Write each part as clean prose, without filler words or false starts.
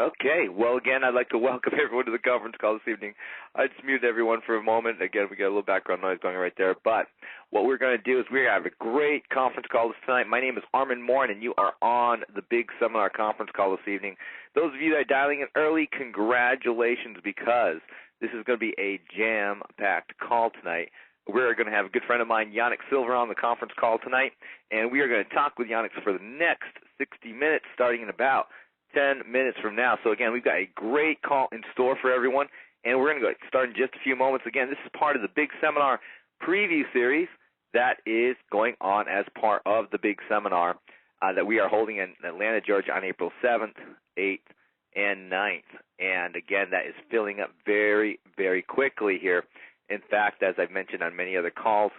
Okay, well, again, I'd like to welcome everyone to the conference call this evening. I just muted everyone for a moment. Again, we got a little background noise going right there. But what we're going to do is we're going to have a great conference call this tonight. My name is Armin Morin, and you are on the big seminar conference call this evening. Those of you that are dialing in early, congratulations, because this is going to be a jam-packed call tonight. We're going to have a good friend of mine, Yanik Silver, on the conference call tonight, and we are going to talk with Yanik for the next 60 minutes, starting in about 10 minutes from now. So, again, we've got a great call in store for everyone, and we're going to start in just a few moments. Again, this is part of the big seminar preview series that is going on as part of the big seminar that we are holding in Atlanta, Georgia on April 7th, 8th, and 9th. And, again, that is filling up very, very quickly here. In fact, as I've mentioned on many other calls,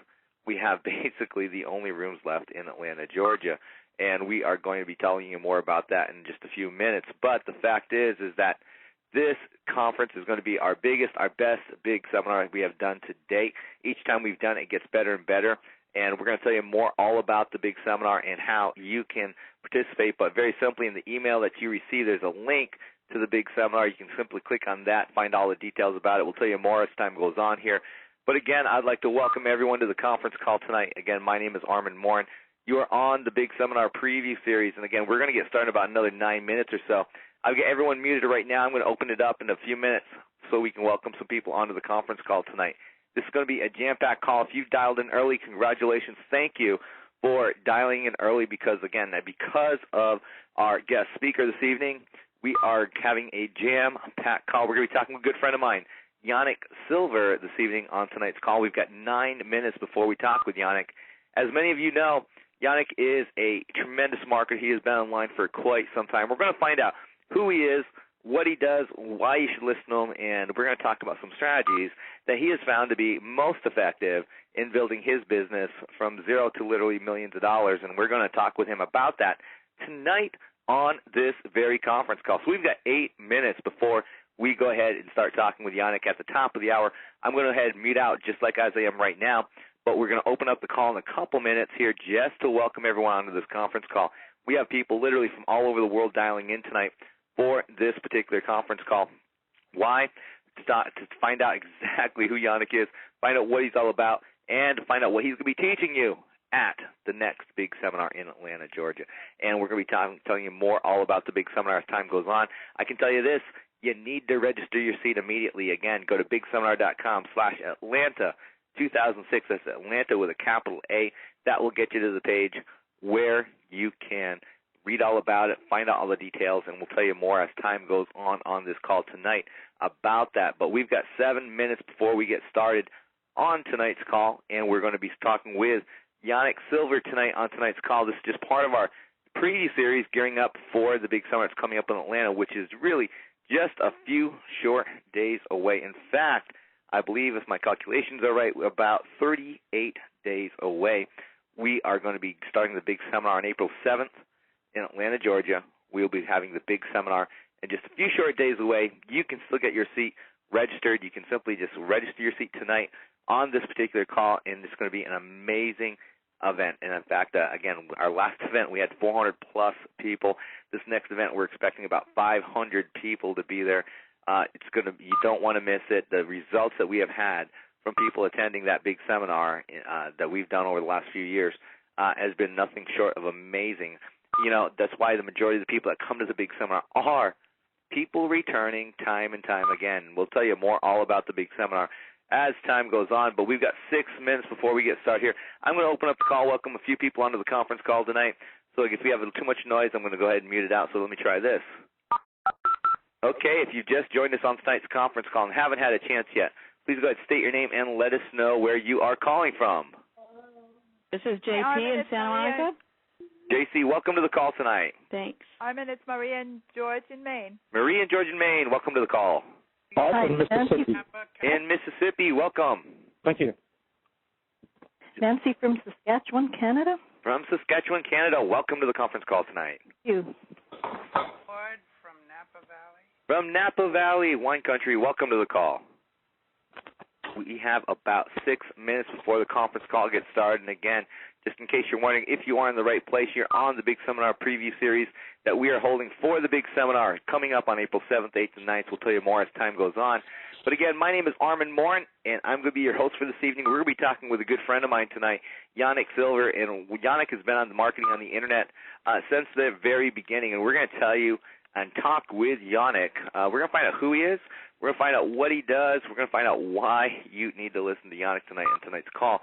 we have basically the only rooms left in Atlanta, Georgia. And we are going to be telling you more about that in just a few minutes. But the fact is that this conference is going to be our biggest, our best big seminar we have done to date. Each time we've done it, it gets better and better. And we're going to tell you more all about the big seminar and how you can participate. But very simply, in the email that you receive, there's a link to the big seminar. You can simply click on that, find all the details about it. We'll tell you more as time goes on here. But again, I'd like to welcome everyone to the conference call tonight. Again, my name is Armin Morin. You are on the big seminar preview series, and again, we're going to get started in about another 9 minutes or so. I've got everyone muted right now. I'm going to open it up in a few minutes so we can welcome some people onto the conference call tonight. This is going to be a jam-packed call. If you've dialed in early, congratulations. Thank you for dialing in early because, again, because of our guest speaker this evening, we are having a jam-packed call. We're going to be talking with a good friend of mine, Yanik Silver, this evening on tonight's call. We've got 9 minutes before we talk with Yanik. As many of you know, Yanik is a tremendous marketer. He has been online for quite some time. We're going to find out who he is, what he does, why you should listen to him, and we're going to talk about some strategies that he has found to be most effective in building his business from zero to literally millions of dollars, and we're going to talk with him about that tonight on this very conference call. So we've got 8 minutes before we go ahead and start talking with Yanik at the top of the hour. I'm going to go ahead and mute out just like as I am right now. But we're going to open up the call in a couple minutes here just to welcome everyone onto this conference call. We have people literally from all over the world dialing in tonight for this particular conference call. Why? To find out exactly who Yanik is, find out what he's all about, and to find out what he's going to be teaching you at the next big seminar in Atlanta, Georgia. And we're going to be telling you more all about the big seminar as time goes on. I can tell you this, you need to register your seat immediately. Again, go to bigseminar.com/Atlanta. 2006, that's Atlanta with a capital A. That will get you to the page where you can read all about it, find out all the details, and we'll tell you more as time goes on this call tonight about that. But we've got 7 minutes before we get started on tonight's call, and we're going to be talking with Yanik Silver tonight on tonight's call. This is just part of our preview series gearing up for the big summer that's coming up in Atlanta, which is really just a few short days away. In fact, I believe, if my calculations are right, we're about 38 days away. We are going to be starting the big seminar on April 7th in Atlanta, Georgia. We'll be having the big seminar in just a few short days away. You can still get your seat registered. You can simply just register your seat tonight on this particular call, and it's going to be an amazing event. And, in fact, again, our last event, we had 400-plus people. This next event, we're expecting about 500 people to be there. You don't want to miss it. The results that we have had from people attending that big seminar that we've done over the last few years has been nothing short of amazing. You know, that's why the majority of the people that come to the big seminar are people returning time and time again. We'll tell you more all about the big seminar as time goes on, but we've got 6 minutes before we get started here. I'm going to open up the call, welcome a few people onto the conference call tonight. So if we have too much noise, I'm going to go ahead and mute it out. So let me try this. Okay, if you've just joined us on tonight's conference call and haven't had a chance yet, please go ahead and state your name and let us know where you are calling from. This is JP in Santa Monica. JC, welcome to the call tonight. Thanks. It's Maria and George in Maine. Maria and George in Maine, welcome to the call. Hi, Mississippi. In Mississippi, welcome. Thank you. Nancy from Saskatchewan, Canada. From Saskatchewan, Canada, welcome to the conference call tonight. Thank you. Ford from Napa Valley. From Napa Valley, wine country, welcome to the call. We have about 6 minutes before the conference call gets started. And again, Just in case you're wondering if you are in the right place, you're on the Big Seminar preview series that we are holding for the Big Seminar coming up on April 7th, 8th, and 9th. We'll tell you more as time goes on. But again, my name is Armin Morin, and I'm going to be your host for this evening. We're going to be talking with a good friend of mine tonight, Yanik Silver, and Yanik has been on the marketing on the Internet since the very beginning, and we're going to tell you and talk with Yanik. We're going to find out who he is. We're going to find out what he does. We're going to find out why you need to listen to Yanik tonight on tonight's call.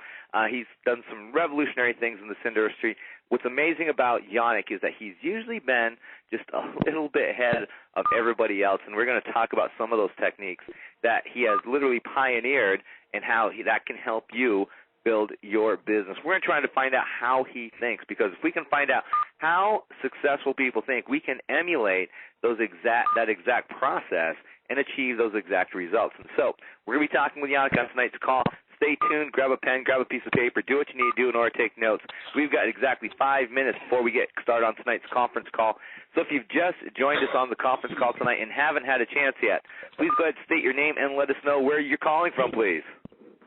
He's done some revolutionary things in this industry. What's amazing about Yanik is that he's usually been just a little bit ahead of everybody else, and we're going to talk about some of those techniques that he has literally pioneered and how that can help you build your business. We're going to try to find out how he thinks, because if we can find out how successful people think, we can emulate that exact process and achieve those exact results. And so we're going to be talking with Yanik on tonight's call. Stay tuned, grab a pen, grab a piece of paper, do what you need to do in order to take notes. We've got exactly 5 minutes before we get started on tonight's conference call. So if you've just joined us on the conference call tonight and haven't had a chance yet, please go ahead and state your name and let us know where you're calling from, please.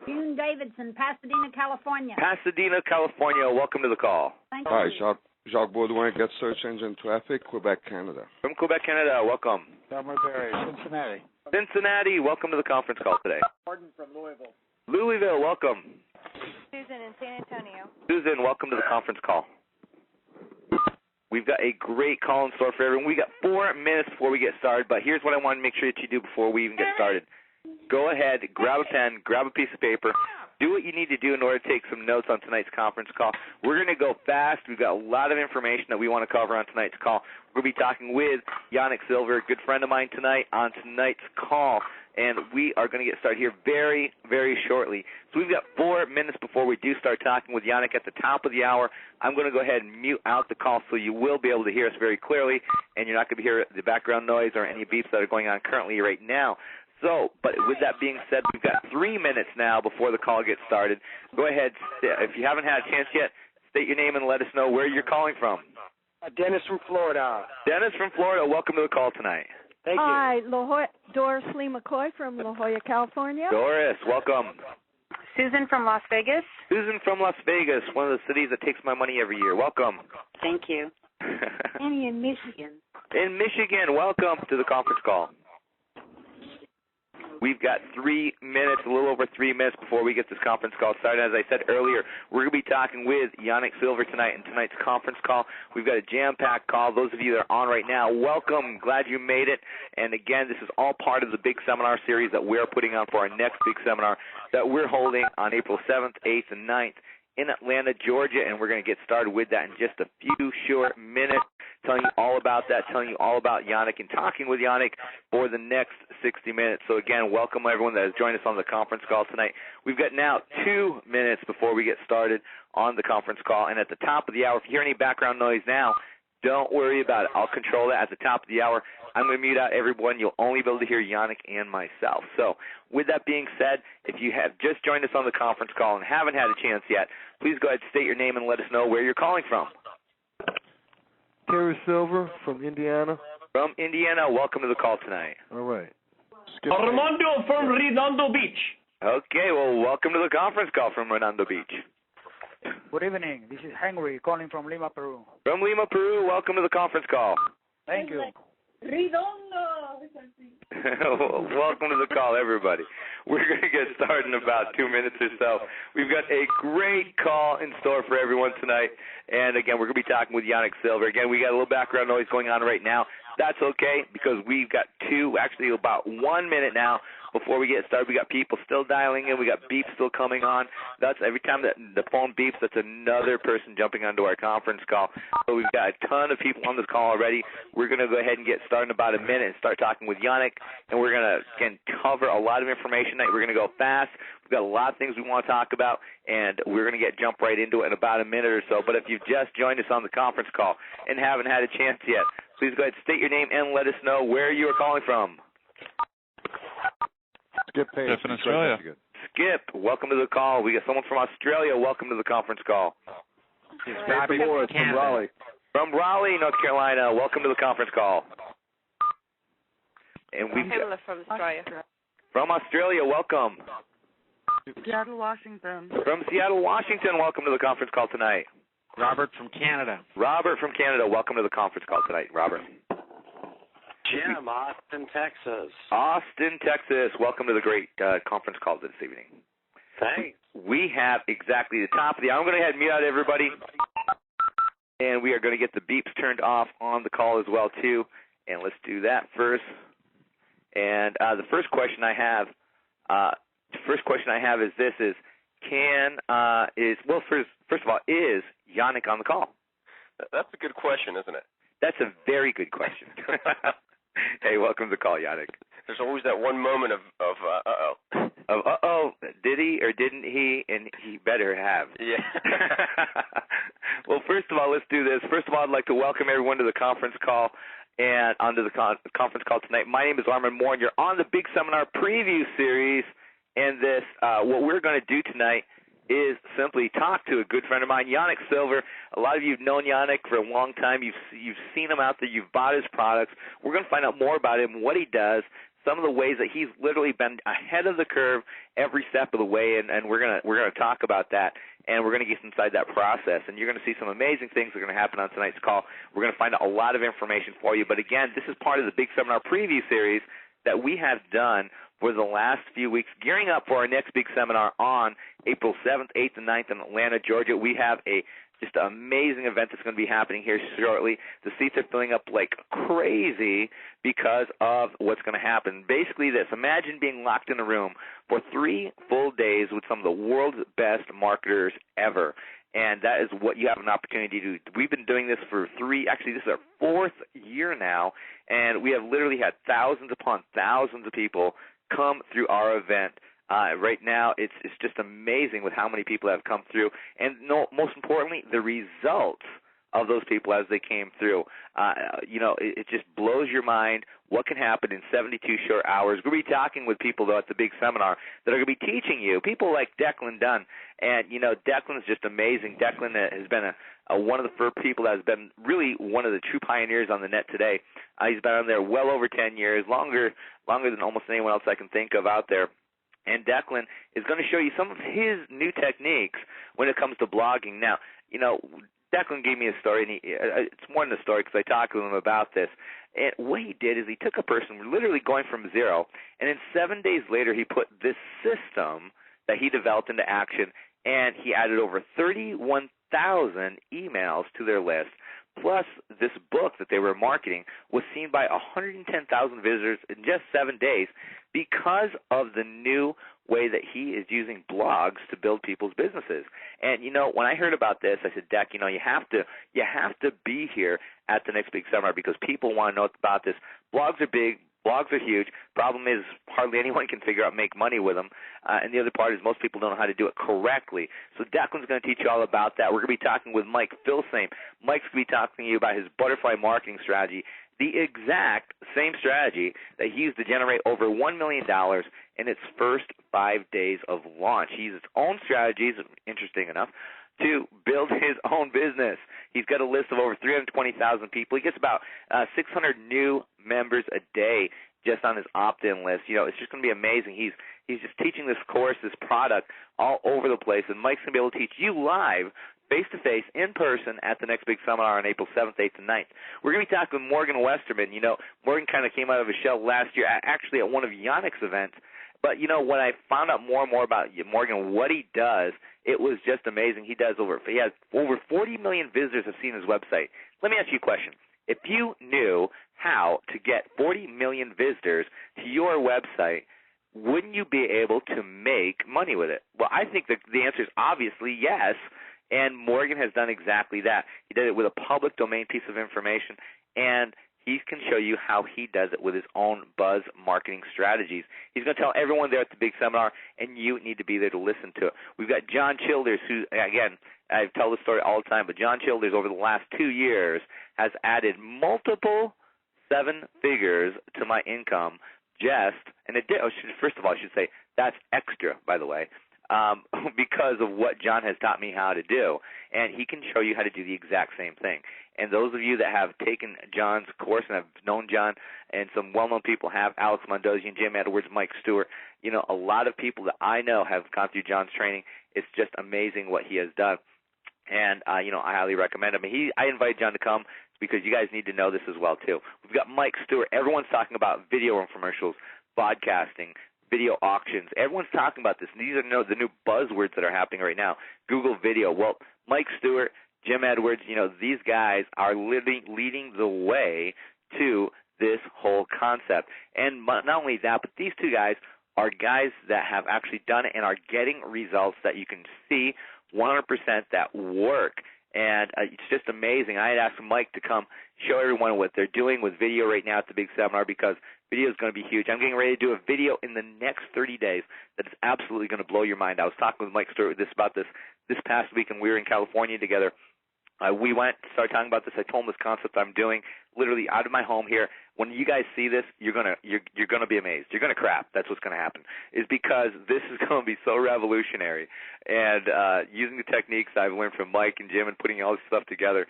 June Davidson, Pasadena, California. Pasadena, California. Welcome to the call. Thank Hi, you. Jacques Baudouin, Get Search Engine Traffic, Quebec, Canada. From Quebec, Canada. Welcome. Summer Berry, Cincinnati. Cincinnati. Welcome to the conference call today. Gordon from Louisville. Louisville. Welcome. Susan in San Antonio. Susan, welcome to the conference call. We've got a great call in store for everyone. We got 4 minutes before we get started, but here's what I want to make sure that you do before we even get started. Go ahead, grab a pen, grab a piece of paper, do what you need to do in order to take some notes on tonight's conference call. We're going to go fast. We've got a lot of information that we want to cover on tonight's call. We're going to be talking with Yanik Silver, a good friend of mine tonight on tonight's call, and we are going to get started here very, very shortly. So we've got 4 minutes before we do start talking with Yanik at the top of the hour. I'm going to go ahead and mute out the call so you will be able to hear us very clearly, and you're not going to hear the background noise or any beeps that are going on currently right now. So, but with that being said, we've got 3 minutes now before the call gets started. Go ahead, if you haven't had a chance yet, state your name and let us know where you're calling from. Dennis from Florida. Dennis from Florida, welcome to the call tonight. Thank you. Hi, Doris Lee McCoy from La Jolla, California. Doris, welcome. Susan from Las Vegas. Susan from Las Vegas, one of the cities that takes my money every year. Welcome. Thank you. Annie in Michigan. In Michigan, welcome to the conference call. We've got 3 minutes, a little over 3 minutes before we get this conference call started. As I said earlier, we're going to be talking with Yanik Silver tonight in tonight's conference call. We've got a jam-packed call. Those of you that are on right now, welcome. Glad you made it. And again, this is all part of the big seminar series that we're putting on for our next big seminar that we're holding on April 7th, 8th, and 9th in Atlanta, Georgia, and we're going to get started with that in just a few short minutes, telling you all about that, telling you all about Yanik, and talking with Yanik for the next 60 minutes. So, again, welcome everyone that has joined us on the conference call tonight. We've got now 2 minutes before we get started on the conference call, and at the top of the hour, if you hear any background noise now, don't worry about it. I'll control that at the top of the hour. I'm going to mute out everyone. You'll only be able to hear Yanik and myself. So with that being said, if you have just joined us on the conference call and haven't had a chance yet, please go ahead and state your name and let us know where you're calling from. Terry Silver from Indiana. From Indiana, welcome to the call tonight. All right. Armando from Redondo Beach. Okay, well, welcome to the conference call from Redondo Beach. Good evening. This is Henry calling from Lima, Peru. From Lima, Peru, welcome to the conference call. Thank you. Redondo. Welcome to the call, everybody. We're going to get started in about 2 minutes or so. We've got a great call in store for everyone tonight. And, again, we're going to be talking with Yanik Silver. Again, we got a little background noise going on right now. That's okay because we've got about 1 minute now before we get started. We got people still dialing in. We got beeps still coming on. That's every time that the phone beeps, that's another person jumping onto our conference call. So we've got a ton of people on this call already. We're going to go ahead and get started in about a minute and start talking with Yanik. And we're going to, again, cover a lot of information tonight. We're going to go fast. We've got a lot of things we want to talk about, and we're going to jump right into it in about a minute or so. But if you've just joined us on the conference call and haven't had a chance yet, please go ahead and state your name and let us know where you are calling from. Skip Page. Skip in Australia. Skip, welcome to the call. We got someone from Australia. Welcome to the conference call. Happy Forest from Raleigh. From Raleigh, North Carolina. Welcome to the conference call. And we Pamela from Australia. from Australia. Welcome. Seattle, Washington. From Seattle, Washington, welcome to the conference call tonight. Robert from Canada. Robert from Canada, welcome to the conference call tonight. Robert. Jim, Austin, Texas. Austin, Texas, welcome to the great conference call this evening. Thanks. We have exactly the top of the hour. I'm going to go ahead and mute out everybody, and we are going to get the beeps turned off on the call as well, too. And let's do that first. And the first question I have is this: first of all, is Yanik on the call? That's a good question, isn't it? That's a very good question. Hey, welcome to the call, Yanik. There's always that one moment of uh-oh. Of uh-oh, did he or didn't he? And he better have. Yeah. Well, first of all, let's do this. First of all, I'd like to welcome everyone to the conference call and onto the conference call tonight. My name is Armin Moore, and you're on the Big Seminar Preview Series. And this, what we're going to do tonight is simply talk to a good friend of mine, Yanik Silver. A lot of you have known Yanik for a long time. You've seen him out there. You've bought his products. We're going to find out more about him, what he does, some of the ways that he's literally been ahead of the curve every step of the way, and we're going to talk about that, and we're going to get inside that process. And you're going to see some amazing things that are going to happen on tonight's call. We're going to find out a lot of information for you. But again, this is part of the Big Seminar Preview Series that we have done for the last few weeks, gearing up for our next big seminar on April 7th, 8th, and 9th in Atlanta, Georgia. We have just an amazing event that's going to be happening here shortly. The seats are filling up like crazy because of what's going to happen. Basically this: imagine being locked in a room for 3 full days with some of the world's best marketers ever. And that is what you have an opportunity to do. We've been doing this for this is our 4th year now, and we have literally had thousands upon thousands of people come through our event. Right now, it's just amazing with how many people have come through, and most importantly, the results of those people as they came through. It just blows your mind what can happen in 72 short hours. We'll be talking with people, though, at the big seminar that are going to be teaching you, people like Declan Dunn. And, Declan is just amazing. Declan has been one of the first people that has been really one of the true pioneers on the net today. He's been on there well over 10 years, longer than almost anyone else I can think of out there. And Declan is going to show you some of his new techniques when it comes to blogging. Now, Declan gave me a story, and it's more than a story because I talked to him about this. And what he did is he took a person literally going from zero, and then 7 days later he put this system that he developed into action, and he added over 31,000 emails to their list. Plus, this book that they were marketing was seen by 110,000 visitors in just 7 days because of the new way that he is using blogs to build people's businesses. And when I heard about this, I said, Deck, you have to be here at the next big seminar because people want to know about this. Blogs are big. Blogs are huge. Problem is hardly anyone can figure out make money with them. And the other part is most people don't know how to do it correctly. So Declan's going to teach you all about that. We're going to be talking with Mike Filsame. Mike's going to be talking to you about his butterfly marketing strategy, the exact same strategy that he used to generate over $1 million in its first 5 days of launch. He used his own strategies, interesting enough, to build his own business. He's got a list of over 320,000 people. He gets about 600 new members a day just on his opt-in list. It's just going to be amazing. He's just teaching this course, this product, all over the place, and Mike's going to be able to teach you live, face-to-face, in person at the next big seminar on April 7th, 8th, and 9th. We're going to be talking with Morgan Westerman. Morgan kind of came out of his shell last year, actually at one of Yanik's events. But, when I found out more and more about Morgan, what he does, it was just amazing. He has over 40 million visitors have seen his website. Let me ask you a question. If you knew how to get 40 million visitors to your website, wouldn't you be able to make money with it? Well, I think that the answer is obviously yes, and Morgan has done exactly that. He did it with a public domain piece of information, and he can show you how he does it with his own buzz marketing strategies. He's going to tell everyone there at the big seminar, and you need to be there to listen to it. We've got John Childers, who, again, I tell this story all the time, but John Childers over the last 2 years has added multiple 7 figures to my income first of all, I should say that's extra, by the way, because of what John has taught me how to do. And he can show you how to do the exact same thing. And those of you that have taken John's course and have known John, and some well-known people have, Alex Mondosian, Jim Edwards, Mike Stewart. You know, a lot of people that I know have gone through John's training. It's just amazing what he has done. And, you know, I highly recommend him. I invited John to come because you guys need to know this as well, too. We've got Mike Stewart. Everyone's talking about video infomercials, podcasting, video auctions. Everyone's talking about this. These are the new buzzwords that are happening right now. Google video. Well, Mike Stewart, Jim Edwards, you know, these guys are leading the way to this whole concept. And not only that, but these two guys are guys that have actually done it and are getting results that you can see 100% that work. And it's just amazing. I had asked Mike to come show everyone what they're doing with video right now at the big seminar because video is going to be huge. I'm getting ready to do a video in the next 30 days that is absolutely going to blow your mind. I was talking with Mike Stewart about this past week, and we were in California together. We started talking about this. I told him this concept I'm doing literally out of my home here. When you guys see this, you're gonna be amazed. You're gonna crap. That's what's gonna happen. Is because this is gonna be so revolutionary. And using the techniques I've learned from Mike and Jim and putting all this stuff together,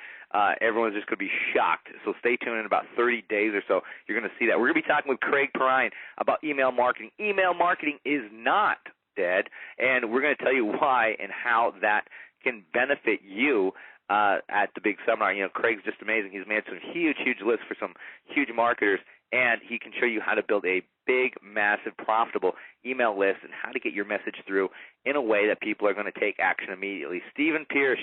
everyone's just gonna be shocked. So stay tuned. In about 30 days or so, you're gonna see that. We're gonna be talking with Craig Perrine about email marketing. Email marketing is not dead, and we're gonna tell you why and how that can benefit you. At the big seminar. You know, Craig's just amazing. He's made some huge lists for some huge marketers, and he can show you how to build a big, massive, profitable email list and how to get your message through in a way that people are going to take action immediately. Stephen Pierce,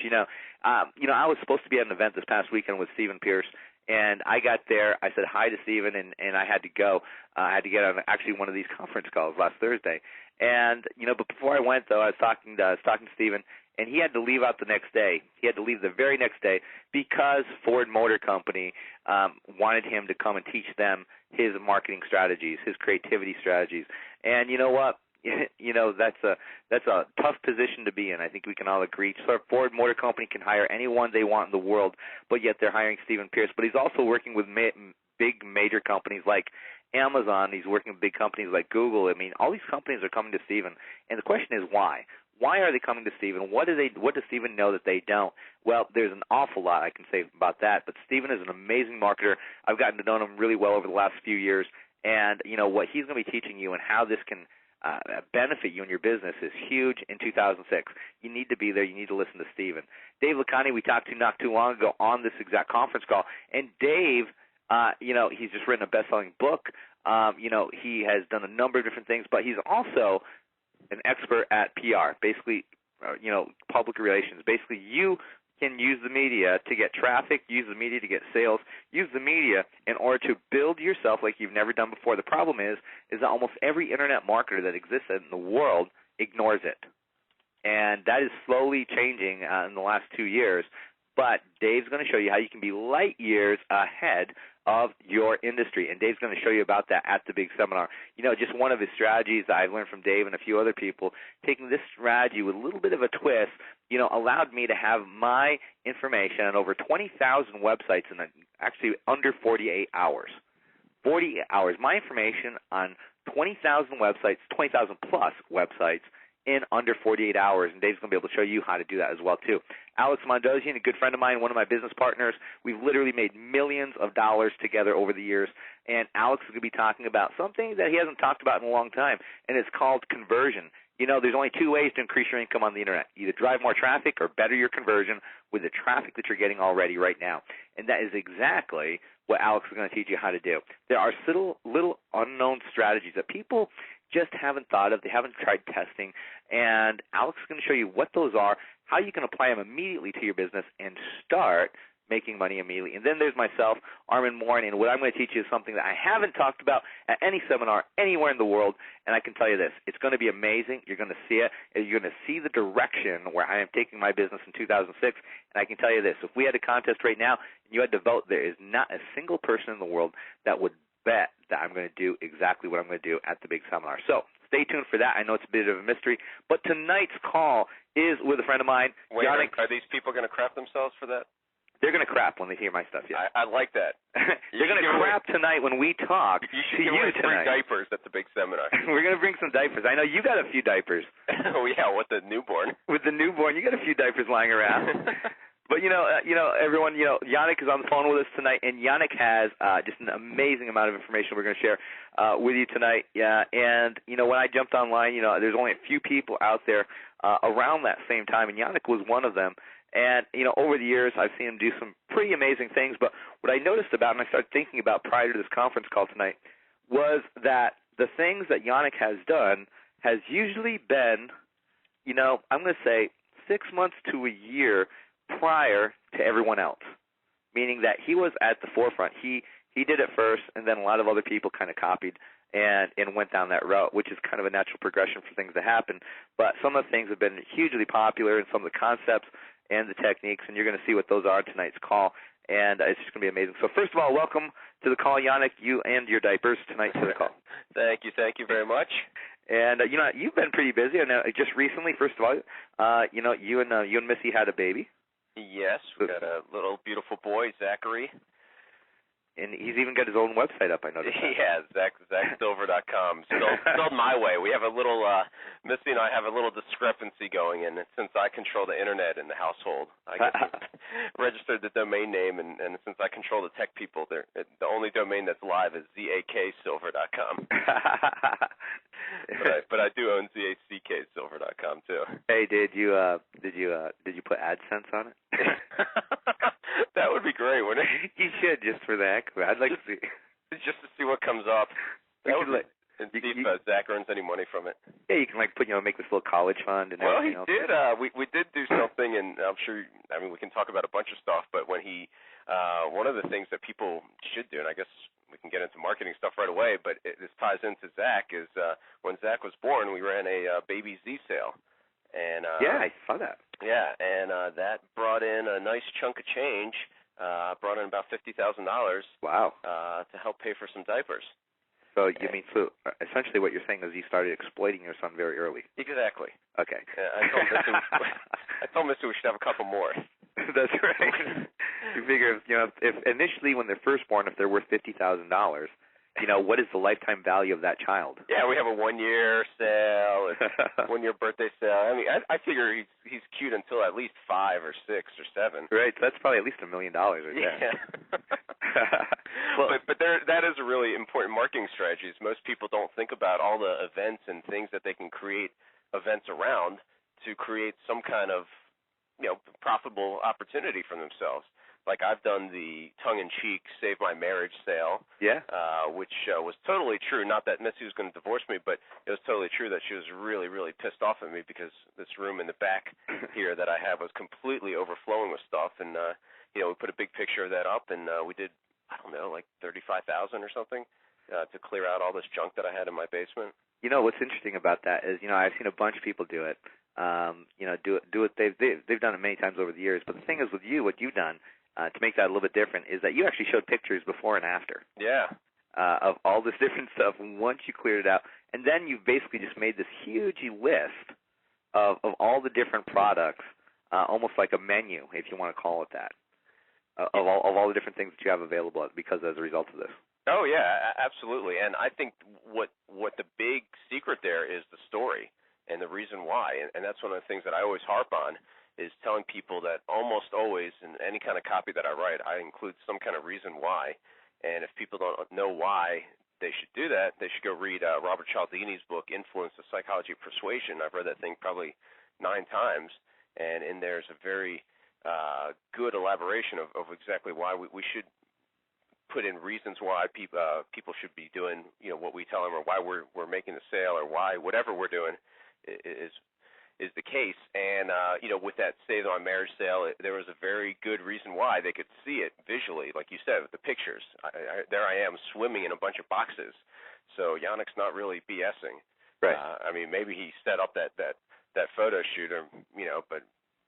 I was supposed to be at an event this past weekend with Stephen Pierce, and I got there. I said hi to Stephen, and I had to go. I had to get on actually one of these conference calls last Thursday. And, but before I went, though, I was talking to Stephen, and he had to leave out the next day. He had to leave the very next day because Ford Motor Company wanted him to come and teach them his marketing strategies, his creativity strategies. And you know what? That's a tough position to be in. I think we can all agree. So Ford Motor Company can hire anyone they want in the world, but yet they're hiring Stephen Pierce. But he's also working with big major companies like Amazon. He's working with big companies like Google. I mean, all these companies are coming to Stephen. And the question is why? Why are they coming to Stephen? What does Stephen know that they don't? Well, there's an awful lot I can say about that. But Stephen is an amazing marketer. I've gotten to know him really well over the last few years. And, what he's going to be teaching you and how this can benefit you in your business is huge in 2006. You need to be there. You need to listen to Stephen. Dave Licani, we talked to not too long ago on this exact conference call. And Dave, he's just written a best-selling book. He has done a number of different things, but he's also an expert at PR, basically, public relations. Basically, you can use the media to get traffic, use the media to get sales, use the media in order to build yourself like you've never done before. The problem is that almost every internet marketer that exists in the world ignores it. And that is slowly changing in the last 2 years. But Dave's going to show you how you can be light years ahead of your industry, and Dave's going to show you about that at the big seminar. Just one of his strategies that I've learned from Dave and a few other people, taking this strategy with a little bit of a twist, allowed me to have my information on over 20,000 websites in actually under 48 hours. 48 hours. My information on 20,000 websites, 20,000 plus websites, in under 48 hours, and Dave's going to be able to show you how to do that as well, too. Alex Mondosian, a good friend of mine, one of my business partners, we've literally made millions of dollars together over the years, and Alex is going to be talking about something that he hasn't talked about in a long time, and it's called conversion. There's only two ways to increase your income on the Internet. Either drive more traffic or better your conversion with the traffic that you're getting already right now, and that is exactly what Alex is going to teach you how to do. There are little unknown strategies that people just haven't thought of, they haven't tried testing, and Alex is going to show you what those are, how you can apply them immediately to your business and start making money immediately. And then there's myself, Armin Morin, and what I'm going to teach you is something that I haven't talked about at any seminar anywhere in the world, and I can tell you this, it's going to be amazing. You're going to see it, and you're going to see the direction where I am taking my business in 2006, and I can tell you this, if we had a contest right now and you had to vote, there is not a single person in the world that would bet that I'm going to do exactly what I'm going to do at the big seminar. So stay tuned for that. I know it's a bit of a mystery, but tonight's call is with a friend of mine, Yanik. Are these people going to crap themselves for that? They're going to crap when they hear my stuff, yeah. I like that. They're going to crap tonight when we talk you to you tonight. Bring diapers at the big seminar. We're going to bring some diapers. I know you got a few diapers. Oh, yeah, with the newborn. With the newborn. You got a few diapers lying around. But everyone, Yanik is on the phone with us tonight, and Yanik has just an amazing amount of information we're going to share with you tonight. Yeah, and when I jumped online, there's only a few people out there around that same time, and Yanik was one of them. And over the years, I've seen him do some pretty amazing things. But what I noticed about, and I started thinking about prior to this conference call tonight, was that the things that Yanik has done has usually been, I'm going to say 6 months to a year prior to everyone else, meaning that he was at the forefront. He did it first, and then a lot of other people kind of copied and went down that route, which is kind of a natural progression for things to happen. But some of the things have been hugely popular, and some of the concepts and the techniques, and you're going to see what those are in tonight's call, and it's just going to be amazing. So first of all, welcome to the call, Yanik, you and your diapers tonight to the call. Thank you very much. And you've been pretty busy. I know just recently, first of all, you and Missy had a baby. Yes, we got a little beautiful boy, Zachary. And he's even got his own website up, I noticed. Yeah, ZachSilver.com. Spelled my way. We have a little, Missy and I have a little discrepancy going, and since I control the internet in the household, I get registered the domain name, and since I control the tech people, the only domain that's live is ZAKSilver.com. But I do own ZACKSilver.com too. Hey, did you put AdSense on it? That would be great, wouldn't it? You should, just for the heck of it. I'd like to see. Just to see what comes up. And see if Zach earns any money from it. Yeah, you can make this little college fund and everything else. Well, he did. We did do something, and I'm sure. We can talk about a bunch of stuff. But when one of the things that people should do, and I guess we can get into marketing stuff right away, but this ties into Zach, is when Zach was born, we ran a Baby Z sale. And yeah, I saw that. Yeah, and that brought in a nice chunk of change. Brought in about $50,000. Wow. To help pay for some diapers. So essentially what you're saying is you started exploiting your son very early. Exactly. Okay. I told Missy we should have a couple more. That's right. You figure, if initially when they're first born, if they're worth $50,000, what is the lifetime value of that child? Yeah, we have a 1-year sale, 1-year birthday sale. I figure he's cute until at least 5 or 6 or 7. Right, so that's probably at least $1 million right there. Yeah. But that is a really important marketing strategy. Most people don't think about all the events and things that they can create events around to create some kind of profitable opportunity for themselves. Like I've done the tongue-in-cheek Save My Marriage sale, which was totally true. Not that Missy was going to divorce me, but it was totally true that she was really, really pissed off at me because this room in the back here that I have was completely overflowing with stuff. And, we put a big picture of that up, and we did, like $35,000 or something to clear out all this junk that I had in my basement. What's interesting about that is, I've seen a bunch of people do it. Do it. They've done it many times over the years. But the thing is with you, what you've done, to make that a little bit different, is that you actually showed pictures before and after. Yeah. Of all this different stuff once you cleared it out. And then you basically just made this huge list of all the different products, almost like a menu, if you want to call it that, of all the different things that you have available because as a result of this. Oh, yeah, absolutely. And I think what the big secret there is the story and the reason why. And that's one of the things that I always harp on, is telling people that almost always in any kind of copy that I write, I include some kind of reason why. And if people don't know why they should do that, they should go read Robert Cialdini's book, Influence, the Psychology of Persuasion. I've read that thing probably 9 times, and in there's a very good elaboration of exactly why we should put in reasons why people should be doing what we tell them, or why we're making the sale, or why whatever we're doing is the case. And with that Save My Marriage sale, there was a very good reason why. They could see it visually, like you said, with the pictures. There I am swimming in a bunch of boxes. So Yanik's not really BSing. Right. Maybe he set up that photo shoot, or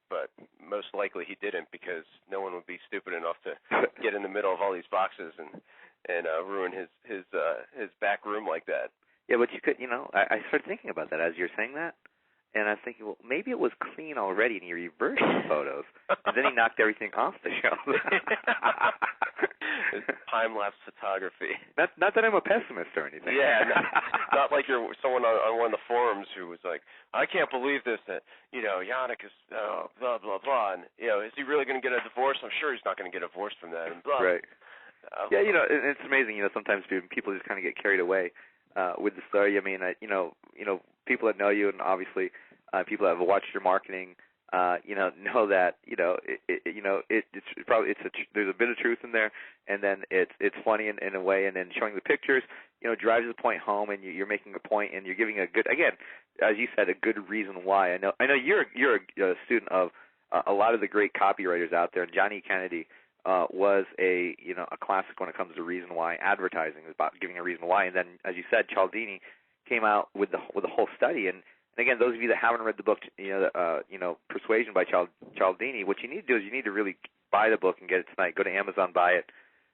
but most likely he didn't, because no one would be stupid enough to get in the middle of all these boxes and ruin his back room like that. Yeah, but you could, I started thinking about that as you're saying that. And I was thinking, well, maybe it was clean already, and you reversed the photos. And then he knocked everything off the shelf. Time-lapse photography. Not that I'm a pessimist or anything. Yeah, not like you're someone on one of the forums who was like, I can't believe this, that, Yanik is blah, blah, blah, and, is he really going to get a divorce? I'm sure he's not going to get a divorce from that, and blah. Right. Yeah, it's amazing, sometimes people just kind of get carried away with the story. I mean, people that know you, and obviously people that have watched your marketing, know that there's a bit of truth in there, and then it's funny in a way, and then showing the pictures, drives the point home, and you're making a point, and you're giving a good, again, as you said, a good reason why. I know you're a student of a lot of the great copywriters out there, and Johnny Kennedy was a classic when it comes to reason why. Advertising is about giving a reason why, and then as you said, Cialdini came out with the whole study. And again, those of you that haven't read the book, Persuasion by Cialdini, what you need to do is you need to really buy the book and get it tonight. Go to Amazon, buy it,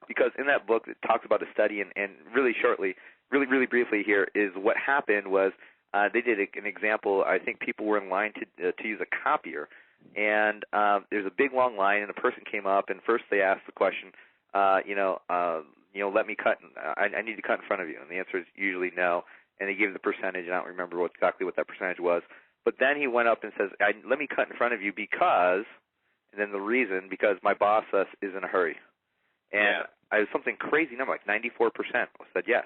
because in that book it talks about a study, and really shortly, really briefly here is what happened was they did an example. I think people were in line to use a copier. And there's a big long line, and a person came up, and first they asked the question, let me cut. I need to cut in front of you, and the answer is usually no. And they gave the percentage, and I don't remember exactly what that percentage was. But then he went up and says, let me cut in front of you because, and then the reason, because my boss is in a hurry. And I was something crazy number, like 94% said yes.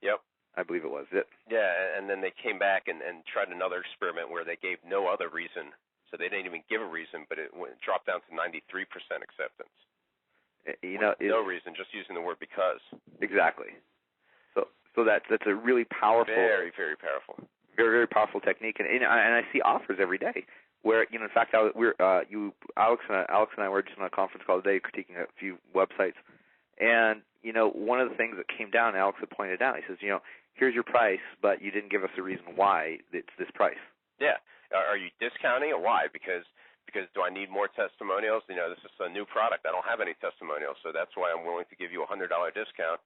Yep. I believe it was it. Yeah, and then they came back and tried another experiment where they gave no other reason. So they didn't even give a reason, but it dropped down to 93% acceptance. No reason, just using the word because. Exactly. So that's a really powerful, very, very powerful, very, very powerful technique. And I see offers every day where in fact Alex and I were just on a conference call today critiquing a few websites, and one of the things that came down, Alex had pointed out, he says, here's your price, but you didn't give us a reason why it's this price. Yeah. Are you discounting or why? Because do I need more testimonials? This is a new product. I don't have any testimonials, so that's why I'm willing to give you a $100 discount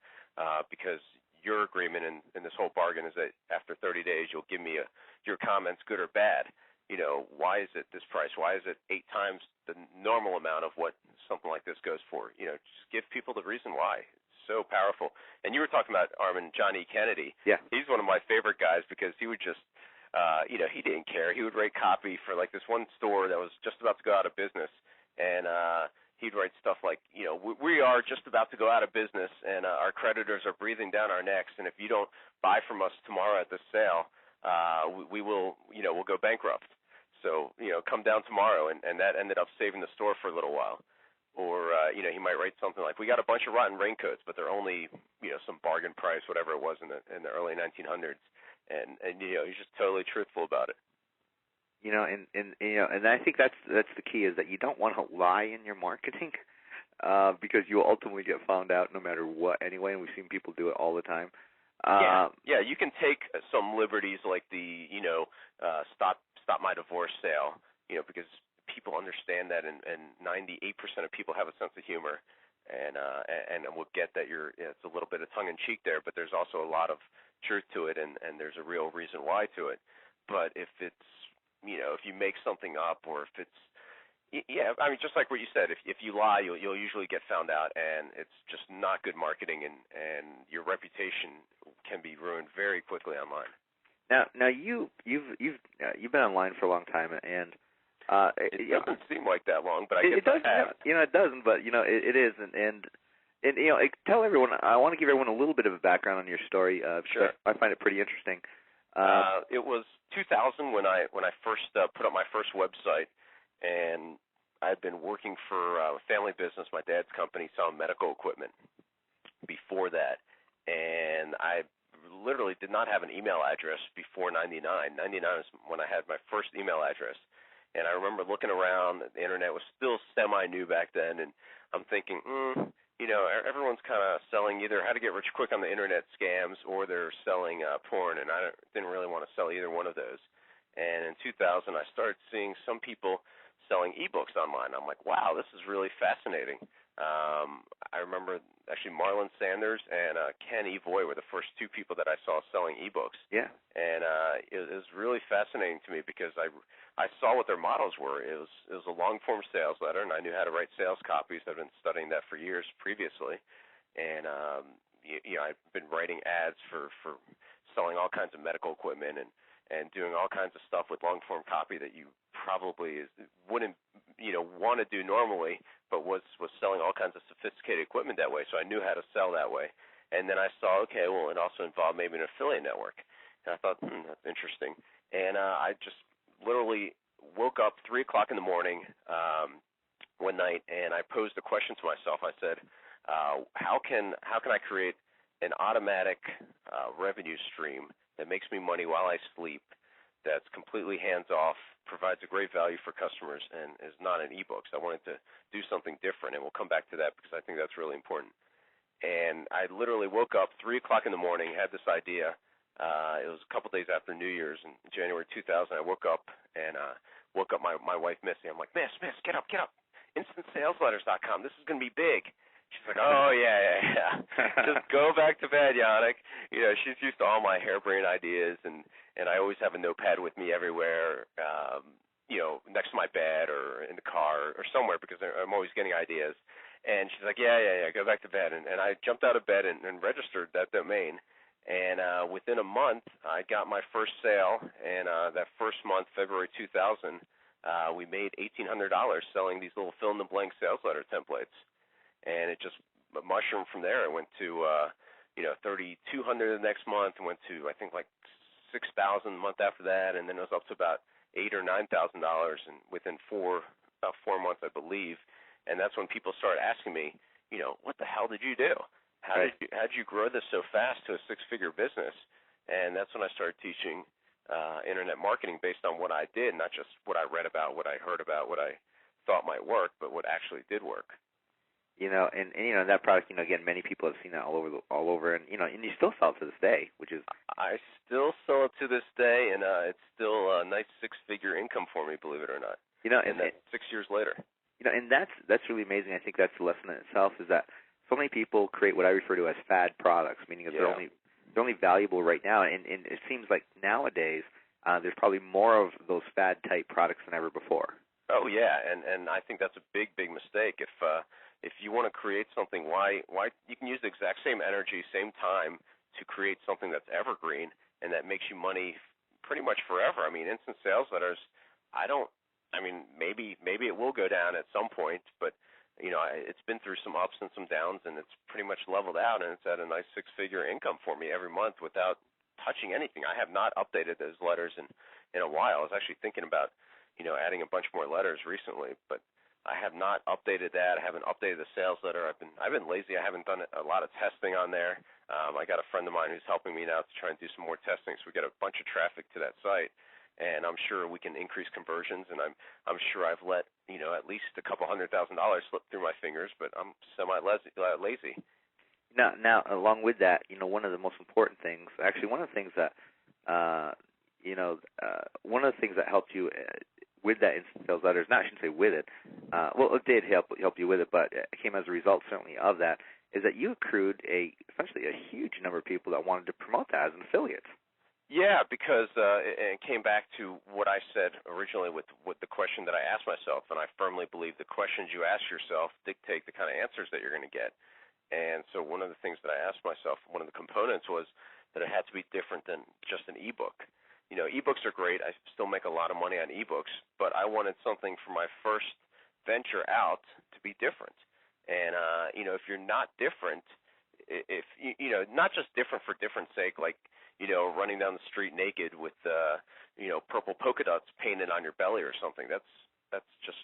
because your agreement in this whole bargain is that after 30 days you'll give me your comments, good or bad. Why is it this price? Why is it 8 times the normal amount of what something like this goes for? Just give people the reason why. It's so powerful. And you were talking about Johnny Kennedy. Yeah. He's one of my favorite guys because he would just he didn't care. He would write copy for like this one store that was just about to go out of business, and he'd write stuff like, we are just about to go out of business, and our creditors are breathing down our necks, and if you don't buy from us tomorrow at the sale, we will, we'll go bankrupt. So, come down tomorrow, and that ended up saving the store for a little while. Or, he might write something like, we got a bunch of rotten raincoats, but they're only, some bargain price, whatever it was in the early 1900s. And he's just totally truthful about it. And I think that's the key, is that you don't want to lie in your marketing, because you'll ultimately get found out no matter what anyway, and we've seen people do it all the time. Yeah, you can take some liberties like the, stop my divorce sale, because people understand that, and 98% of people have a sense of humor, and will get that it's a little bit of tongue in cheek there, but there's also a lot of truth to it, and there's a real reason why to it. But if it's, if you make something up, or if it's, just like what you said, if you lie, you'll usually get found out, and it's just not good marketing, and your reputation can be ruined very quickly online. Now you've been online for a long time, and it doesn't seem like that long, but I guess it doesn't. It doesn't, but it is, and tell everyone. I want to give everyone a little bit of a background on your story. Sure. I find it pretty interesting. It was 2000 when I first put up my first website, and I'd been working for a family business, my dad's company, selling medical equipment before that, and I literally did not have an email address before 99. 99 is when I had my first email address, and I remember looking around. The internet was still semi-new back then, and I'm thinking, everyone's kind of selling either how to get rich quick on the internet scams, or they're selling porn, and I didn't really want to sell either one of those. And in 2000, I started seeing some people selling ebooks online. I'm like, wow, this is really fascinating. I remember actually Marlon Sanders and Ken Evoy were the first two people that I saw selling ebooks. Yeah. And it was really fascinating to me because I saw what their models were. It was a long form sales letter, and I knew how to write sales copies. I've been studying that for years previously, and I've been writing ads for selling all kinds of medical equipment and doing all kinds of stuff with long form copy that you probably wouldn't want to do normally, but was selling all kinds of sophisticated equipment that way. So I knew how to sell that way. And then I saw, okay, well, it also involved maybe an affiliate network. And I thought, that's interesting. And I just literally woke up 3 o'clock in the morning one night, and I posed a question to myself. I said, how can I create an automatic revenue stream that makes me money while I sleep, that's completely hands-off, provides a great value for customers, and is not an e-book. So I wanted to do something different, and we'll come back to that because I think that's really important. And I literally woke up 3 o'clock in the morning, had this idea. It was a couple days after New Year's in January 2000. I woke up my wife, Missy. I'm like, Miss, get up. InstantSalesLetters.com. This is going to be big. She's like, oh, yeah. Just go back to bed, Yanik. She's used to all my harebrained ideas, and I always have a notepad with me everywhere, next to my bed or in the car or somewhere because I'm always getting ideas. And she's like, yeah, go back to bed. And I jumped out of bed and registered that domain. And within a month, I got my first sale. And that first month, February 2000, we made $1,800 selling these little fill-in-the-blank sales letter templates. And it just mushroomed from there. It went to, $3,200 the next month. It went to, I think, like $6,000 a month after that. And then it was up to about $8,000 or $9,000 and within about 4 months, I believe. And that's when people started asking me, what the hell did you do? How did you grow this so fast to a six-figure business? And that's when I started teaching internet marketing based on what I did, not just what I read about, what I heard about, what I thought might work, but what actually did work. And that product, again, many people have seen that all over, and you still sell it to this day, which is. I still sell it to this day, and it's still a nice six-figure income for me, believe it or not. And that's 6 years later. And that's really amazing. I think that's the lesson in itself is that so many people create what I refer to as fad products, meaning that they're only valuable right now, and it seems like nowadays there's probably more of those fad type products than ever before. Oh yeah, and I think that's a big mistake. If you want to create something, why you can use the exact same energy, same time to create something that's evergreen and that makes you money pretty much forever. I mean, instant sales letters, maybe it will go down at some point, but it's been through some ups and some downs, and it's pretty much leveled out, and it's at a nice six-figure income for me every month without touching anything. I have not updated those letters in a while. I was actually thinking about adding a bunch more letters recently, but I have not updated that. I haven't updated the sales letter. I've been lazy. I haven't done a lot of testing on there. I got a friend of mine who's helping me now to try and do some more testing, so we get a bunch of traffic to that site, and I'm sure we can increase conversions. And I'm sure I've let at least a couple $100,000 slip through my fingers, but I'm lazy. Now, along with that, one of the most important things, actually, one of the things that helped you. With that instant sales letters, I shouldn't say with it. It did help you with it, but it came as a result certainly of that. Is that you accrued essentially a huge number of people that wanted to promote that as an affiliate? Yeah, because it came back to what I said originally with the question that I asked myself, and I firmly believe the questions you ask yourself dictate the kind of answers that you're going to get. And so one of the things that I asked myself, one of the components was that it had to be different than just an e-book. E-books are great. I still make a lot of money on e-books, but I wanted something for my first venture out to be different. And if you're not different, if not just different for different sake, like running down the street naked with purple polka dots painted on your belly or something, that's just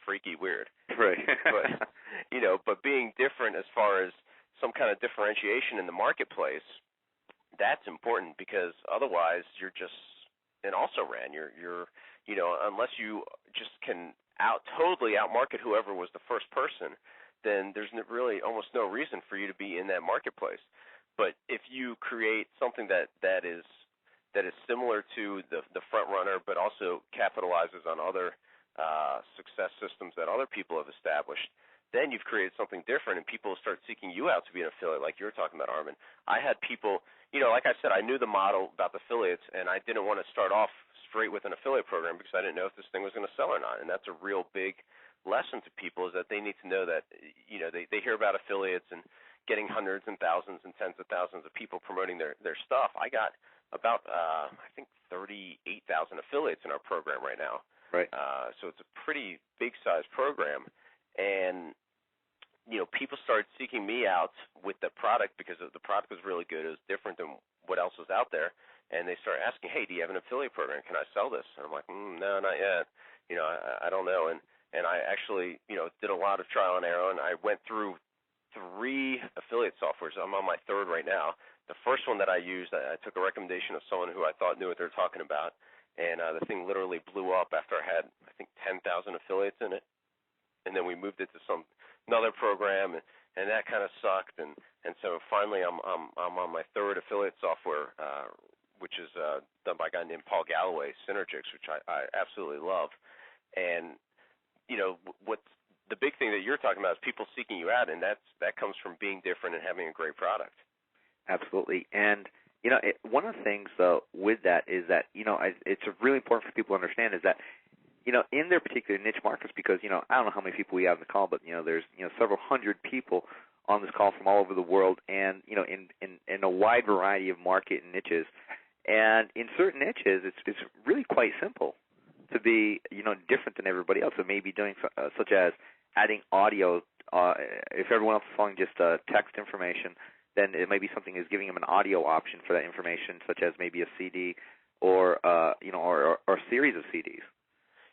freaky weird. Right. But being different as far as some kind of differentiation in the marketplace, that's important, because otherwise you're just an also-ran. You're unless you just can totally outmarket whoever was the first person, then there's really almost no reason for you to be in that marketplace. But if you create something that is similar to the front runner, but also capitalizes on other success systems that other people have established, then you've created something different, and people start seeking you out to be an affiliate, like you were talking about, Armin. I had people, like I said, I knew the model about the affiliates, and I didn't want to start off straight with an affiliate program because I didn't know if this thing was going to sell or not. And that's a real big lesson to people, is that they need to know that, they hear about affiliates and getting hundreds and thousands and tens of thousands of people promoting their stuff. I got about, I think, 38,000 affiliates in our program right now. Right. So it's a pretty big-sized program. And, people started seeking me out with the product because the product was really good. It was different than what else was out there. And they started asking, hey, do you have an affiliate program? Can I sell this? And I'm like, no, not yet. I don't know. And I actually, did a lot of trial and error, and I went through 3 affiliate softwares. I'm on my 3rd right now. The first one that I used, I took a recommendation of someone who I thought knew what they were talking about, and the thing literally blew up after I had, I think, 10,000 affiliates in it. And then we moved it to another program, and that kind of sucked. And so finally, I'm on my 3rd affiliate software, which is done by a guy named Paul Galloway, Synergix, which I absolutely love. And what's the big thing that you're talking about is people seeking you out, and that comes from being different and having a great product. Absolutely. And one of the things with that is that it's really important for people to understand is that in their particular niche markets, because I don't know how many people we have on the call, but there's several hundred people on this call from all over the world, and in a wide variety of market and niches. And in certain niches, it's really quite simple to be different than everybody else. So maybe doing such as adding audio. If everyone else is following just text information, then it may be something is giving them an audio option for that information, such as maybe a CD or a series of CDs.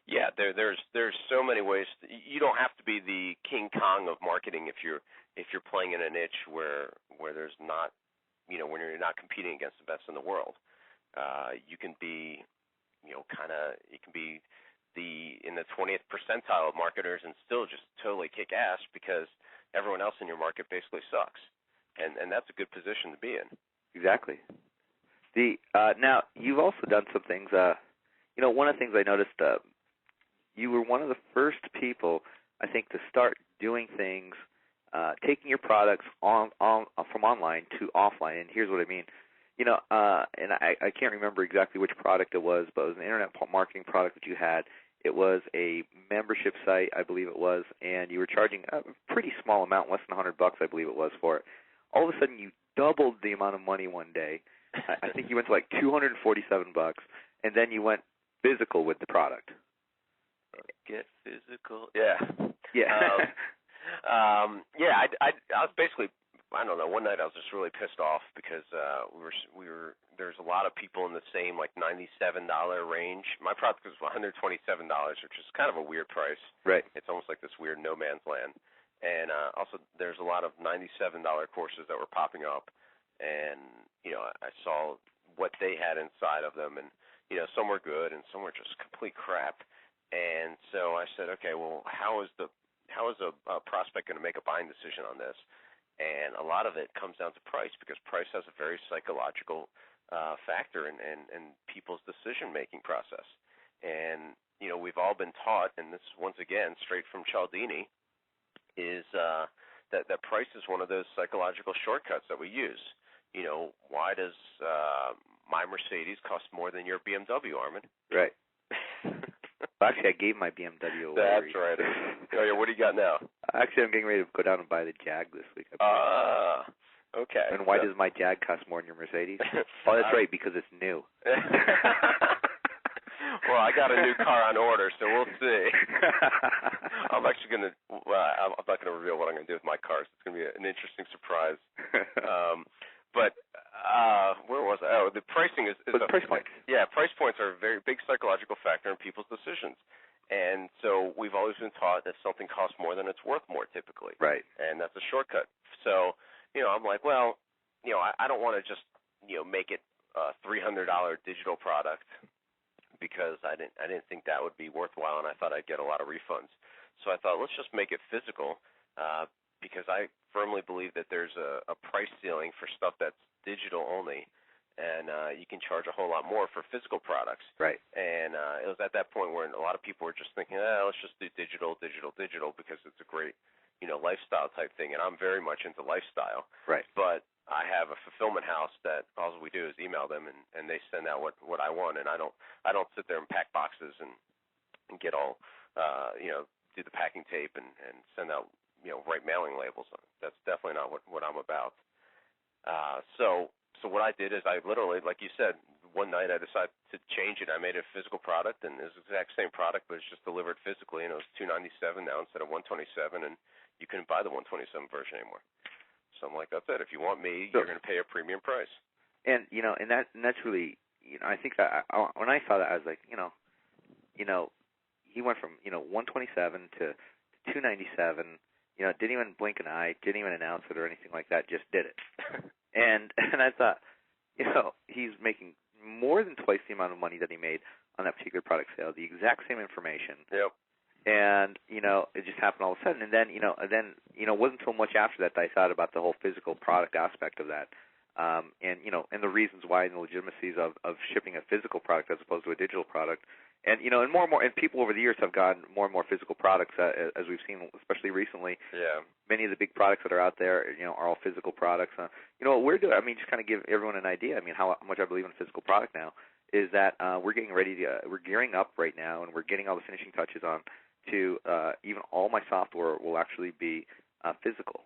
Yeah, there's so many ways. You don't have to be the King Kong of marketing if you're playing in a niche where there's not, when you're not competing against the best in the world. You can be, you can be in the 20th percentile of marketers and still just totally kick ass because everyone else in your market basically sucks, and that's a good position to be in. Exactly. Now you've also done some things. One of the things I noticed. You were one of the first people, I think, to start doing things, taking your products from online to offline. And here's what I mean. And I can't remember exactly which product it was, but it was an internet marketing product that you had. It was a membership site, I believe it was, and you were charging a pretty small amount, less than $100, I believe it was, for it. All of a sudden, you doubled the amount of money one day. I think you went to like $247, and then you went physical with the product. Get physical. Yeah. Yeah. Yeah. I was basically, I don't know. One night I was just really pissed off because there's a lot of people in the same like $97 range. My product was $127, which is kind of a weird price. Right. It's almost like this weird no man's land. And also there's a lot of $97 courses that were popping up, and I saw what they had inside of them, and some were good and some were just complete crap. And so I said, okay, well, how is a prospect going to make a buying decision on this? And a lot of it comes down to price, because price has a very psychological factor in people's decision-making process. And, we've all been taught, and this, once again, straight from Cialdini, is that price is one of those psychological shortcuts that we use. Why does my Mercedes cost more than your BMW, Armin? Right. Actually, I gave my BMW away. That's right. Oh, yeah, what do you got now? Actually, I'm getting ready to go down and buy the Jag this week. Okay. And why does my Jag cost more than your Mercedes? Oh, that's right, because it's new. Well, I got a new car on order, so we'll see. I'm actually going to, I'm not going to reveal what I'm going to do with my cars. It's going to be an interesting surprise. But where was I? Oh, the pricing is price points. Yeah, price points are a very big psychological factor in people's decisions. And so we've always been taught that something costs more than it's worth more, typically. Right. And that's a shortcut. So, I'm like, well, I don't want to just, make it a $300 digital product, because I didn't think that would be worthwhile, and I thought I'd get a lot of refunds. So I thought, let's just make it physical, because I firmly believe that there's a price ceiling for stuff that's digital only, and you can charge a whole lot more for physical products. Right. And it was at that point where a lot of people were just thinking, let's just do digital, because it's a great, lifestyle type thing, and I'm very much into lifestyle. Right. But I have a fulfillment house that all we do is email them, and they send out what I want, and I don't sit there and pack boxes and get all do the packing tape and send out write mailing labels. That's definitely not what I'm about. So what I did is I literally, like you said, one night I decided to change it. I made a physical product, and it's the exact same product, but it's just delivered physically, and it was $297 now instead of $127, and you couldn't buy the $127 version anymore. So I'm like, that's it. If you want me, you're going to pay a premium price. And that's really, I think when I saw that, I was like, he went from 127 to 297. Didn't even blink an eye, didn't even announce it or anything like that. Just did it. and I thought, he's making more than twice the amount of money that he made on that particular product sale. The exact same information. Yep. And it just happened all of a sudden. And then it wasn't until much after that I thought about the whole physical product aspect of that, and the reasons why and the legitimacies of shipping a physical product as opposed to a digital product. And and more and more, and people over the years have gotten more and more physical products, as we've seen, especially recently. Yeah. Many of the big products that are out there, are all physical products. What we're doing, just kind of give everyone an idea. How much I believe in physical product now is that we're getting ready to, we're gearing up right now, and we're getting all the finishing touches on to even all my software will actually be physical.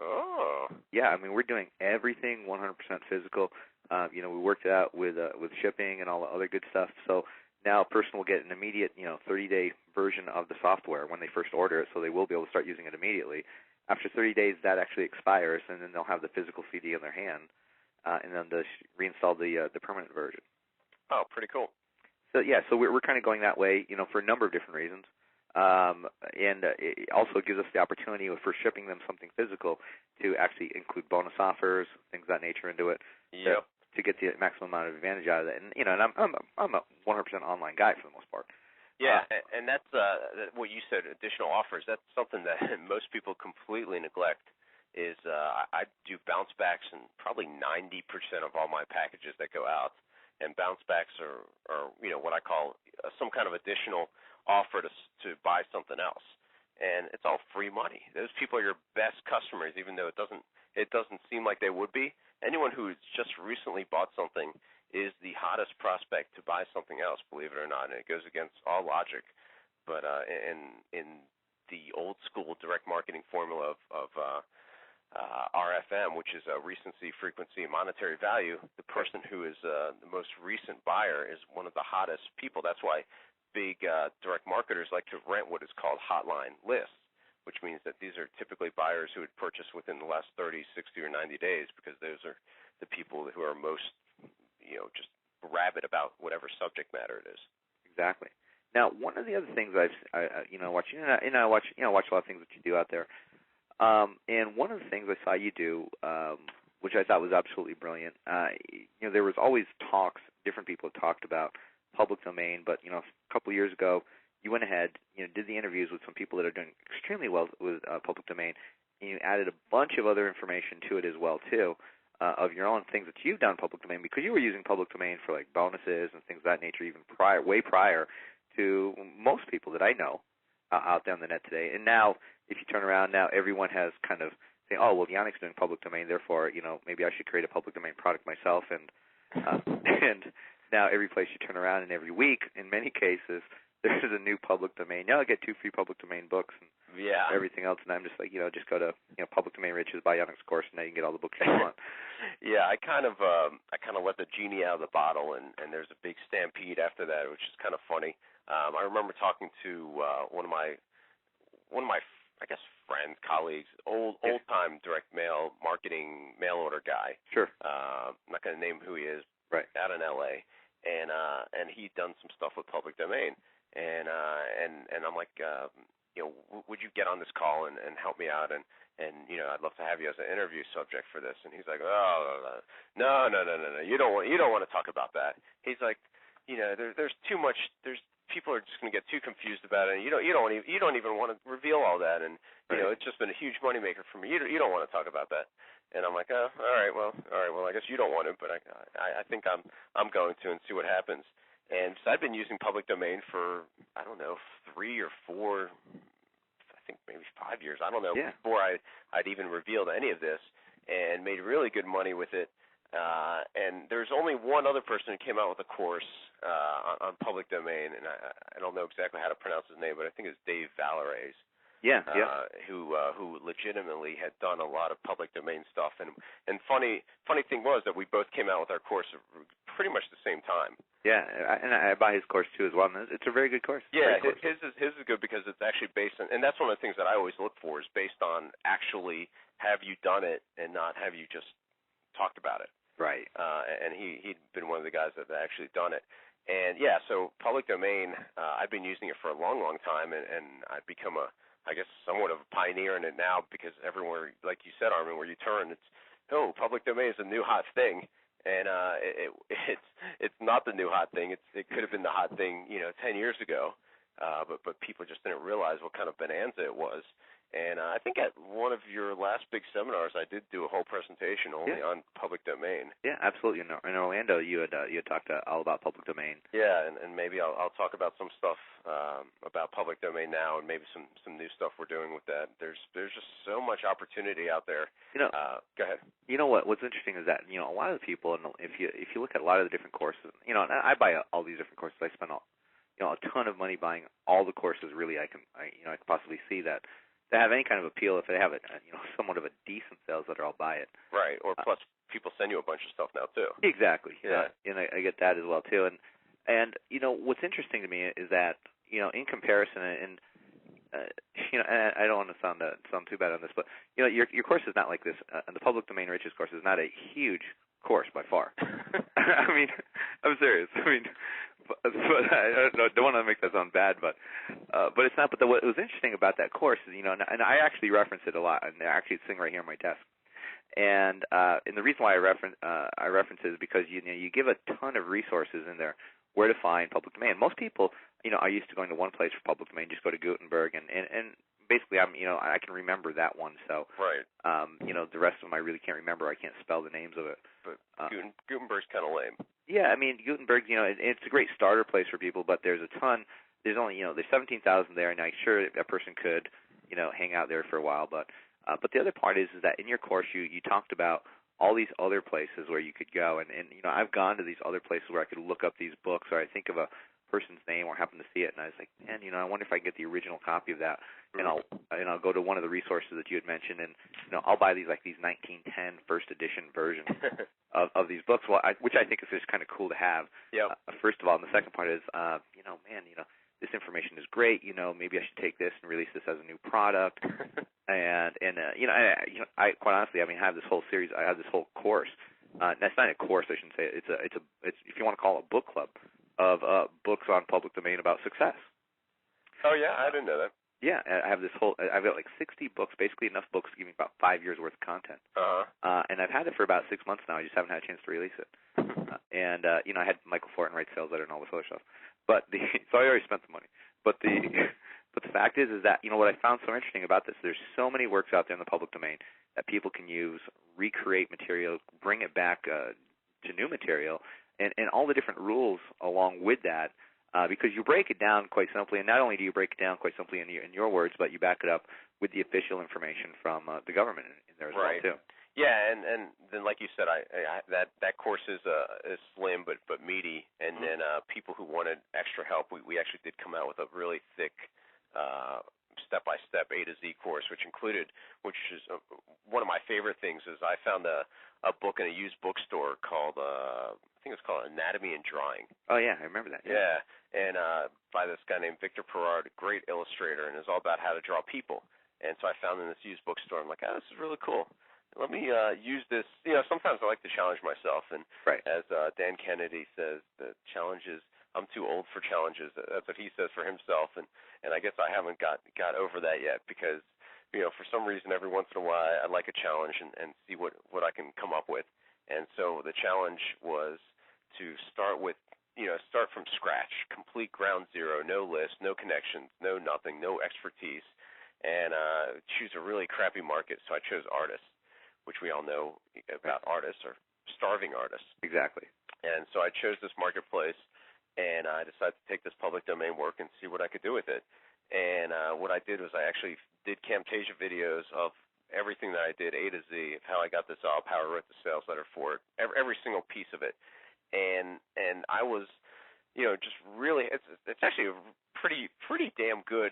Oh. Yeah, we're doing everything 100% physical. We worked it out with shipping and all the other good stuff. So now a person will get an immediate, 30-day version of the software when they first order it, so they will be able to start using it immediately. After 30 days, that actually expires, and then they'll have the physical CD in their hand, and then they'll reinstall the permanent version. Oh, pretty cool. So yeah, so we're kind of going that way, for a number of different reasons. And it also gives us the opportunity, if we're shipping them something physical, to actually include bonus offers, things of that nature into it. Yep. To get the maximum amount of advantage out of it. And and I'm a 100% online guy for the most part. Yeah, and that's what you said, additional offers. That's something that most people completely neglect. Is I do bounce backs in probably 90% of all my packages that go out, and bounce backs are what I call some kind of additional offer to buy something else, and it's all free money. Those people are your best customers, even though it doesn't seem like they would be. Anyone who's just recently bought something is the hottest prospect to buy something else, believe it or not, and it goes against all logic. But in the old school direct marketing formula of RFM, which is recency, frequency, and monetary value, the person who is the most recent buyer is one of the hottest people. That's why big direct marketers like to rent what is called hotline lists, which means that these are typically buyers who had purchased within the last 30, 60, or 90 days, because those are the people who are most, just rabid about whatever subject matter it is. Exactly. Now, one of the other things I watch, I watch a lot of things that you do out there, and one of the things I saw you do, which I thought was absolutely brilliant, there was always talks, different people have talked about public domain, but a couple of years ago, you went ahead, did the interviews with some people that are doing extremely well with public domain, and you added a bunch of other information to it as well too, of your own things that you've done public domain, because you were using public domain for like bonuses and things of that nature even way prior to most people that I know out there on the net today. And now, if you turn around now, everyone has kind of saying, oh, well, Yanik's doing public domain, therefore, maybe I should create a public domain product myself. And now every place you turn around and every week, in many cases, there's a new public domain. Now I get 2 free public domain books and everything else, and I'm just like, just go to Public Domain Riches, buy Yanik's course, and now you can get all the books you want. Yeah, I kind of let the genie out of the bottle, and there's a big stampede after that, which is kind of funny. I remember talking to one of my I guess friends, colleagues, old time direct mail marketing mail order guy. Sure. I'm not going to name who he is. Right. Out in L.A. And he'd done some stuff with public domain, and I'm like, would you get on this call and help me out, and I'd love to have you as an interview subject for this. And he's like, oh, no, you don't want to talk about that. He's like, there's too much. There's people are just going to get too confused about it. And you don't even want to reveal all that. And it's just been a huge moneymaker for me. You don't want to talk about that. And I'm like, oh, all right. Well, I guess you don't want to, but I think I'm going to, and see what happens. And so I've been using public domain for, I don't know, 3 or 4, I think maybe 5 years, I don't know, Yeah. before I'd even revealed any of this, and made really good money with it. And there's only one other person who came out with a course on public domain, and I don't know exactly how to pronounce his name, but I think it's Dave Valerays. Yeah. Who legitimately had done a lot of public domain stuff, and funny thing was that we both came out with our course at pretty much the same time. Yeah, and I buy his course too as well. And it's a very good course. Yeah, his is good because it's actually based on, and that's one of the things that I always look for, is based on actually have you done it and not have you just talked about it. Right. And he'd been one of the guys that had actually done it. And yeah, so public domain, I've been using it for a long, long time, and I've become I guess somewhat of a pioneer in it now, because everywhere, like you said, Armin, where you turn, it's public domain is a new hot thing, and it's not the new hot thing. It could have been the hot thing 10 years ago, but people just didn't realize what kind of bonanza it was. And I think at one of your last big seminars, I did do a whole presentation only on public domain. Yeah, absolutely. In Orlando, you had talked all about public domain. Yeah, and maybe I'll talk about some stuff about public domain now, and maybe some new stuff we're doing with that. There's just so much opportunity out there. Go ahead. You know what's interesting is that a lot of the people, and if you look at a lot of the different courses, and I buy all these different courses. I spend a ton of money buying all the courses really I can possibly see that have any kind of appeal. If they have somewhat of a decent sales letter, I'll buy it. Right. Or plus people send you a bunch of stuff now too. Exactly. Yeah. And I get that as well too. And what's interesting to me is that in comparison, and I don't want to sound too bad on this, but your course is not like this. And the public domain riches course is not a huge course by far. I mean, I'm serious. I mean, but I don't want to make that sound bad, but it's not. But what was interesting about that course is, and I actually reference it a lot, and actually it's sitting right here on my desk. And the reason why I reference it is because you give a ton of resources in there where to find public domain. Most people, are used to going to one place for public domain, just go to Gutenberg, and basically I can remember that one. So right. The rest of them I really can't remember. I can't spell the names of it. But Gutenberg's kind of lame. Yeah, I mean Gutenberg, it's a great starter place for people, but there's a ton. There's only there's 17,000 there, and I'm sure a person could hang out there for a while. But the other part is that in your course you talked about all these other places where you could go, and I've gone to these other places where I could look up these books, or I think of a person's name or happen to see it, and I was like, man, I wonder if I can get the original copy of that, and I'll go to one of the resources that you had mentioned, and I'll buy these 1910 first edition versions of these books, which I think is just kind of cool to have. Yeah. First of all, and the second part is, this information is great. Maybe I should take this and release this as a new product. and I quite honestly, I have this whole series. I have this whole course. That's not a course, I shouldn't say. It's if you want to call it a book club of books on public domain about success. Oh yeah, I didn't know that. Yeah, I have this whole. I've got 60 books, basically enough books to give me about 5 years worth of content. And I've had it for about 6 months now. I just haven't had a chance to release it. I had Michael Fortin write sales letter and all this other stuff. But so I already spent the money. But the fact is that what I found so interesting about this, there's so many works out there in the public domain that people can use, recreate material, bring it back to new material, and all the different rules along with that. Because you break it down quite simply, and not only do you break it down quite simply in your words, but you back it up with the official information from the government in there as well too. Yeah, and then like you said, that course is slim but meaty, and then people who wanted extra help, we actually did come out with a really thick step-by-step A to Z course, which is one of my favorite things is I found a book in a used bookstore called I think it's called Anatomy and Drawing. Oh yeah, I remember that. Yeah, and by this guy named Victor Perard, a great illustrator, and it's all about how to draw people. And so I found in this used bookstore, I'm like, this is really cool. Let me use this. Sometimes I like to challenge myself, and as Dan Kennedy says, the challenge is I'm too old for challenges. That's what he says for himself, and I guess I haven't got over that yet because for some reason every once in a while I like a challenge and see what I can come up with. And so the challenge was to start from scratch, complete ground zero, no list, no connections, no nothing, no expertise, and choose a really crappy market. So I chose artists, which we all know about artists are starving artists. Exactly. And so I chose this marketplace, and I decided to take this public domain work and see what I could do with it. And what I did was I actually did Camtasia videos of everything that I did, A to Z, of how I got this up, how I wrote the sales letter for it, every single piece of it. And I was, just really, it's actually a pretty damn good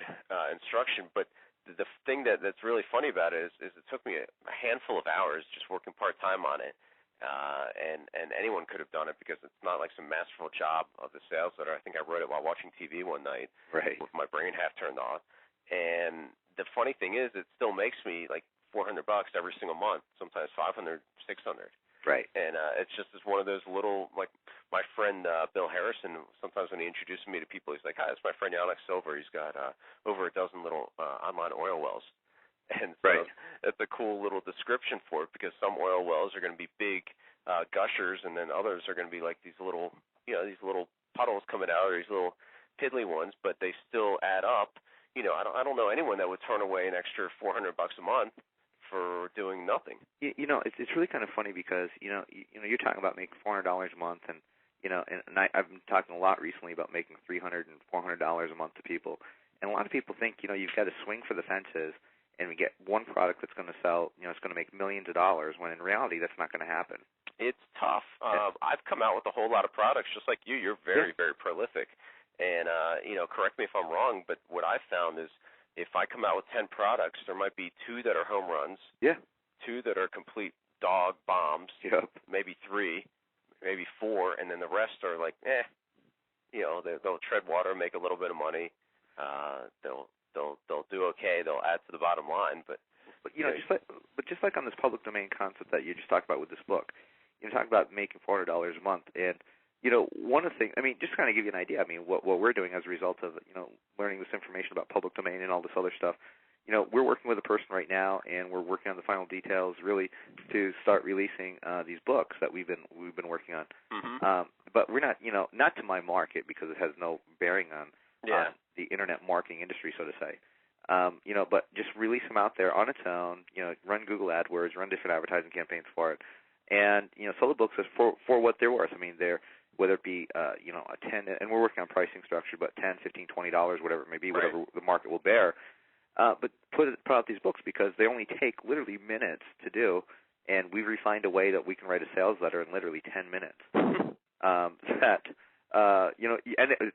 instruction. But the thing that's really funny about it is it took me a handful of hours just working part-time on it. And anyone could have done it because it's not like some masterful job of the sales letter. I think I wrote it while watching TV one night with my brain half turned off. And the funny thing is, it still makes me like $400 every single month, sometimes $500, $600. Right. And it's one of those little, like my friend Bill Harrison, sometimes when he introduces me to people, he's like, "Hi, it's my friend Yanik Silver. He's got over a dozen little online oil wells." And so that's a cool little description for it, because some oil wells are going to be big gushers, and then others are going to be like these little, these little puddles coming out, or these little piddly ones, but they still add up. I don't know anyone that would turn away an extra $400 a month for doing nothing. It's really kind of funny because you're talking about making $400 a month, and I've been talking a lot recently about making $300 and $400 a month to people, and a lot of people think you've got to swing for the fences and we get one product that's going to sell, it's going to make millions of dollars, when in reality that's not going to happen. It's tough. I've come out with a whole lot of products just like you. You're very, very prolific. And, correct me if I'm wrong, but what I've found is if I come out with 10 products, there might be 2 that are home runs, 2 that are complete dog bombs, maybe 3, maybe 4, and then the rest are like, they'll tread water, make a little bit of money. They'll do okay. They'll add to the bottom line, but just like on this public domain concept that you just talked about with this book, you talk about making $400 a month, and one of the things, just to kind of give you an idea, what we're doing as a result of learning this information about public domain and all this other stuff, we're working with a person right now, and we're working on the final details really to start releasing these books that we've been working on. Mm-hmm. But we're not, not to my market, because it has no bearing on the internet marketing industry, so to say. But just release them out there on its own. Run Google AdWords, run different advertising campaigns for it, and sell the books for what they're worth. They're, whether it be a 10, and we're working on pricing structure, but $10, $15, $20, whatever it may be, whatever the market will bear. But put out these books, because they only take literally minutes to do, and we've refined a way that we can write a sales letter in literally 10 minutes. And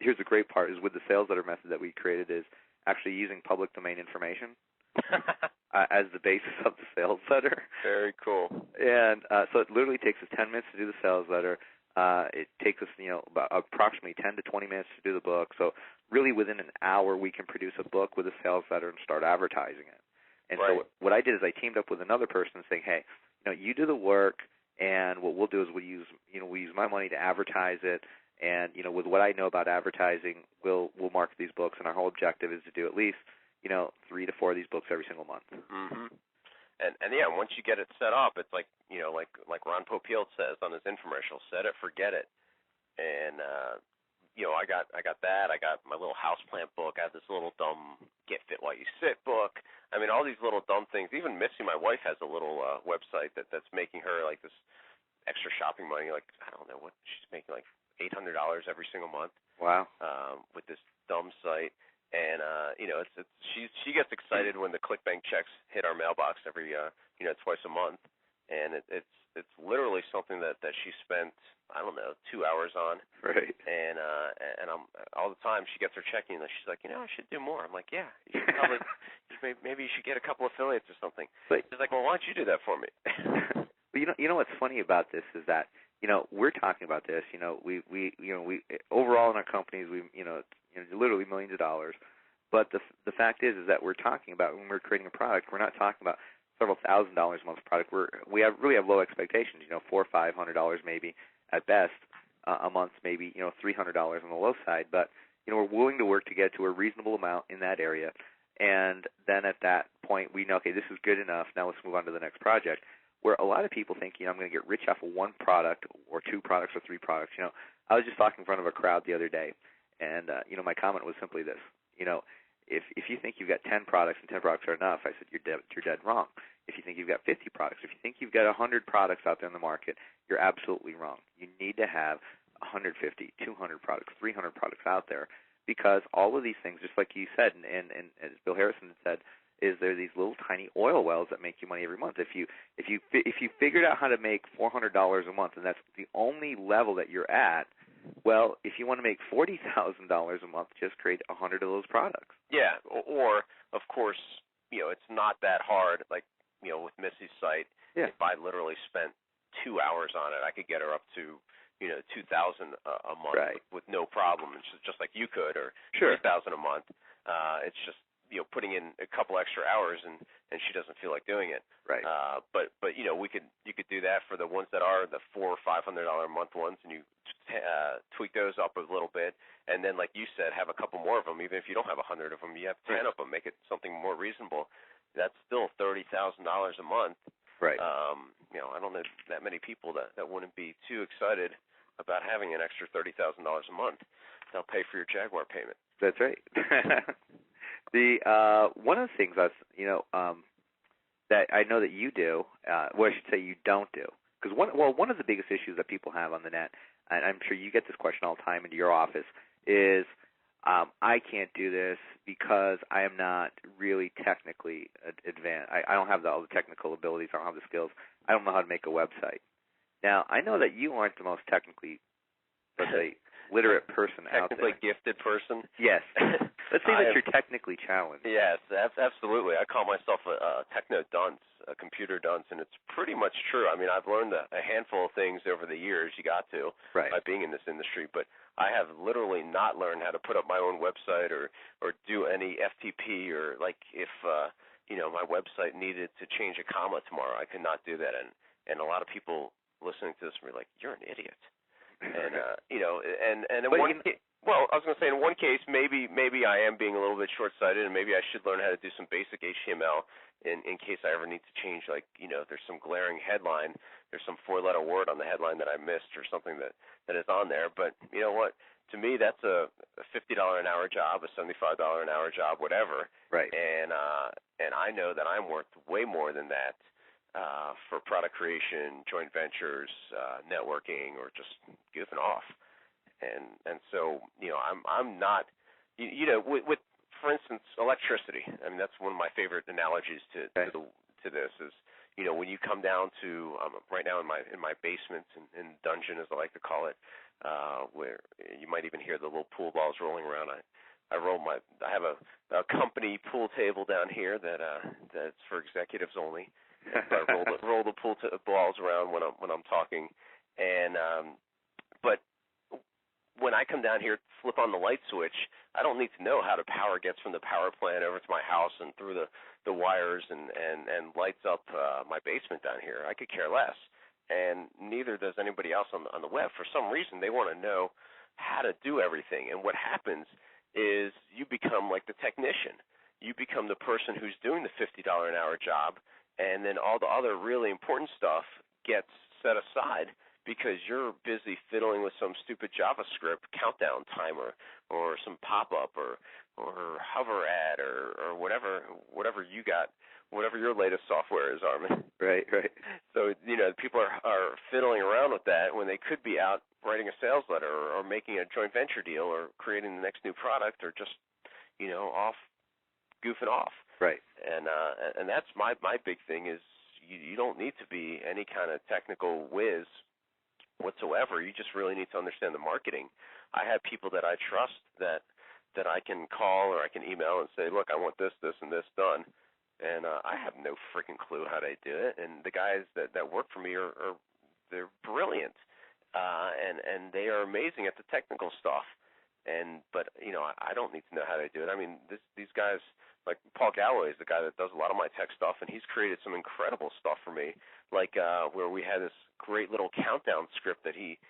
here's the great part, is with the sales letter method that we created is actually using public domain information as the basis of the sales letter. Very cool. And so it literally takes us 10 minutes to do the sales letter. It takes us, about approximately 10 to 20 minutes to do the book. So really within an hour we can produce a book with a sales letter and start advertising it. And so what I did is I teamed up with another person saying, hey, you do the work, and what we'll do is we use my money to advertise it. And, with what I know about advertising, we'll market these books, and our whole objective is to do at least, 3 to 4 of these books every single month. Mm-hmm. And once you get it set up, it's like, like Ron Popeil says on his infomercial, set it, forget it. And, I got that. I got my little houseplant book. I have this little dumb Get Fit While You Sit book. All these little dumb things. Even Missy, my wife, has a little website that's making her like this extra shopping money. Like, I don't know what she's making, like $800 every single month. Wow. With this dumb site. And she gets excited when the ClickBank checks hit our mailbox every twice a month, and it's literally something that she spent, I don't know, 2 hours on. Right. And I'm all the time she gets her checking, and she's like, I should do more. I'm like, yeah, you should probably maybe you should get a couple affiliates or something. But she's like, well, why don't you do that for me? Well, what's funny about this is that we're talking about this. We overall in our companies, we literally millions of dollars. But the fact is that we're talking about, when we're creating a product, we're not talking about several $1,000s a month product. We really have low expectations. $400 or $500 maybe at best a month, maybe $300 on the low side. But we're willing to work to get to a reasonable amount in that area. And then at that point, we know, okay, this is good enough. Now let's move on to the next project. Where a lot of people think, I'm going to get rich off of one product or 2 products or 3 products. I was just talking in front of a crowd the other day, and my comment was simply this: if you think you've got 10 products and 10 products are enough, I said you're dead wrong. If you think you've got 50 products, if you think you've got 100 products out there in the market, you're absolutely wrong. You need to have 150, 200 products, 300 products out there because all of these things, just like you said, and as Bill Harrison said, is there these little tiny oil wells that make you money every month. If you figured out how to make $400 a month, and that's the only level that you're at, well, if you want to make $40,000 a month, just create 100 of those products. Yeah, or of course, it's not that hard. Like, with Missy's site, if I literally spent 2 hours on it, I could get her up to, $2,000 a month with no problem. It's just like you could, or $3,000 a month. It's just putting in a couple extra hours, and she doesn't feel like doing it. Right. But you could do that for the ones that are the $400 or $500 a month ones, and you tweak those up a little bit, and then like you said, have a couple more of them. Even if you don't have 100 of them, you have 10 of them. Make it something more reasonable. That's still $30,000 a month. Right. I don't know that many people that wouldn't be too excited about having an extra $30,000 a month. They'll pay for your Jaguar payment. That's right. One of the things that I know that you do, well, I should say you don't do, because one of the biggest issues that people have on the net, and I'm sure you get this question all the time into your office, is I can't do this because I am not really technically advanced. I don't have all the technical abilities. I don't have the skills. I don't know how to make a website. Now, I know that you aren't the most technically, let's say, literate person out there. Technically gifted person? Yes. Let's say that you're technically challenged. Yes, absolutely. I call myself a techno dunce, a computer dunce, and it's pretty much true. I mean, I've learned a handful of things over the years. You got to, by being in this industry, but I have literally not learned how to put up my own website or do any FTP, or like if my website needed to change a comma tomorrow, I could not do that. And a lot of people listening to this will be like, "You're an idiot." And and in one case, well, I was going to say in one case maybe I am being a little bit short-sighted, and maybe I should learn how to do some basic HTML in case I ever need to change, like, there's some glaring headline, there's some 4-letter word on the headline that I missed or something that is on there. But you know what? To me, that's a $50 an hour job, a $75 an hour job, whatever. Right. And I know that I'm worth way more than that. For product creation, joint ventures, networking, or just goofing off, and so I'm not, with for instance electricity. I mean, that's one of my favorite analogies to this is when you come down to right now in my basement in dungeon, as I like to call it, where you might even hear the little pool balls rolling around. I have a company pool table down here that's for executives only. I roll the pool balls around when I'm talking, and but when I come down here, flip on the light switch, I don't need to know how the power gets from the power plant over to my house and through the wires and lights up my basement down here. I could care less, and neither does anybody else on the web. For some reason, they want to know how to do everything, and what happens is you become like the technician. You become the person who's doing the $50 an hour job. And then all the other really important stuff gets set aside because you're busy fiddling with some stupid JavaScript countdown timer or some pop-up or hover ad or whatever you got, whatever your latest software is, Armin. Right. So, people are fiddling around with that when they could be out writing a sales letter or making a joint venture deal or creating the next new product or just, off goofing off. Right. And that's my big thing is you don't need to be any kind of technical whiz whatsoever. You just really need to understand the marketing. I have people that I trust that I can call or I can email and say, look, I want this, and this done. And I have no freaking clue how they do it. And the guys that work for me they're brilliant. And they are amazing at the technical stuff. But I don't need to know how they do it. I mean, these guys, like Paul Galloway is the guy that does a lot of my tech stuff, and he's created some incredible stuff for me, like where we had this great little countdown script that he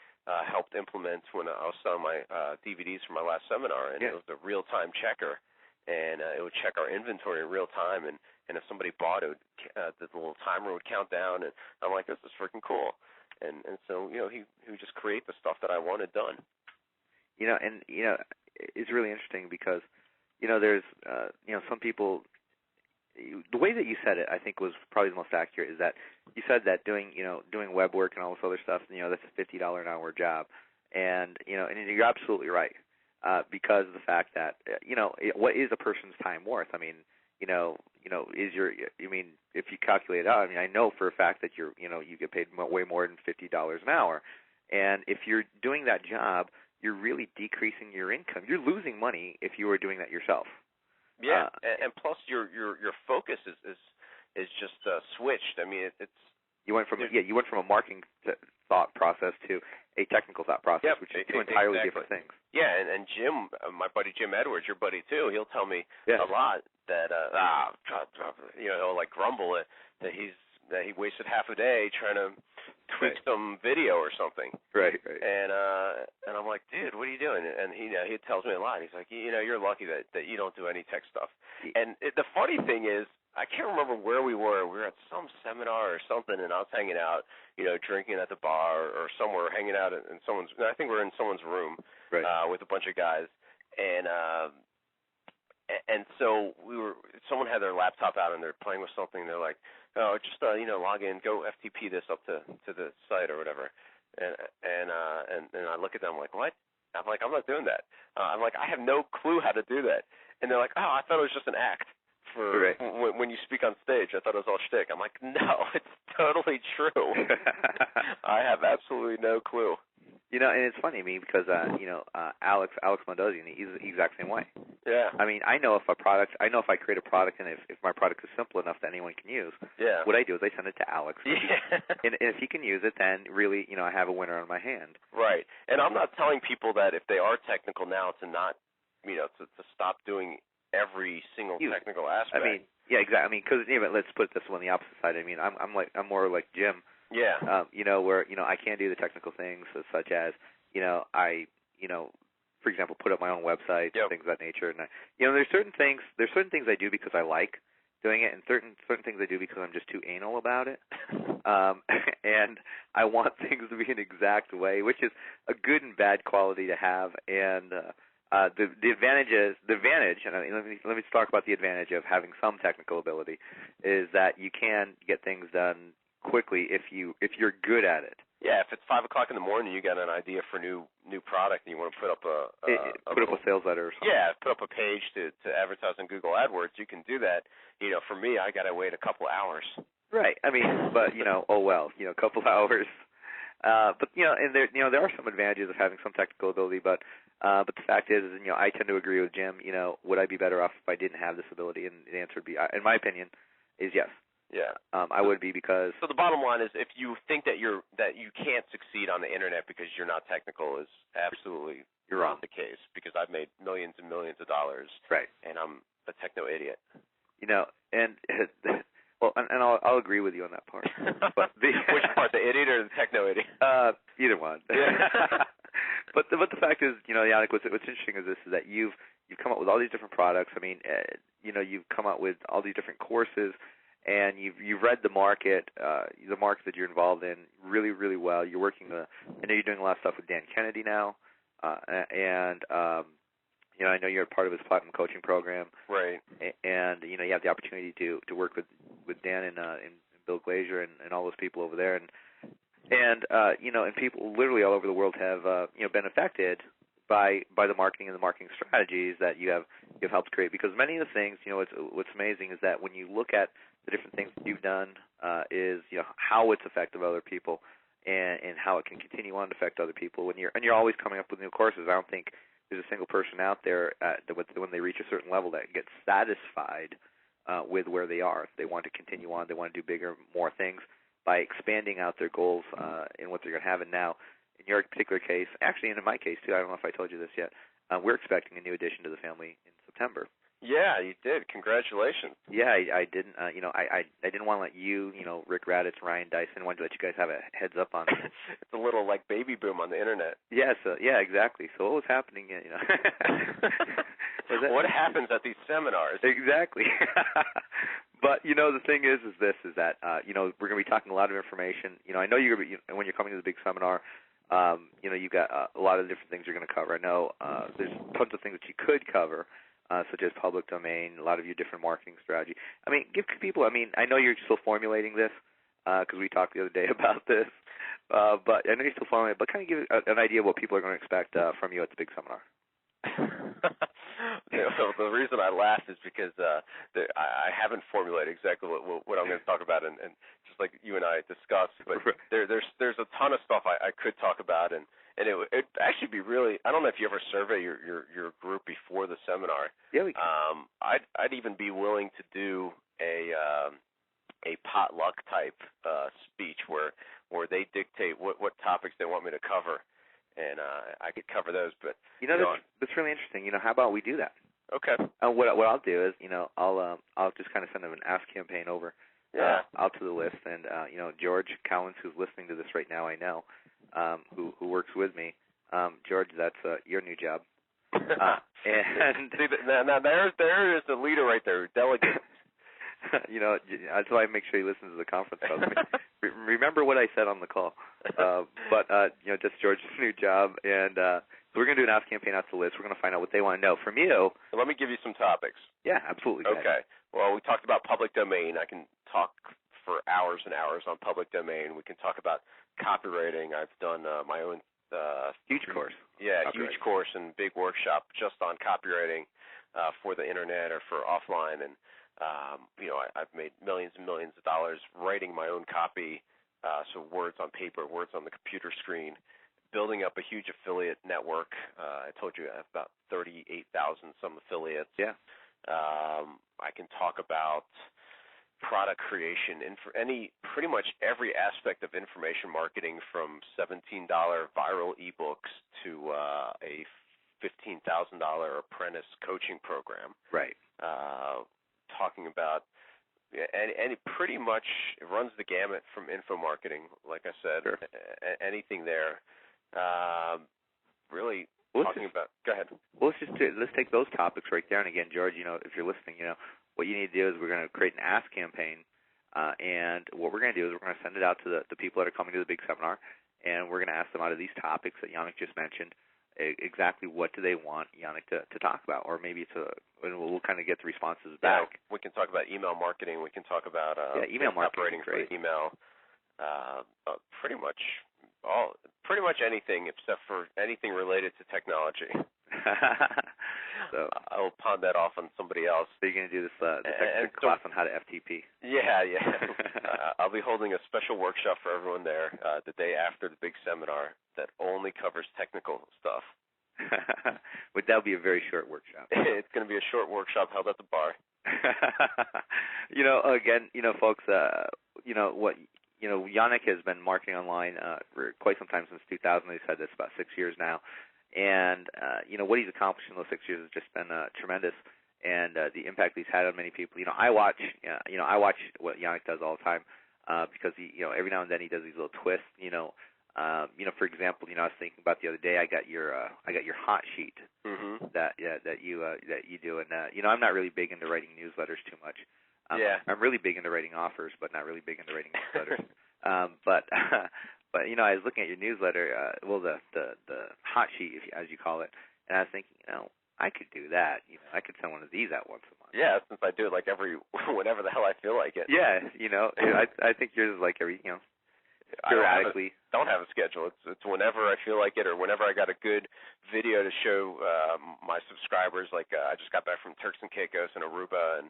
helped implement when I was selling my DVDs for my last seminar, and it was a real-time checker, and it would check our inventory in real time, and if somebody bought it, the little timer would count down, and I'm like, this is freaking cool. And so, he would just create the stuff that I wanted done. It's really interesting because there's some people. The way that you said it, I think, was probably the most accurate. Is that you said that doing web work and all this other stuff, that's a $50 an hour job, and and you're absolutely right. because of the fact that what is a person's time worth? I mean, is your if you calculate it out, I mean, I know for a fact that you get paid way more than $50 an hour, and if you're doing that job, you're really decreasing your income. You're losing money if you were doing that yourself. Yeah, and plus your focus is just switched. I mean, it's you went from a marketing thought process to a technical thought process, which are two entirely different things. Yeah, and Jim, my buddy Jim Edwards, your buddy too, he'll tell me a lot that he'll like grumble that he wasted half a day trying to tweak some video or something. Right. And I'm like, dude, what are you doing? And he tells me a lot. He's like, you're lucky that you don't do any tech stuff. And the funny thing is, I can't remember where we were. We were at some seminar or something, and I was hanging out, drinking at the bar or somewhere, hanging out in someone's. I think we were in someone's room with a bunch of guys, and so someone had their laptop out and they're playing with something. They're like, oh, just log in, go FTP this up to the site or whatever. And I look at them like, what? I'm like, I'm not doing that. I'm like, I have no clue how to do that. And they're like, oh, I thought it was just an act for when you speak on stage. I thought it was all shtick. I'm like, no, it's totally true. I have absolutely no clue. And it's funny, because Alex Mendoza, he's the exact same way. Yeah. I mean, I know if I create a product and if my product is simple enough that anyone can use, what I do is I send it to Alex. And if he can use it, then really, I have a winner on my hand. Right. And I'm not telling people that if they are technical now to not, to stop doing every single technical aspect. I mean, yeah, exactly. I mean, because let's put this one on the opposite side. I mean, I'm more like Jim. Yeah. Where I can't do the technical things such as I for example put up my own website, things of that nature, and there's certain things I do because I like doing it, and certain things I do because I'm just too anal about it. And I want things to be an exact way, which is a good and bad quality to have. And the advantage, and let me talk about the advantage of having some technical ability, is that you can get things done quickly if you're good at it. Yeah, if it's 5 o'clock in the morning, you got an idea for new product, and you want to put up a sales letter or something. Yeah, put up a page to advertise on Google AdWords. You can do that. For me, I got to wait a couple hours. Right. I mean, but oh well, a couple hours. But and there are some advantages of having some technical ability, but the fact is I tend to agree with Jim. Would I be better off if I didn't have this ability? And the answer would be, in my opinion, is yes. Yeah. I would be, because. So the bottom line is, if you think that you can't succeed on the internet because you're not technical, is absolutely wrong. The case, because I've made millions and millions of dollars. Right. And I'm a techno idiot. And well, and I'll agree with you on that part. But which part, the idiot or the techno idiot? Either one. Yeah. But the fact is, Yanik, what's interesting is this: is that you've come up with all these different products. I mean, you've come up with all these different courses, and you've read the market that you're involved in really, really well. You're working I know you're doing a lot of stuff with Dan Kennedy now, and I know you're a part of his Platinum Coaching Program. Right. And you have the opportunity to work with Dan and Bill Glazier and all those people over there, and people literally all over the world have been affected by the marketing and the marketing strategies that you've helped create. Because many of the things, what's amazing is that when you look at the different things that you've done, is how it's affected other people, and how it can continue on to affect other people. When you're always coming up with new courses. I don't think there's a single person out there that when they reach a certain level that gets satisfied with where they are. They want to continue on. They want to do bigger, more things by expanding out their goals in what they're going to have. And now, in your particular case, actually, and in my case too, I don't know if I told you this yet, we're expecting a new addition to the family in September. Yeah, you did. Congratulations. Yeah, I didn't. I didn't want to let you, Rick Raditz, Ryan Dyson, wanted to let you guys have a heads up on it. It's a little like baby boom on the internet. Yeah. So yeah, exactly. So what was happening? What happens at these seminars? Exactly. But the thing is that we're going to be talking a lot of information. I know you're going to be, when you're coming to the big seminar. You've got a lot of different things you're going to cover. I know there's tons of things that you could cover. Such as public domain, a lot of your different marketing strategy. I mean, give people, I know you're still formulating this, because we talked the other day about this, but I know you're still formulating it, but kind of give an idea of what people are going to expect from you at the big seminar. The reason I laugh is because I haven't formulated exactly what I'm going to talk about, and just like you and I discussed, but there's a ton of stuff I could talk about, and it'd actually be really, I don't know if you ever survey your group before the seminar. Yeah, I'd even be willing to do a potluck type speech where they dictate what topics they want me to cover, and I could cover those. But that's really interesting. How about we do that? Okay. What I'll do is, I'll just kind of send them an ask campaign over out to the list, and George Collins, who's listening to this right now, I know, who works with me. George, that's your new job. And see, now there is the leader right there, delegate. That's why I make sure he listens to the conference calls. Remember what I said on the call. But just George's new job, and so we're going to do an ask campaign out to the list. We're going to find out what they want to know from you. So let me give you some topics. Yeah, absolutely. Okay. Well, we talked about public domain. I can talk for hours and hours on public domain. We can talk about copywriting. I've done my own huge course. Yeah, huge course and big workshop just on copywriting for the internet or for offline. And I've made millions and millions of dollars writing my own copy, so words on paper, words on the computer screen, building up a huge affiliate network. I told you I have about 38,000 some affiliates. Yeah. I can talk about product creation and for pretty much every aspect of information marketing, from $17 viral ebooks to a $15,000 apprentice coaching program. Right. Talking about and it pretty much runs the gamut from info marketing, like I said. Sure. Anything there. Really talking about. Go ahead. Well, let's take those topics right there. And again, George, if you're listening, what you need to do is we're going to create an ask campaign, and what we're going to do is we're going to send it out to the people that are coming to the big seminar, and we're going to ask them out of these topics that Yanik just mentioned, exactly what do they want Yanik to talk about, or maybe and we'll kind of get the responses back. We can talk about email marketing. We can talk about email marketing operating for email. Pretty much anything except for anything related to technology. So I'll pawn that off on somebody else. So you're going to do this class on how to FTP. Yeah. I'll be holding a special workshop for everyone there the day after the big seminar that only covers technical stuff. But that'll be a very short workshop. It's going to be a short workshop held at the bar. Again, folks, what Yanik has been marketing online for quite some time, since 2000. He's had this about 6 years now. And, what he's accomplished in those 6 years has just been tremendous, and the impact he's had on many people. I watch what Yanik does all the time because he, every now and then he does these little twists. For example, I was thinking about the other day. I got your hot sheet that you do, and I'm not really big into writing newsletters too much. I'm really big into writing offers, but not really big into writing newsletters. But I was looking at your newsletter, the hot sheet, as you call it, and I was thinking, I could do that. I could send one of these out once a month. Yeah, since I do it like whenever the hell I feel like it. Yeah, I think yours is like every, periodically. I don't have a schedule. It's whenever I feel like it, or whenever I got a good video to show my subscribers. Like I just got back from Turks and Caicos and Aruba, and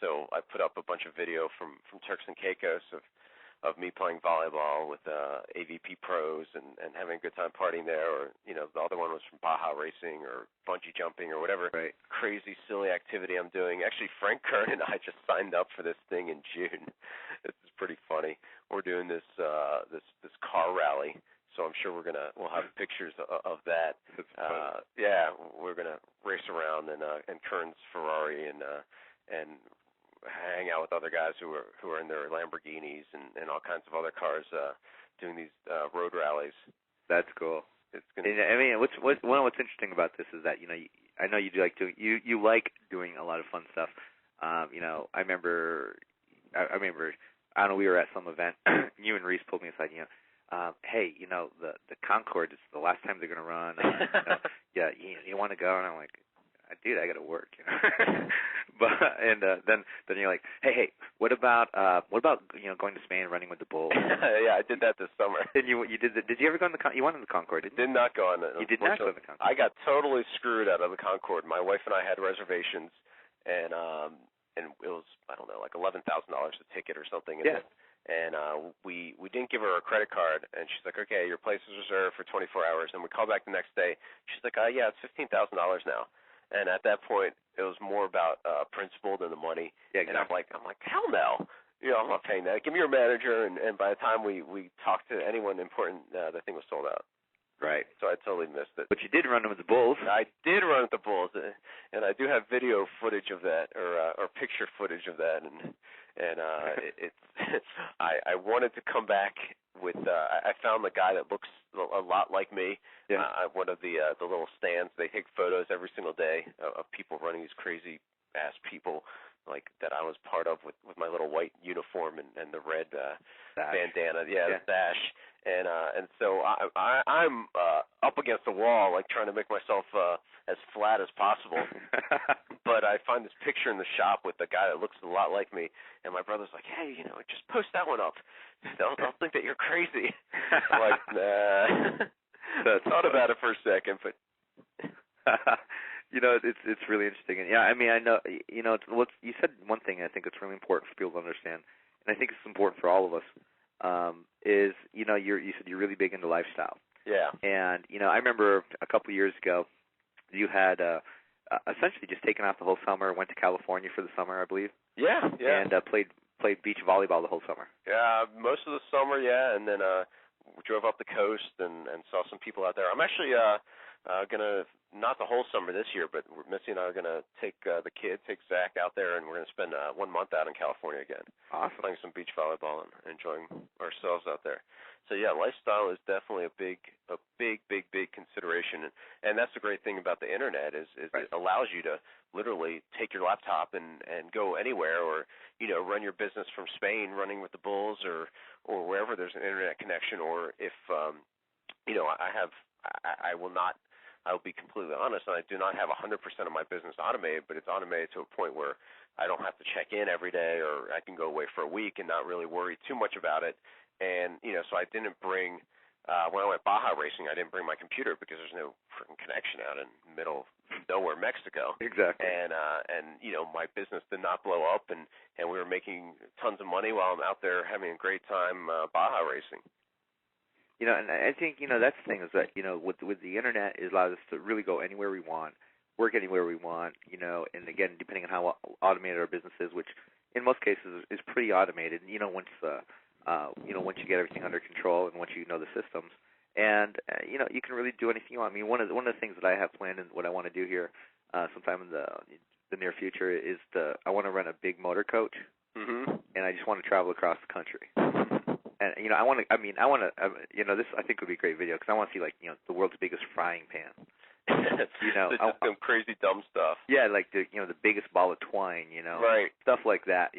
so I put up a bunch of video from Turks and Caicos of me playing volleyball with AVP pros and having a good time partying there, or the other one was from Baja racing or bungee jumping or whatever crazy silly activity I'm doing. Actually, Frank Kern and I just signed up for this thing in June. This is pretty funny. We're doing this car rally, so I'm sure we'll have pictures of that. Yeah, we're gonna race around and Kern's Ferrari and hang out with other guys who are in their Lamborghinis and all kinds of other cars doing these road rallies. That's cool. It's gonna. What's interesting about this is that I know you like doing a lot of fun stuff. I remember we were at some event. You and Reese pulled me aside. Hey, the Concorde is the last time they're gonna run. You want to go? And I'm like, dude, I got to work. then you're like, hey, what about going to Spain and running with the Bulls? Yeah, I did that this summer. And you did that? Did you ever go on you went on the Concorde? Didn't you? Did not go on it. You did not go on the Concorde. I got totally screwed out of the Concorde. My wife and I had reservations, and it was, I don't know, like $11,000 a ticket or something. And we didn't give her a credit card, and she's like, okay, your place is reserved for 24 hours. And we called back the next day. She's like, yeah, it's $15,000 now. And at that point, it was more about principle than the money. Yeah, exactly. And I'm like, hell no. I'm not paying that. Give me your manager. And by the time we talked to anyone important, the thing was sold out. Right. So I totally missed it. But you did run with the Bulls. I did run with the Bulls, and I do have video footage of that, or picture footage of that, and I wanted to come back with. I found the guy that looks a lot like me. Yeah. One of the little stands. They take photos every single day of people running, these crazy ass people like that I was part of with my little white uniform and the red bandana. Yeah, the sash. And so I'm up against the wall, like trying to make myself as flat as possible. But I find this picture in the shop with a guy that looks a lot like me, and my brother's like, "Hey, just post that one up. They'll think that you're crazy." I'm like, nah. Thought about it for a second, but it's really interesting. And yeah, I mean, I know, you said one thing I think it's really important for people to understand, and I think it's important for all of us. Is you said you're really big into lifestyle. Yeah. And I remember a couple of years ago, you had essentially just taken off the whole summer, went to California for the summer, I believe. Yeah. And played beach volleyball the whole summer. Yeah, most of the summer, yeah, and then we drove up the coast and saw some people out there. I'm actually gonna, not the whole summer this year, but Missy and I are gonna take the kids, take Zach out there, and we're gonna spend 1 month out in California again. Awesome. Playing some beach volleyball and enjoying ourselves out there. So yeah, lifestyle is definitely a big consideration, and that's the great thing about the internet is right. It allows you to literally take your laptop and go anywhere, or run your business from Spain, running with the Bulls, or wherever there's an internet connection, or if I will be completely honest, and I do not have 100% of my business automated, but it's automated to a point where I don't have to check in every day, or I can go away for a week and not really worry too much about it. And, so I didn't bring, when I went Baja racing, I didn't bring my computer because there's no freaking connection out in the middle of nowhere, Mexico. Exactly. And my business did not blow up, and we were making tons of money while I'm out there having a great time Baja racing. And I think, that's the thing is that, with the internet, it allows us to really go anywhere we want, work anywhere we want, and again, depending on how automated our business is, which in most cases is pretty automated, once you get everything under control and once you know the systems. And, you can really do anything you want. I mean, one of the things that I have planned and what I want to do here sometime in the near future is I want to rent a big motor coach, and I just want to travel across the country. And this I think would be a great video because I want to see the world's biggest frying pan. Some crazy dumb stuff. Yeah, like the biggest ball of twine, right, stuff like that.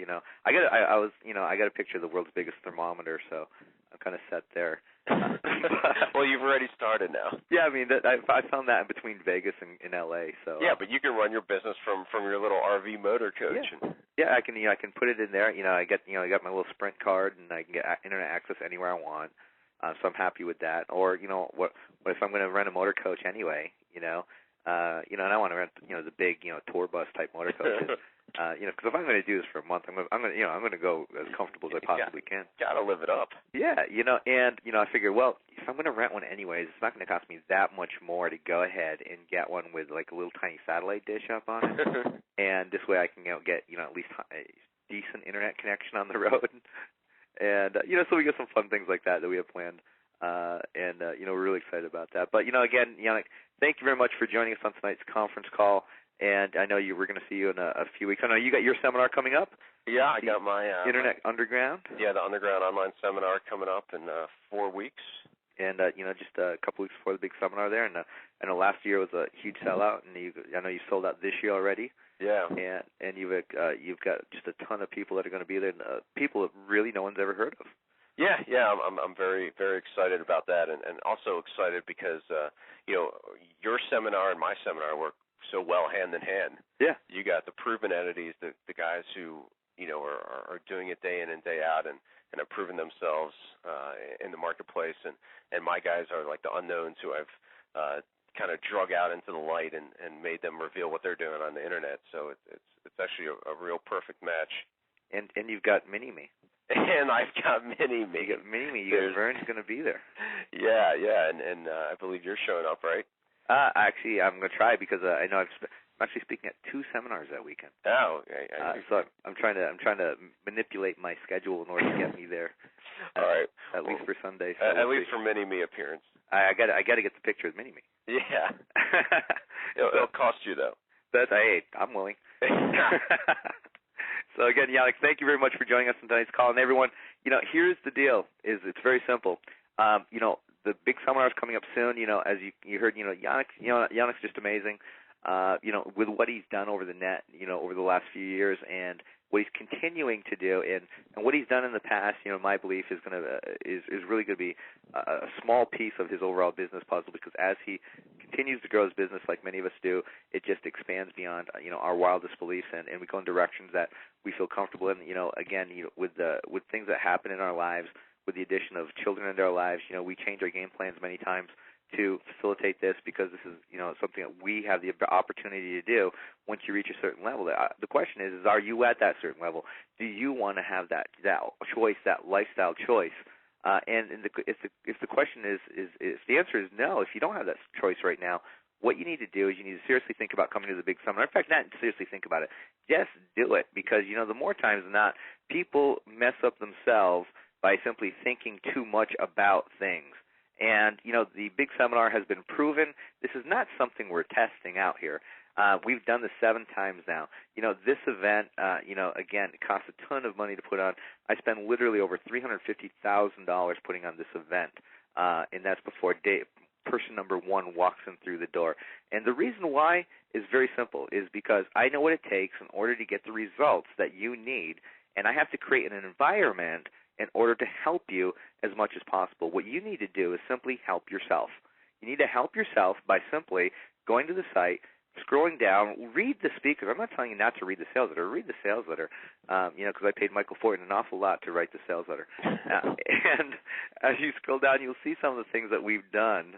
I got a picture of the world's biggest thermometer, so I'm kind of set there. Well, you've already started now. Yeah, I mean, I found that in between Vegas and L.A. So yeah, but you can run your business from your little RV motor coach. Yeah, I can put it in there. I got my little Sprint card, and I can get internet access anywhere I want. So I'm happy with that. Or what if I'm going to rent a motor coach anyway? And I want to rent the big tour bus type motor coaches. Because if I'm going to do this for a month, I'm going to go as comfortable as I possibly can. Got to live it up. Yeah, and I figure, well, if I'm going to rent one anyways, it's not going to cost me that much more to go ahead and get one with like a little tiny satellite dish up on it, and this way I can get at least a decent internet connection on the road, and so we got some fun things like that we have planned. We're really excited about that. But again, Yanik, thank you very much for joining us on tonight's conference call. And I know we're going to see you in a few weeks. I know you got your seminar coming up. Yeah, I got my Internet Underground. Yeah, the Underground online seminar coming up in 4 weeks. And just a couple weeks before the big seminar there. And I know last year was a huge sellout, and I know you sold out this year already. Yeah. And you've got just a ton of people that are going to be there, and people that really no one's ever heard of. Yeah, I'm very, very excited about that, and also excited because your seminar and my seminar work so well hand in hand. Yeah. You got the proven entities, the guys who are doing it day in and day out and have proven themselves in the marketplace, and my guys are like the unknowns who I've kind of drug out into the light and made them reveal what they're doing on the internet. So it's actually a real perfect match. And you've got Mini-Me. And I've got Mini-Me. You got Mini-Me. You got Vern's going to be there. Yeah, and I believe you're showing up, right? Actually, I'm going to try because I know I'm actually speaking at 2 seminars that weekend. Oh, so I'm trying to manipulate my schedule in order to get me there. All right. At least for Sunday. So at least for Mini-Me appearance. I got to get the picture of Mini-Me. Yeah. It'll cost you though. I'm willing. So again, Yanik, thank you very much for joining us on tonight's call. And everyone, here's the deal: it's very simple. The big seminar is coming up soon. As you heard, Yanik's just amazing. With what he's done over the net, over the last few years, and what he's continuing to do, and what he's done in the past, my belief is really going to be a small piece of his overall business puzzle, because as he continues to grow his business like many of us do, it just expands beyond our wildest beliefs, and we go in directions that we feel comfortable in. Again, with things that happen in our lives, with the addition of children into our lives, we change our game plans many times to facilitate this, because this is something that we have the opportunity to do once you reach a certain level. The question is are you at that certain level? Do you want to have that choice, that lifestyle choice? If the question is if the answer is no, if you don't have that choice right now, what you need to do is you need to seriously think about coming to the big seminar. In fact, not seriously think about it. Just do it, because the more times than not, people mess up themselves by simply thinking too much about things. And, the big seminar has been proven. This is not something we're testing out here. We've done this 7 times now. This event, again, it costs a ton of money to put on. I spend literally over $350,000 putting on this event, and that's before person number 1 walks in through the door. And the reason why is very simple, is because I know what it takes in order to get the results that you need, and I have to create an environment in order to help you as much as possible. What you need to do is simply help yourself. You need to help yourself by simply going to the site, scrolling down, read the speakers. I'm not telling you not to read the sales letter. Read the sales letter, because I paid Michael Ford an awful lot to write the sales letter. And as you scroll down, you'll see some of the things that we've done.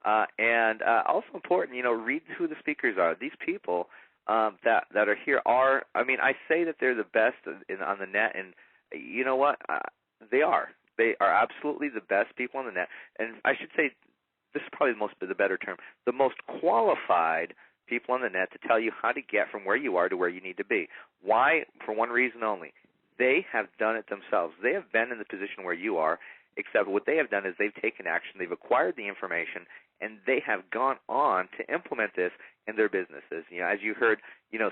And also important, read who the speakers are. These people that are here are, I say that they're the best on the net, and you know what? They are. They are absolutely the best people on the net. And I should say, this is probably the better term, the most qualified people on the net to tell you how to get from where you are to where you need to be. Why? For one reason only. They have done it themselves. They have been in the position where you are, except what they have done is they've taken action, they've acquired the information, and they have gone on to implement this in their businesses. As you heard,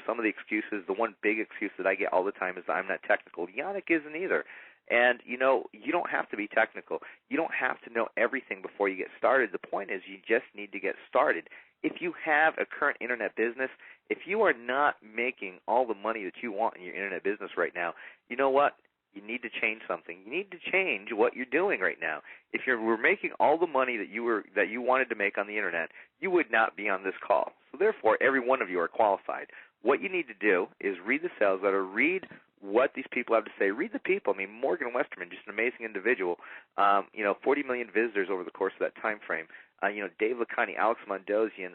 some of the excuses, the one big excuse that I get all the time is that I'm not technical. Yanik isn't either. And, you don't have to be technical. You don't have to know everything before you get started. The point is you just need to get started. If you have a current internet business, if you are not making all the money that you want in your internet business right now, you know what? You need to change something. You need to change what you're doing right now. If you were making all the money that you wanted to make on the internet, you would not be on this call. So therefore, every one of you are qualified. What you need to do is read the sales letter, read what these people have to say. Read the people. Morgan Westerman, just an amazing individual. 40 million visitors over the course of that time frame. Dave Lacani, Alex Mondosian.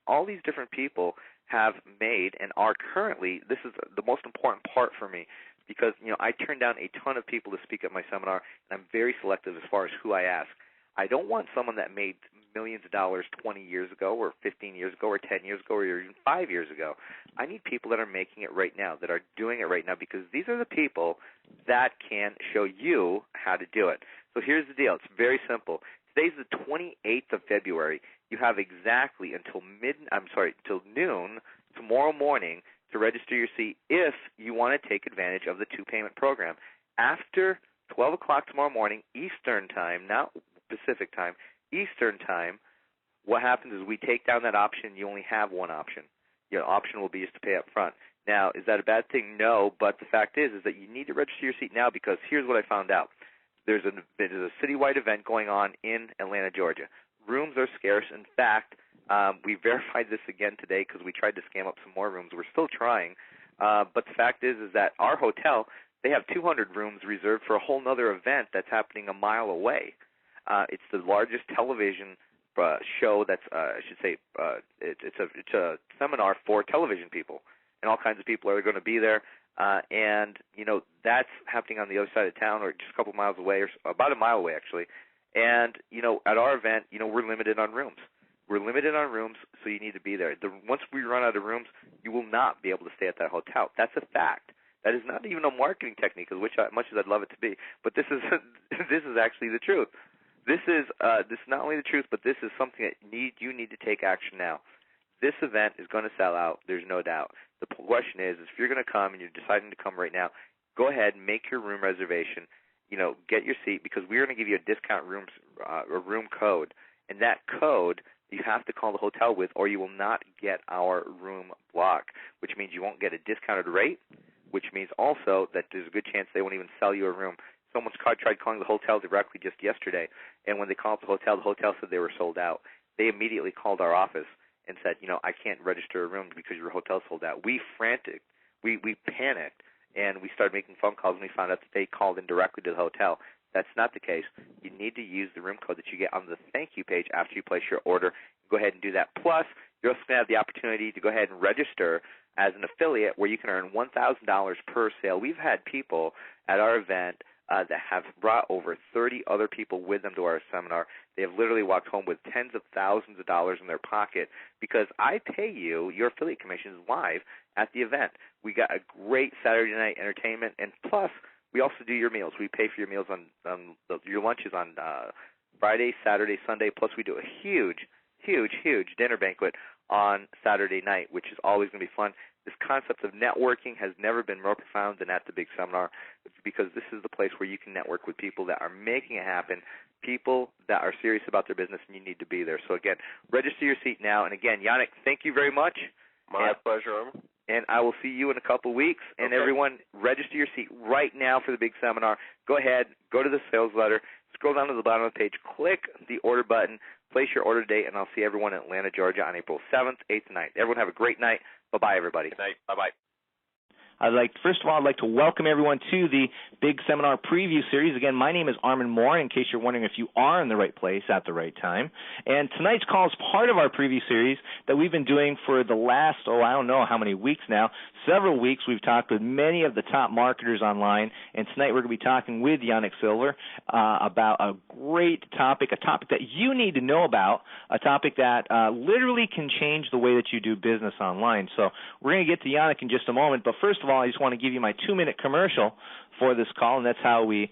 All these different people have made and are currently. This is the most important part for me, because I turn down a ton of people to speak at my seminar, and I'm very selective as far as who I ask. I don't want someone that made millions of dollars 20 years ago or 15 years ago or 10 years ago or even 5 years ago. I need people that are making it right now, that are doing it right now, because these are the people that can show you how to do it. So here's the deal. It's very simple. Today's the 28th of February. You have exactly until noon tomorrow morning to register your seat if you want to take advantage of the 2-payment program. After 12 o'clock tomorrow morning, Eastern time, not Pacific time, Eastern time, what happens is we take down that option. You only have one option. Your option will be just to pay up front. Now, is that a bad thing? No, but the fact is that you need to register your seat now, because here's what I found out. There's a citywide event going on in Atlanta, Georgia. Rooms are scarce. In fact, We verified this again today because we tried to scam up some more rooms. We're still trying. But the fact is that our hotel, they have 200 rooms reserved for a whole other event that's happening a mile away. It's the largest television show that's, it's a seminar for television people, and all kinds of people are going to be there. And, that's happening on the other side of town, or just a couple miles away, or about a mile away, actually. And, at our event, we're limited on rooms. We're limited on rooms, so you need to be there. Once we run out of rooms, you will not be able to stay at that hotel. That's a fact. That is not even a marketing technique, much as I'd love it to be. But this is this is actually the truth. This is not only the truth, but this is something that you need to take action now. This event is going to sell out. There's no doubt. The question is if you're going to come and you're deciding to come right now, go ahead and make your room reservation. Get your seat, because we're going to give you a discount room code, and that code you have to call the hotel with, or you will not get our room block, which means you won't get a discounted rate, which means also that there's a good chance they won't even sell you a room. Someone tried calling the hotel directly just yesterday, and when they called the hotel said they were sold out. They immediately called our office and said, I can't register a room because your hotel's sold out. We panicked, and we started making phone calls, and we found out that they called in directly to the hotel. That's not the case. You need to use the room code that you get on the thank you page after you place your order. Go ahead and do that. Plus, you're also going to have the opportunity to go ahead and register as an affiliate where you can earn $1,000 per sale. We've had people at our event that have brought over 30 other people with them to our seminar. They have literally walked home with tens of thousands of dollars in their pocket because I pay you your affiliate commissions live at the event. We got a great Saturday night entertainment, and plus, we also do your meals. We pay for your meals on your lunches on Friday, Saturday, Sunday. Plus, we do a huge dinner banquet on Saturday night, which is always going to be fun. This concept of networking has never been more profound than at the big seminar, because this is the place where you can network with people that are making it happen, people that are serious about their business, and you need to be there. So, again, register your seat now. And, again, Yanik, thank you very much. My pleasure. And I will see you in a couple weeks. And everyone, register your seat right now for the big seminar. Go ahead, go to the sales letter, scroll down to the bottom of the page, click the order button, place your order date, and I'll see everyone in Atlanta, Georgia on April 7th, 8th, and 9th. Everyone have a great night. Bye-bye, everybody. Good night. Bye-bye. First of all, I'd like to welcome everyone to the Big Seminar Preview Series. Again, my name is Armin Moore, in case you're wondering if you are in the right place at the right time. And tonight's call is part of our preview series that we've been doing for the last, I don't know how many weeks now. Several weeks we've talked with many of the top marketers online, and tonight we're going to be talking with Yanik Silver about a great topic, a topic that you need to know about, a topic that literally can change the way that you do business online. So we're going to get to Yanik in just a moment, but first of all, I just want to give you my 2-minute commercial for this call, and that's how we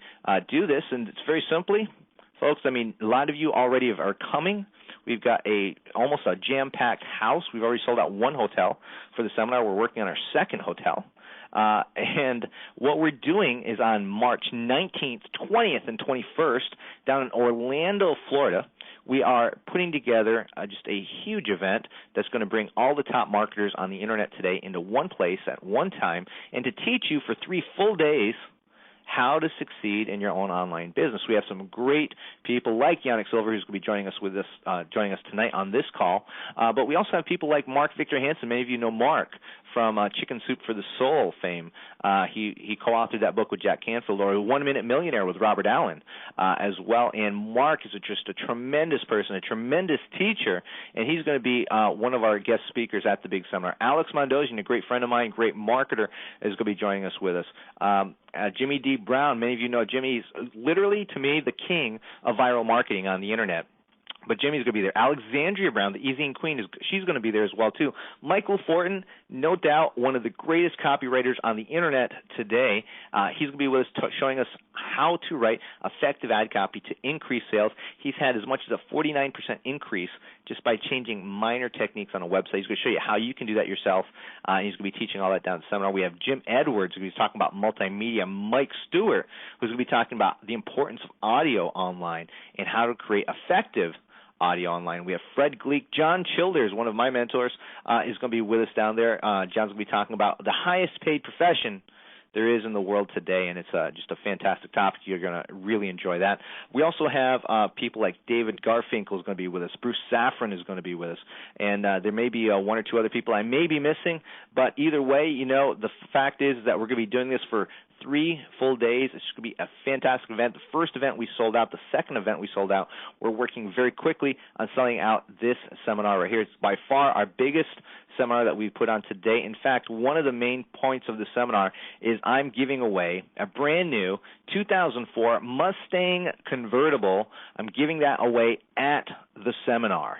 do this. And it's very simply, folks, a lot of you already are coming. We've got almost a jam-packed house. We've already sold out one hotel for the seminar. We're working on our second hotel. And what we're doing is on March 19th, 20th, and 21st down in Orlando, Florida, we are putting together just a huge event that's going to bring all the top marketers on the Internet today into one place at one time and to teach you for 3 full days how to succeed in your own online business. We have some great people like Yanik Silver, who's going to be joining us tonight on this call. But we also have people like Mark Victor Hansen. Many of you know Mark from Chicken Soup for the Soul fame. He co-authored that book with Jack Canfield, or 1 Minute Millionaire with Robert Allen as well. And Mark is just a tremendous person, a tremendous teacher, and he's going to be one of our guest speakers at the big seminar. Alex Mondosian, a great friend of mine, great marketer, is going to be joining us with us. Jimmy D. Brown, many of you know Jimmy's literally, to me, the king of viral marketing on the Internet. But Jimmy's going to be there. Alexandria Brown, the Easy and Queen, she's going to be there as well, too. Michael Fortin, no doubt one of the greatest copywriters on the Internet today. He's going to be with us showing us how to write effective ad copy to increase sales. He's had as much as a 49% increase just by changing minor techniques on a website. He's going to show you how you can do that yourself. He's going to be teaching all that down at the seminar. We have Jim Edwards, who's talking about multimedia. Mike Stewart, who's going to be talking about the importance of audio online and how to create effective audio online. We have Fred Gleek. John Childers, one of my mentors, is going to be with us down there. John's going to be talking about the highest paid profession there is in the world today, and it's just a fantastic topic. You're going to really enjoy that. We also have people like David Garfinkel is going to be with us. Bruce Safran is going to be with us, and there may be one or two other people I may be missing, but either way, the fact is that we're going to be doing this for 3 full days. It's going to be a fantastic event. The first event we sold out. The second event we sold out. We're working very quickly on selling out this seminar right here. It's by far our biggest seminar that we've put on today. In fact, one of the main points of the seminar is I'm giving away a brand new 2004 Mustang convertible. I'm giving that away at the seminar.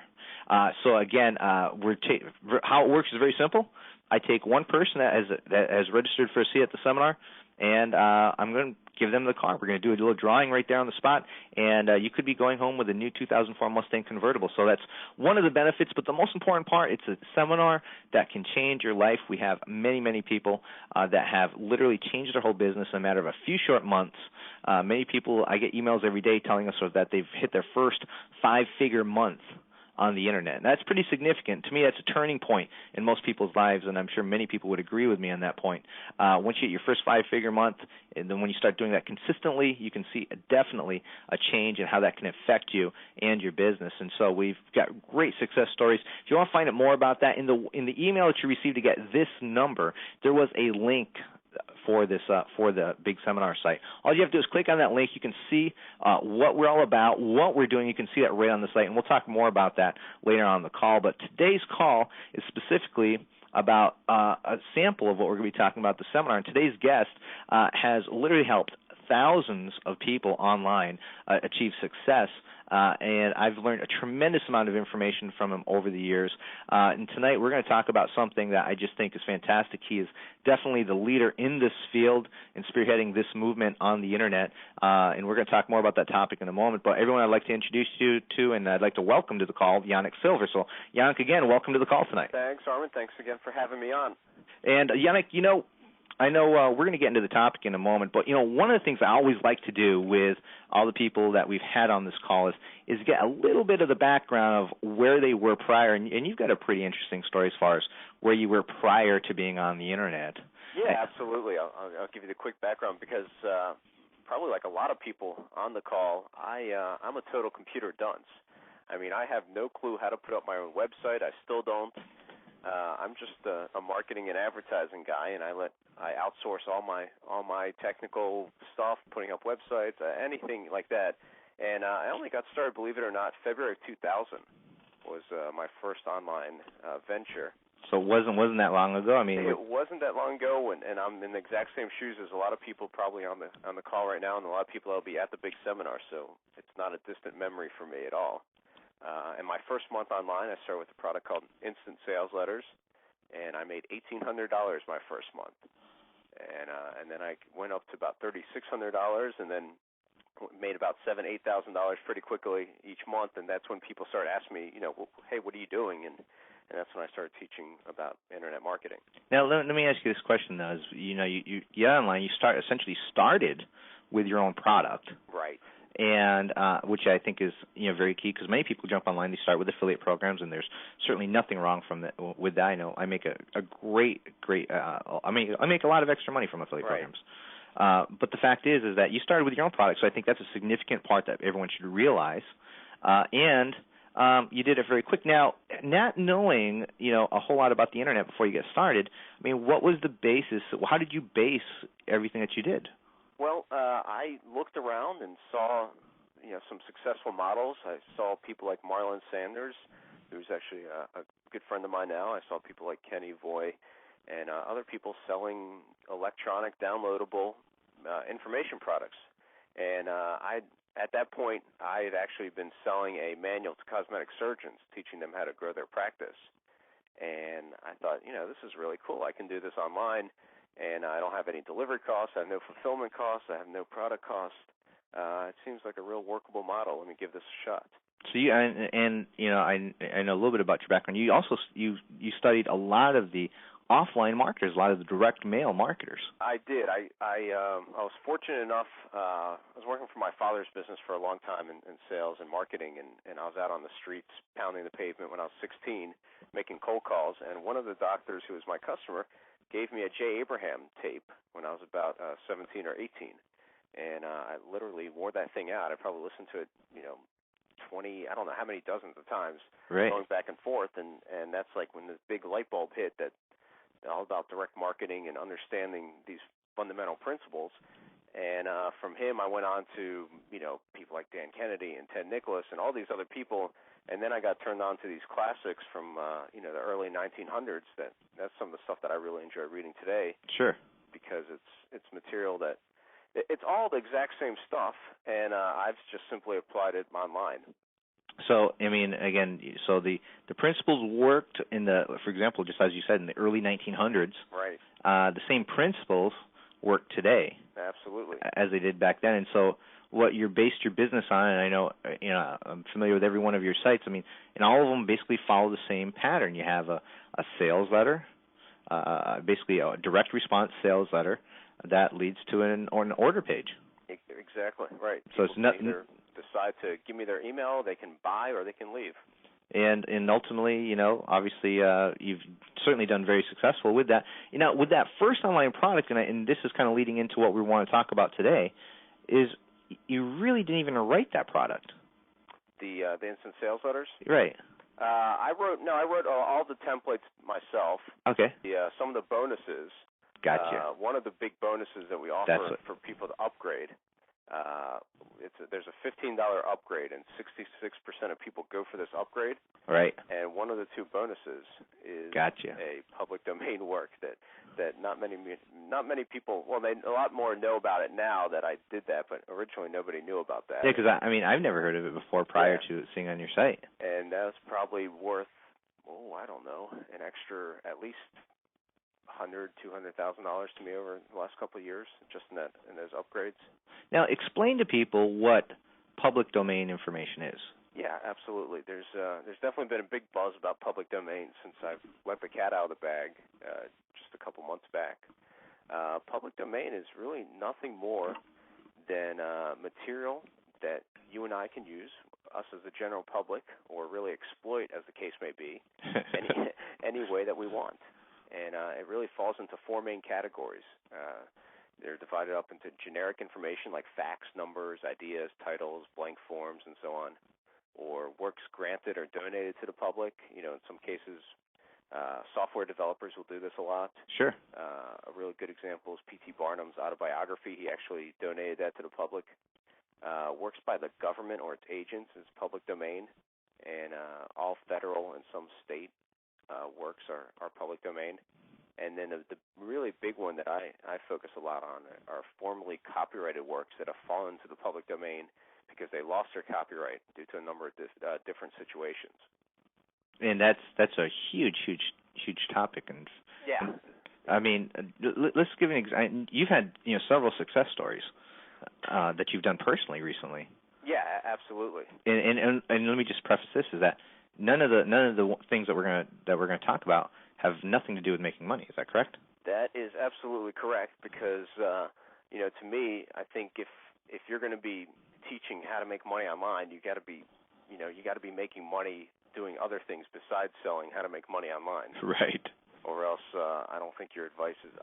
So again, how it works is very simple. I take one person that has registered for a seat at the seminar, and I'm going to give them the car. We're going to do a little drawing right there on the spot, and you could be going home with a new 2004 Mustang convertible. So that's one of the benefits, but the most important part, it's a seminar that can change your life. We have many, many people that have literally changed their whole business in a matter of a few short months. Many people, I get emails every day telling us that they've hit their first 5-figure month on the internet. And that's pretty significant. To me, that's a turning point in most people's lives, and I'm sure many people would agree with me on that point. Once you hit your first 5-figure month, and then when you start doing that consistently, you can see definitely a change in how that can affect you and your business. And so we've got great success stories. If you want to find out more about that, in the email that you received to get this number, there was a link for the big seminar site. All you have to do is click on that link. You can see what we're all about, what we're doing. You can see that right on the site, and we'll talk more about that later on in the call. But today's call is specifically about a sample of what we're going to be talking about at the seminar. And today's guest has literally helped thousands of people online achieve success. And I've learned a tremendous amount of information from him over the years. And tonight we're going to talk about something that I just think is fantastic. He is definitely the leader in this field and spearheading this movement on the Internet. And we're going to talk more about that topic in a moment. But everyone I'd like to introduce you to, and I'd like to welcome to the call, Yanik Silver. So, Yanik, again, welcome to the call tonight. Thanks, Armin. Thanks again for having me on. And, Yanik, I know we're going to get into the topic in a moment, but, one of the things I always like to do with all the people that we've had on this call is get a little bit of the background of where they were prior, and you've got a pretty interesting story as far as where you were prior to being on the Internet. Yeah, absolutely. I'll give you the quick background because probably like a lot of people on the call, I'm a total computer dunce. I mean, I have no clue how to put up my own website. I still don't. I'm just a marketing and advertising guy, and I outsource all my technical stuff, putting up websites, anything like that. And I only got started, believe it or not, February of 2000 was my first online venture. So it wasn't that long ago. I mean, it wasn't that long ago, and I'm in the exact same shoes as a lot of people probably on the call right now, and a lot of people that'll be at the big seminar. So it's not a distant memory for me at all. And my first month online, I started with a product called Instant Sales Letters, and I made $1,800 my first month. And then I went up to about $3,600, and then made about $7,000-8,000 pretty quickly each month. And that's when people started asking me, hey, what are you doing? And that's when I started teaching about internet marketing. Now, let me ask you this question, though. You get online, you essentially started with your own product. Right. And which I think is very key, because many people jump online, they start with affiliate programs, and there's certainly nothing wrong with that. I know I make a great I make a lot of extra money from affiliate programs. But the fact is that you started with your own product, so I think that's a significant part that everyone should realize. And you did it very quick. Now, not knowing a whole lot about the internet before you get started, I mean, what was the basis? How did you base everything that you did? Well, I looked around and saw, some successful models. I saw people like Marlon Sanders, who's actually a good friend of mine now. I saw people like Kenny Voy and other people selling electronic, downloadable information products. And at that point, I had actually been selling a manual to cosmetic surgeons, teaching them how to grow their practice. And I thought, this is really cool. I can do this online. And I don't have any delivery costs. I have no fulfillment costs. I have no product costs. It seems like a real workable model. Let me give this a shot. So I know a little bit about your background. You also you studied a lot of the offline marketers, a lot of the direct mail marketers. I did. I was fortunate enough. I was working for my father's business for a long time in sales and marketing, and I was out on the streets pounding the pavement when I was 16, making cold calls. And one of the doctors who was my customer gave me a J. Abraham tape when I was about 17 or 18, and I literally wore that thing out. I probably listened to it, 20, I don't know how many dozens of times, right, going back and forth, and that's like when the big light bulb hit that all about direct marketing and understanding these fundamental principles. And from him, I went on to, people like Dan Kennedy and Ted Nicholas and all these other people, and then I got turned on to these classics from, the early 1900s. That's some of the stuff that I really enjoy reading today. Sure. Because it's material that, it's all the exact same stuff, and I've just simply applied it online. So, I mean, again, so the principles worked in for example, just as you said, in the early 1900s. Right. The same principles work today. Absolutely. As they did back then. And so what you based your business on, and I know, I'm familiar with every one of your sites, I mean, and all of them basically follow the same pattern. You have a sales letter, basically a direct response sales letter that leads to an order page. Exactly, right. So people it's not either decide to give me their email, they can buy, or they can leave. And ultimately, obviously, you've certainly done very successful with that. With that first online product, and this is kind of leading into what we want to talk about today, is you really didn't even write that product. The instant sales letters? Right. I wrote all the templates myself. Okay. Some of the bonuses. Gotcha. One of the big bonuses that we offer for people to upgrade, there's a $15 upgrade, and 66% of people go for this upgrade. Right. And one of the two bonuses is a public domain work that not many people. Well, a lot more know about it now that I did that, but originally nobody knew about that. Yeah, because I've never heard of it before prior to seeing on your site. And that's probably worth, I don't know, an extra at least $100,000, $200,000 to me over the last couple of years, just in those upgrades. Now, explain to people what public domain information is. Yeah, absolutely. There's definitely been a big buzz about public domain since I've let the cat out of the bag just a couple months back. Public domain is really nothing more than material that you and I can use, us as the general public, or really exploit, as the case may be, any way that we want. And it really falls into four main categories. They're divided up into generic information like facts, numbers, ideas, titles, blank forms, and so on, or works granted or donated to the public. In some cases, software developers will do this a lot. Sure. A really good example is P.T. Barnum's autobiography. He actually donated that to the public. Works by the government or its agents is public domain, and all federal and some state works are public domain. And then the really big one that I focus a lot on are formally copyrighted works that have fallen to the public domain because they lost their copyright due to a number of different situations. And that's a huge topic. And yeah, let's give an example. You've had several success stories that you've done personally recently. Yeah, absolutely. And let me just preface this: is that none of the things that we're gonna talk about have nothing to do with making money. Is that correct? That is absolutely correct, because to me, I think if you're going to be teaching how to make money online, you got to be making money doing other things besides selling how to make money online. Right. Or else I don't think your advice is.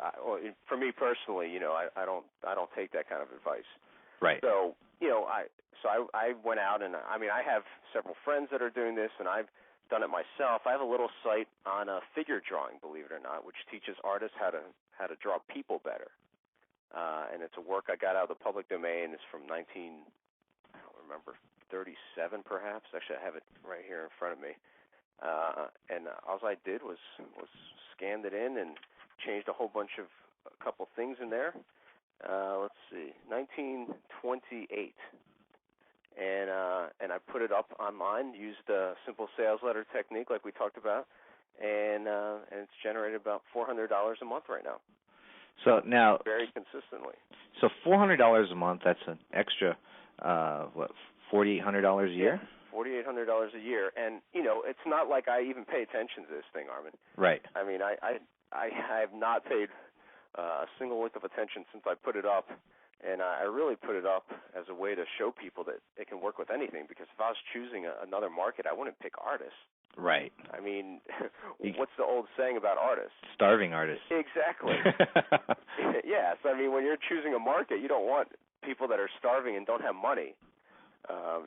For me personally, I don't take that kind of advice. Right. So I went out, and I have several friends that are doing this, and I've done it myself. I have a little site on figure drawing, believe it or not, which teaches artists how to draw people better. And it's a work I got out of the public domain. It's from 37 perhaps. Actually, I have it right here in front of me. And all I did was scanned it in and changed a couple things in there. Let's see, 1928. And I put it up online, used the simple sales letter technique like we talked about, and it's generated about $400 a month right now. So now, very consistently. So $400 a month, that's an extra $4,800 a year? Yeah, $4,800 a year, and it's not like I even pay attention to this thing, Armin. Right. I I have not paid a single lick of attention since I put it up, and I really put it up as a way to show people that it can work with anything, because if I was choosing another market, I wouldn't pick artists. Right. I mean, what's the old saying about artists? Starving artists. Exactly. Yes, I mean, when you're choosing a market, you don't want people that are starving and don't have money.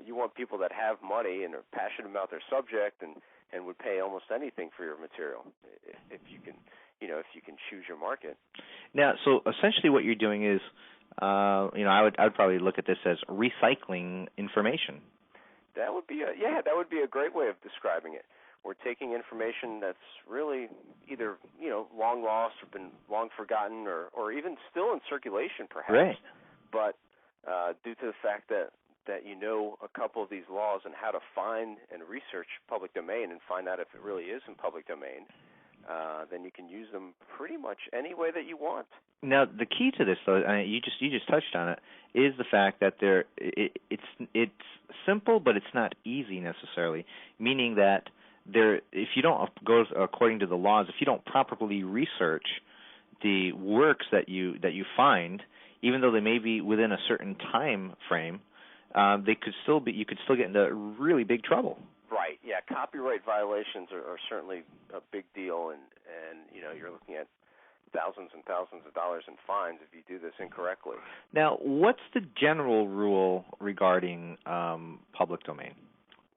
You want people that have money and are passionate about their subject and would pay almost anything for your material if you can, if you can choose your market. Now, so essentially, what you're doing is, I would probably look at this as recycling information. That would be a great way of describing it. We're taking information that's really either long lost or been long forgotten or even still in circulation, perhaps. Right. But due to the fact that a couple of these laws and how to find and research public domain and find out if it really is in public domain, then you can use them pretty much any way that you want. Now, the key to this, though, you just touched on it, is the fact that it's simple, but it's not easy necessarily. Meaning that if you don't go according to the laws, if you don't properly research the works that you find, even though they may be within a certain time frame, you could still get into really big trouble. Right. Yeah. Copyright violations are certainly a big deal, and you're looking at thousands and thousands of dollars in fines if you do this incorrectly. Now, what's the general rule regarding public domain?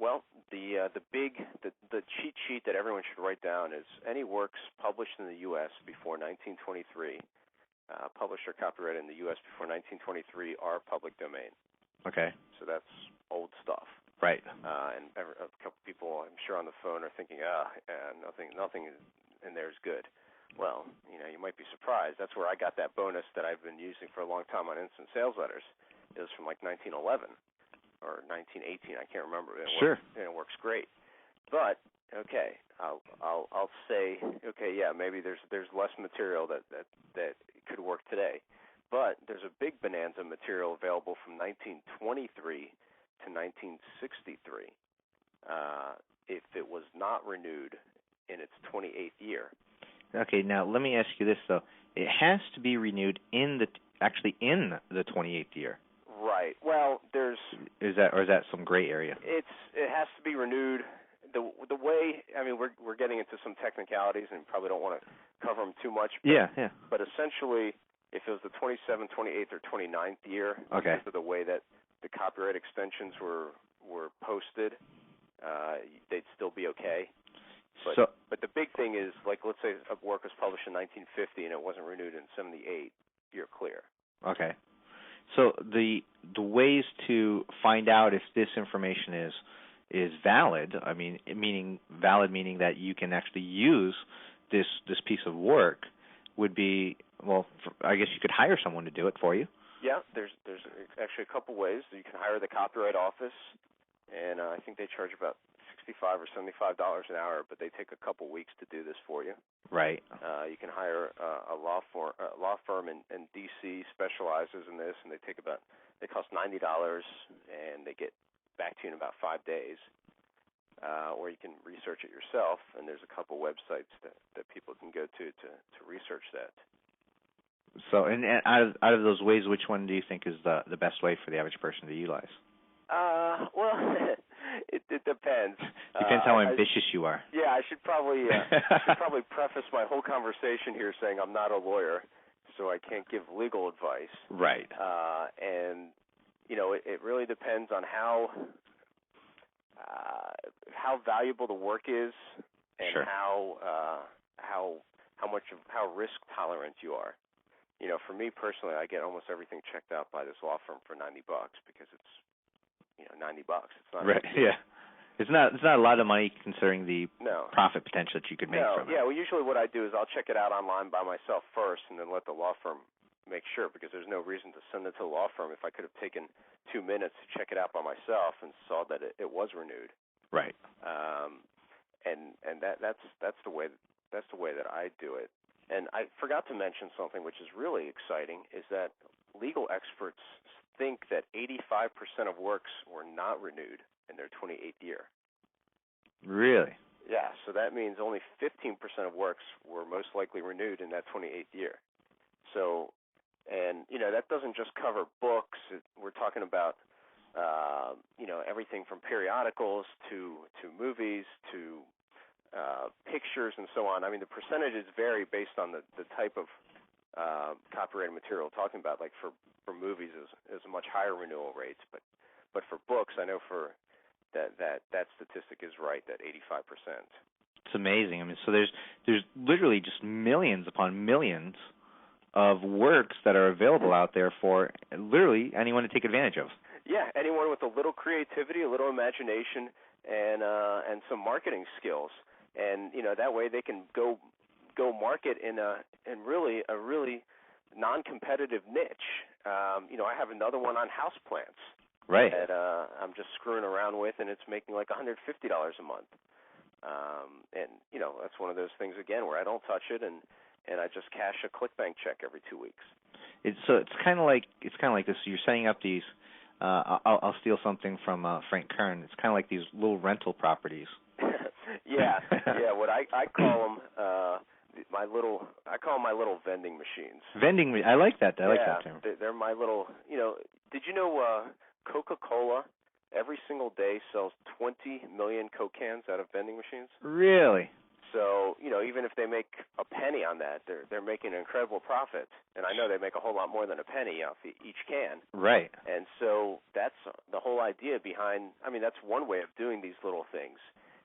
Well, the cheat sheet that everyone should write down is any works published in the U.S. before 1923, published or copyrighted in the U.S. before 1923, are public domain. Okay. So that's old stuff. Right. And a couple people, I'm sure, on the phone are thinking, nothing in there is good. Well, you might be surprised. That's where I got that bonus that I've been using for a long time on instant sales letters. It was from like 1911 or 1918. I can't remember. Sure. It works great. But okay, I'll say maybe there's less material that could work today. But there's a big bonanza material available from 1923 to 1963 if it was not renewed in its 28th year. Okay, now let me ask you this, though. It has to be renewed in the 28th year. Right. Well, is that some gray area? It has to be renewed. The way, I mean, we're getting into some technicalities and probably don't want to cover them too much. But, yeah. But essentially, if it was the 27th, 28th, or 29th year, okay, because of the way that the copyright extensions were posted, they'd still be okay. But the big thing is, like, let's say a work was published in 1950 and it wasn't renewed in 78, you're clear. Okay. So the ways to find out if this information is valid, I mean, meaning that you can actually use this piece of work, would be, well, I guess you could hire someone to do it for you. Yeah, there's actually a couple ways. You can hire the Copyright Office, and I think they charge about $65 or $75 an hour, but they take a couple weeks to do this for you. Right. You can hire a law firm in D.C. specializes in this, and they cost $90, and they get back to you in about 5 days. Or you can research it yourself, and there's a couple websites that people can go to research that. So, and out of those ways, which one do you think is the best way for the average person to utilize? Well, it depends. Depends how ambitious you are. Yeah, I should probably preface my whole conversation here saying I'm not a lawyer, so I can't give legal advice. Right. And it really depends on how valuable the work is, and sure, how risk tolerant you are. For me personally, I get almost everything checked out by this law firm for $90 because it's $90. It's not right. Yeah. It's not a lot of money considering the profit potential that you could make from it. Yeah. Well, usually what I do is I'll check it out online by myself first, and then let the law firm make sure, because there's no reason to send it to the law firm if I could have taken 2 minutes to check it out by myself and saw that it was renewed. Right. And that's the way that I do it. And I forgot to mention something which is really exciting, is that legal experts think that 85% of works were not renewed in their 28th year. Really? Yeah, so that means only 15% of works were most likely renewed in that 28th year. So, and, that doesn't just cover books. We're talking about, everything from periodicals to movies to pictures and so on. I mean, the percentages vary based on the type of copyrighted material we're talking about. Like for movies is much higher renewal rates, but for books, I know for that statistic is right, that 85%. It's amazing. I mean, so there's literally just millions upon millions of works that are available out there for literally anyone to take advantage of. Yeah, anyone with a little creativity, a little imagination, and some marketing skills, and that way they can go market in really a non-competitive niche. I have another one on houseplants. Right. That I'm just screwing around with, and it's making like $150 a month. And that's one of those things again where I don't touch it, and I just cash a ClickBank check every 2 weeks. It's kind of like this. You're setting up these. I'll steal something from Frank Kern. It's kind of like these little rental properties. Yeah. What I call them my little vending machines. Vending. I like that. I like that term. They're my little. Did you know Coca-Cola every single day sells 20 million Coke cans out of vending machines? Really? So, even if they make a penny on that, they're making an incredible profit. And I know they make a whole lot more than a penny off each can. Right. And so that's the whole idea behind, that's one way of doing these little things.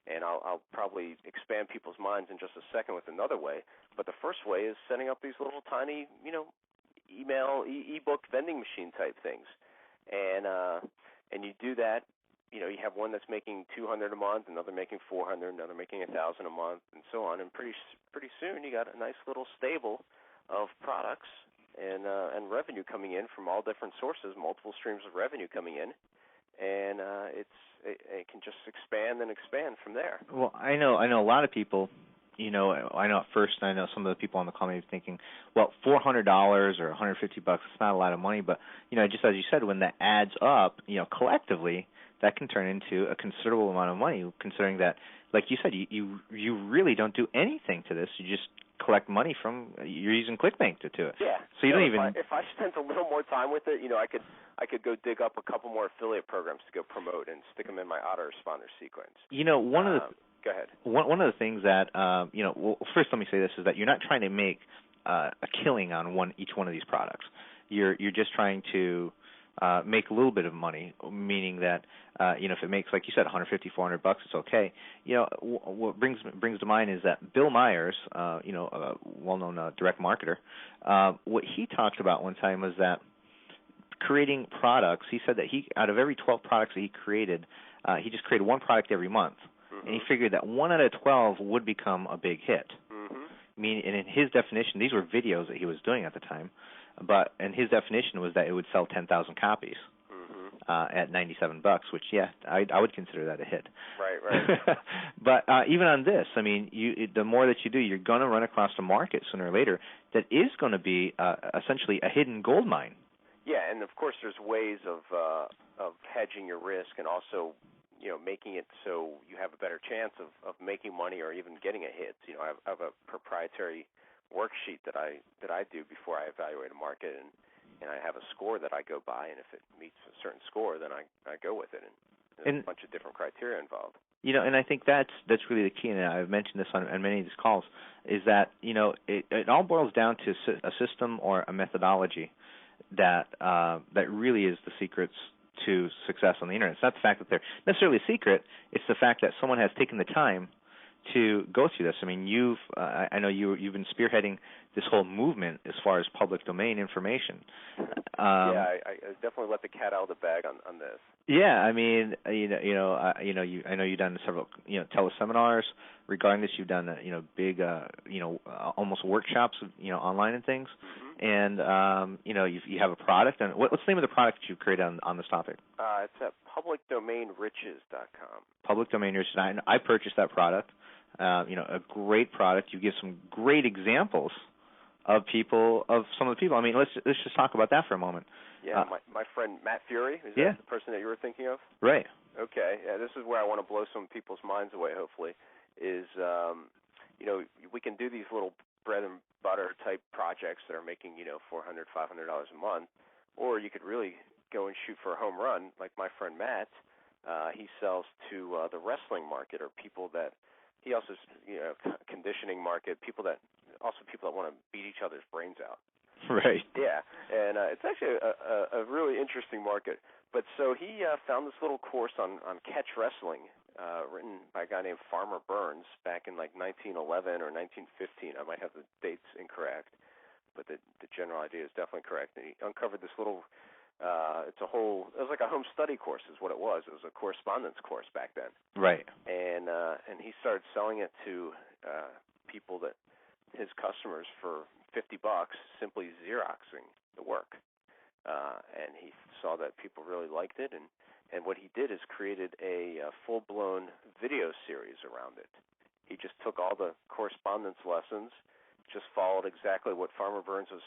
And I'll probably expand people's minds in just a second with another way. But the first way is setting up these little tiny, email, e-book vending machine type things. And you do that. You have one that's making $200 a month, another making $400, another making $1,000 a month, and so on. And pretty soon you got a nice little stable of products and revenue coming in from all different sources, multiple streams of revenue coming in, and it can just expand and expand from there. Well, I know a lot of people. I know at first, I know some of the people on the call may be thinking, well, $400 or $150, it's not a lot of money, but just as you said, when that adds up, collectively, that can turn into a considerable amount of money, considering that, like you said, you really don't do anything to this. You just collect money you're using ClickBank to do it. Yeah. So you don't even. If I spent a little more time with it, I could go dig up a couple more affiliate programs to go promote and stick them in my autoresponder sequence. One of the. Go ahead. One of the things that well, first let me say this is that you're not trying to make a killing on each one of these products. You're just trying to make a little bit of money, meaning that if it makes, like you said, $150, $400, it's okay. What brings to mind is that Bill Myers, a well-known direct marketer, what he talked about one time was that creating products. He said that out of every 12 products that he created, he just created one product every month. And he figured that 1 out of 12 would become a big hit. And in his definition, these were videos that he was doing at the time, and his definition was that it would sell 10,000 copies at $97, which, I would consider that a hit. Right. But even on this, the more that you do, you're going to run across a market sooner or later that is going to be essentially a hidden gold mine. Yeah, and of course there's ways of hedging your risk and also making it so you have a better chance of making money or even getting a hit. I have a proprietary worksheet that I do before I evaluate a market, and I have a score that I go by, and if it meets a certain score, then I go with it. And there's a bunch of different criteria involved. And I think that's really the key, and I've mentioned this on many of these calls, is that it all boils down to a system or a methodology that really is the secrets to success on the internet. It's not the fact that they're necessarily a secret. It's the fact that someone has taken the time to go through this. I know you've been spearheading this whole movement as far as public domain information. I definitely let the cat out of the bag on this. Yeah, I know you've done several teleseminars regarding this. You've done big almost workshops online and things. And you have a product. And what's the name of the product that you've created on this topic? It's at publicdomainriches.com. Public Domain Riches. I purchased that product. A great product. You give some great examples of some of the people. Let's just talk about that for a moment. Yeah, my friend Matt Fury, is that the person that you were thinking of? Right. Okay, yeah, this is where I want to blow some people's minds away, hopefully. is, we can do these little bread and butter type projects that are making, $400, $500 a month, or you could really go and shoot for a home run, like my friend Matt. He sells to the wrestling market, or people that he also, conditioning market, people that want to beat each other's brains out. Right. Yeah, and it's actually a really interesting market. But so he found this little course on catch wrestling, written by a guy named Farmer Burns back in like 1911 or 1915. I might have the dates incorrect, but the general idea is definitely correct. And he uncovered this little. It was like a home study course is what it was. It was a correspondence course back then. Right. And he started selling it to people, that his customers, for $50, simply Xeroxing the work. And he saw that people really liked it, and what he did is created a full-blown video series around it. He just took all the correspondence lessons, just followed exactly what Farmer Burns was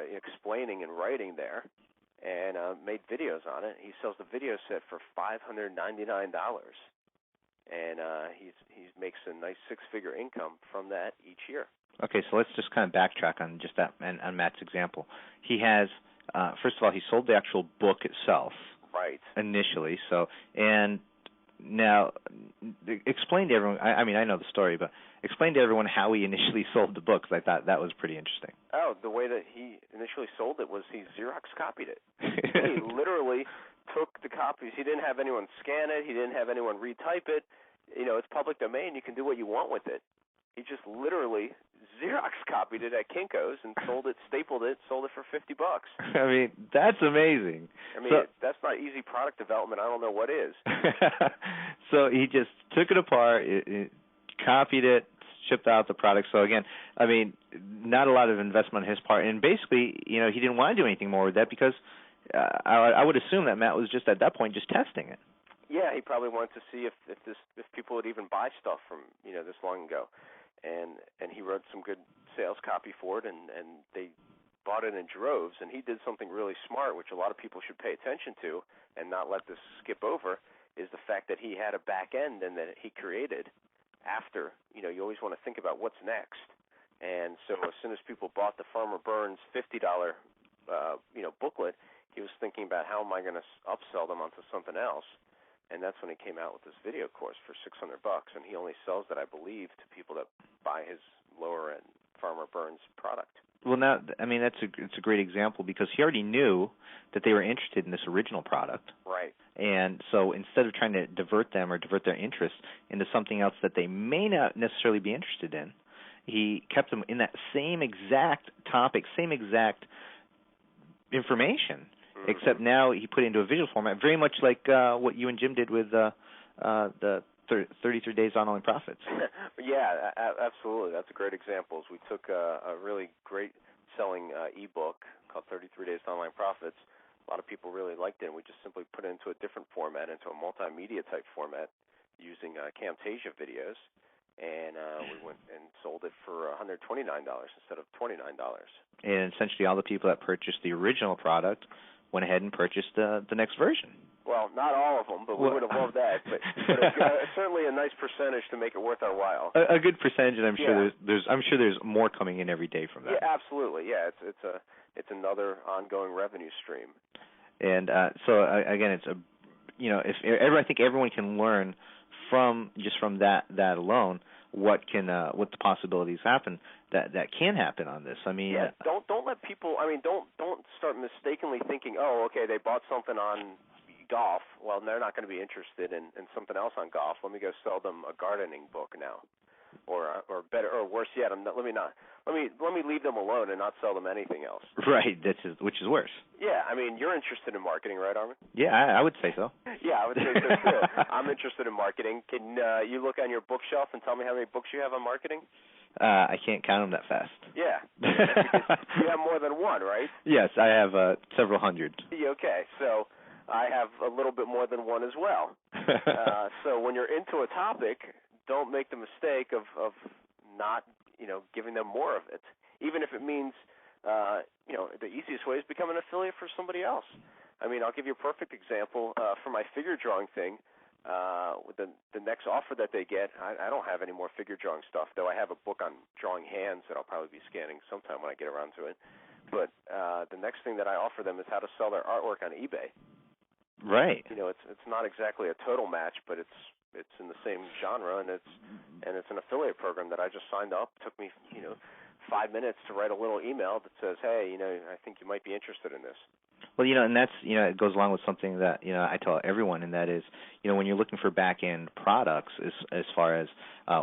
explaining and writing there, and made videos on it. He sells the video set for $599, and he makes a nice six-figure income from that each year. Okay, so let's just kind of backtrack on just that, and on Matt's example. He has, first of all, he sold the actual book itself. Right. Initially, so, and now explain to everyone, I mean, I know the story, but explain to everyone how he initially sold the book, because I thought that was pretty interesting. Oh, the way that he initially sold it was he Xerox copied it. He literally took the copies. He didn't have anyone scan it. He didn't have anyone retype it. It's public domain. You can do what you want with it. He just literally Xerox copied it at Kinko's and sold it, stapled it, sold it for $50. I mean, that's amazing. I mean, that's not easy product development. I don't know what is. So he just took it apart, copied it, shipped out the product. So again, I mean, not a lot of investment on his part, and basically, he didn't want to do anything more with that because I would assume that Matt was just at that point just testing it. Yeah, he probably wanted to see if people would even buy stuff from this long ago. And he wrote some good sales copy for it, and they bought it in droves. And he did something really smart, which a lot of people should pay attention to and not let this skip over, is the fact that he had a back end and that he created after. You always want to think about what's next. And so as soon as people bought the Farmer Burns $50 booklet, he was thinking about how am I going to upsell them onto something else. And that's when he came out with this video course for $600, and he only sells that, I believe, to people that buy his lower-end Farmer Burns product. Well, now, I mean, it's a great example because he already knew that they were interested in this original product. Right. And so instead of trying to divert them or divert their interest into something else that they may not necessarily be interested in, he kept them in that same exact topic, same exact information. Except now he put it into a visual format, very much like what you and Jim did with the 33 Days on Online Profits. Yeah, absolutely. That's a great example. We took a really great selling ebook called 33 Days on Online Profits. A lot of people really liked it, and we just simply put it into a different format, into a multimedia type format using Camtasia videos. And we went and sold it for $129 instead of $29. And essentially all the people that purchased the original product went ahead and purchased the next version. Well, not all of them, but we would have loved that. But it's certainly a nice percentage to make it worth our while. A good percentage, and I'm sure there's more coming in every day from that. Yeah, absolutely. Yeah, it's another ongoing revenue stream. And so again, it's I think everyone can learn from that alone what the possibilities happen that can happen on this. I mean, yeah, don't let people. I mean, don't start mistakenly thinking, oh, okay, they bought something on golf. Well, they're not going to be interested in something else on golf. Let me go sell them a gardening book now, or better, or worse yet, let me leave them alone and not sell them anything else. Right, which is worse. Yeah, I mean, you're interested in marketing, right, Armin? Yeah, I would say so. Yeah, I would say so too. I'm interested in marketing. Can you look on your bookshelf and tell me how many books you have on marketing? I can't count them that fast. Yeah. You have more than one, right? Yes, I have several hundred. Okay, so I have a little bit more than one as well. So when you're into a topic, don't make the mistake of not, giving them more of it, even if it means, the easiest way is become an affiliate for somebody else. I mean, I'll give you a perfect example. For my figure drawing thing, with the next offer that they get, I don't have any more figure drawing stuff, though I have a book on drawing hands that I'll probably be scanning sometime when I get around to it. But the next thing that I offer them is how to sell their artwork on eBay. Right. You know, it's not exactly a total match, but it's in the same genre, and it's an affiliate program that I just signed up. It took me 5 minutes to write a little email that says, hey, I think you might be interested in this. Well, and that's, it goes along with something that, I tell everyone, and that is, when you're looking for back-end products as far as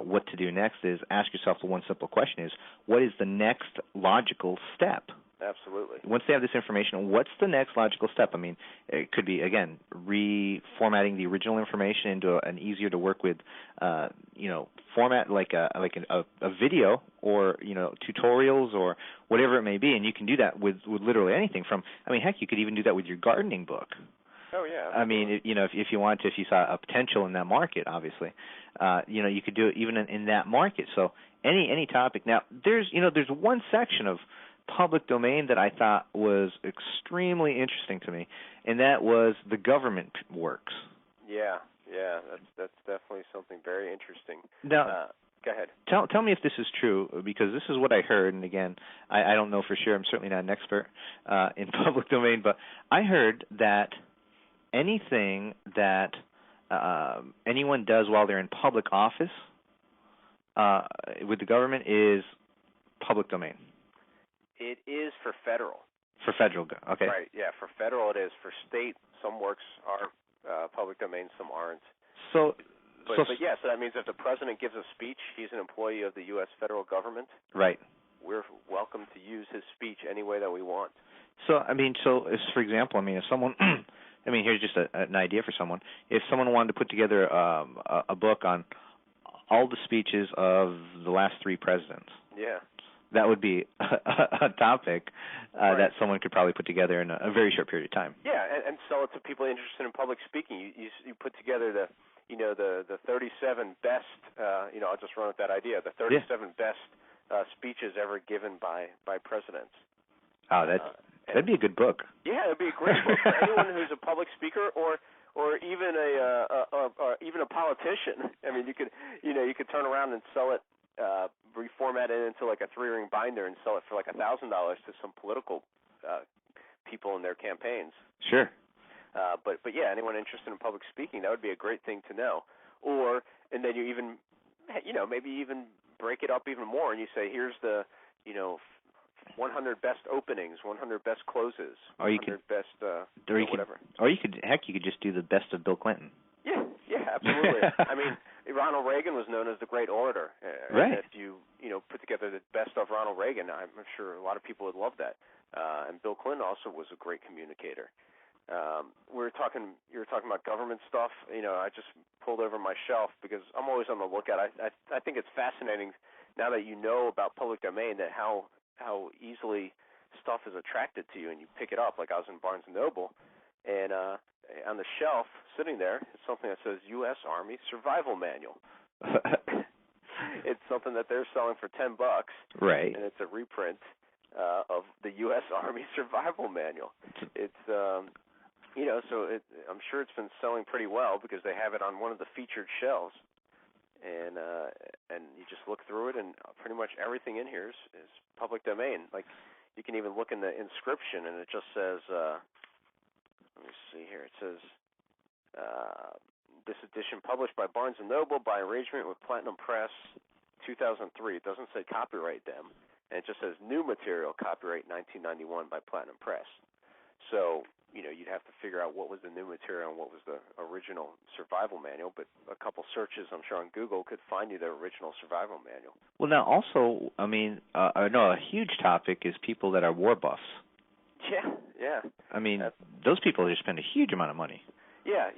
what to do next is ask yourself the one simple question is, what is the next logical step? Absolutely. Once they have this information, what's the next logical step? I mean, it could be, again, reformatting the original information into an easier to work with, format like a video or tutorials or whatever it may be, and you can do that with literally anything. Heck, you could even do that with your gardening book. Oh yeah. I mean, if you want to, if you saw a potential in that market, obviously, you could do it even in that market. So any topic. Now, there's one section of public domain that I thought was extremely interesting to me, and that was the government works. Yeah, that's definitely something very interesting. Now, go ahead. Tell me if this is true, because this is what I heard, and again, I don't know for sure. I'm certainly not an expert in public domain, but I heard that anything that anyone does while they're in public office with the government is public domain. It is for federal. For federal, okay. Right, yeah, for federal it is. For state, some works are public domain, some aren't. But yeah, so that means if the president gives a speech, he's an employee of the U.S. federal government. Right. We're welcome to use his speech any way that we want. So for example, if someone, here's just an idea for someone. If someone wanted to put together a book on all the speeches of the last 3 presidents. Yeah. That would be a topic right. that someone could probably put together in a very short period of time. Yeah, and sell it to people interested in public speaking. You put together the 37 best. I'll just run with that idea. The 37 best speeches ever given by presidents. Oh, that'd be a good book. Yeah, it'd be a great book for anyone who's a public speaker or even a politician. I mean, you could turn around and sell it. Reformat it into like a 3-ring binder and sell it for like $1,000 to some political people in their campaigns. Sure. But yeah, anyone interested in public speaking, that would be a great thing to know. And then you even, maybe even break it up even more, and you say, here's the, 100 best openings, 100 best closes, 100 best whatever. Or you could just do the best of Bill Clinton. Yeah, absolutely. I mean, Ronald Reagan was known as the great orator. Right. If you put together the best of Ronald Reagan, I'm sure a lot of people would love that. And Bill Clinton also was a great communicator. You were talking about government stuff. I just pulled over my shelf because I'm always on the lookout. I think it's fascinating now that you know about public domain that how easily stuff is attracted to you and you pick it up. Like I was in Barnes & Noble, and on the shelf sitting there is something that says U.S. Army Survival Manual. It's something that they're selling for $10. Right. And it's a reprint of the U.S. Army Survival Manual. It's I'm sure it's been selling pretty well because they have it on one of the featured shelves. And you just look through it, and pretty much everything in here is public domain. Like you can even look in the inscription, and it just says. Let me see here. It says, this edition published by Barnes & Noble by arrangement with Platinum Press, 2003. It doesn't say copyright them. And it just says new material, copyright 1991 by Platinum Press. So, you'd have to figure out what was the new material and what was the original survival manual. But a couple searches, I'm sure, on Google could find you the original survival manual. Well, now also, a huge topic is people that are war buffs. Yeah. Those people just spend a huge amount of money. Yeah,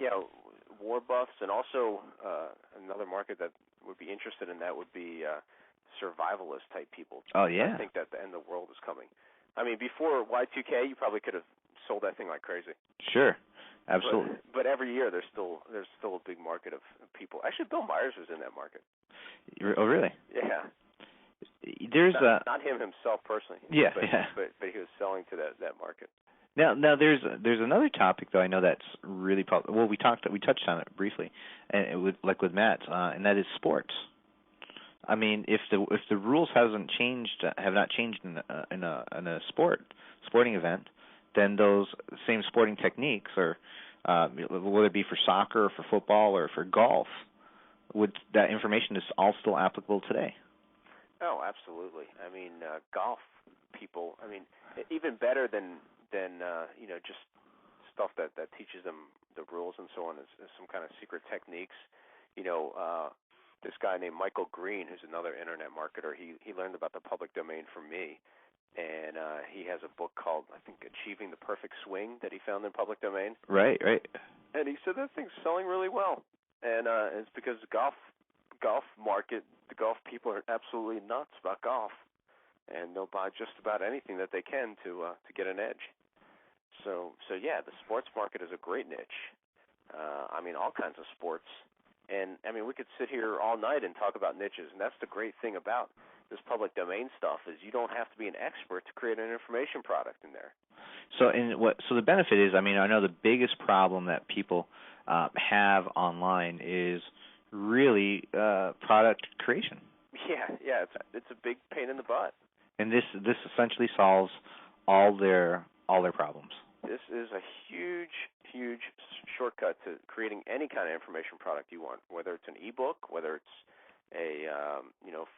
war buffs, and also another market that would be interested in that would be survivalist type people. Oh, yeah. I think that the end of the world is coming. Before Y2K, you probably could have sold that thing like crazy. Sure, absolutely. But every year there's still a big market of people. Actually, Bill Myers was in that market. Oh, really? Yeah. There's not him himself personally. Yeah, but he was selling to that market. Now there's another topic though I know that's really well we touched on it briefly, and it would like with Matt, and that is sports. I mean, if the rules have not changed in a sporting event, then those same sporting techniques, or whether it be for soccer or for football or for golf, that information is all still applicable today? Oh, absolutely. I mean, golf people. I mean, even better than just stuff that teaches them the rules and so on is some kind of secret techniques. This guy named Michael Green, who's another internet marketer, he learned about the public domain from me, and he has a book called, I think, Achieving the Perfect Swing that he found in public domain. Right. And he said that thing's selling really well, and it's because the golf market, the golf people are absolutely nuts about golf, and they'll buy just about anything that they can to get an edge. So yeah, the sports market is a great niche. I mean, all kinds of sports. And, I mean, we could sit here all night and talk about niches, and that's the great thing about this public domain stuff is you don't have to be an expert to create an information product in there. So the benefit is, I mean, I know the biggest problem that people have online is really product creation. Yeah, it's a big pain in the butt. And this essentially solves all their problems. This is a huge shortcut to creating any kind of information product you want, whether it's an ebook, whether it's a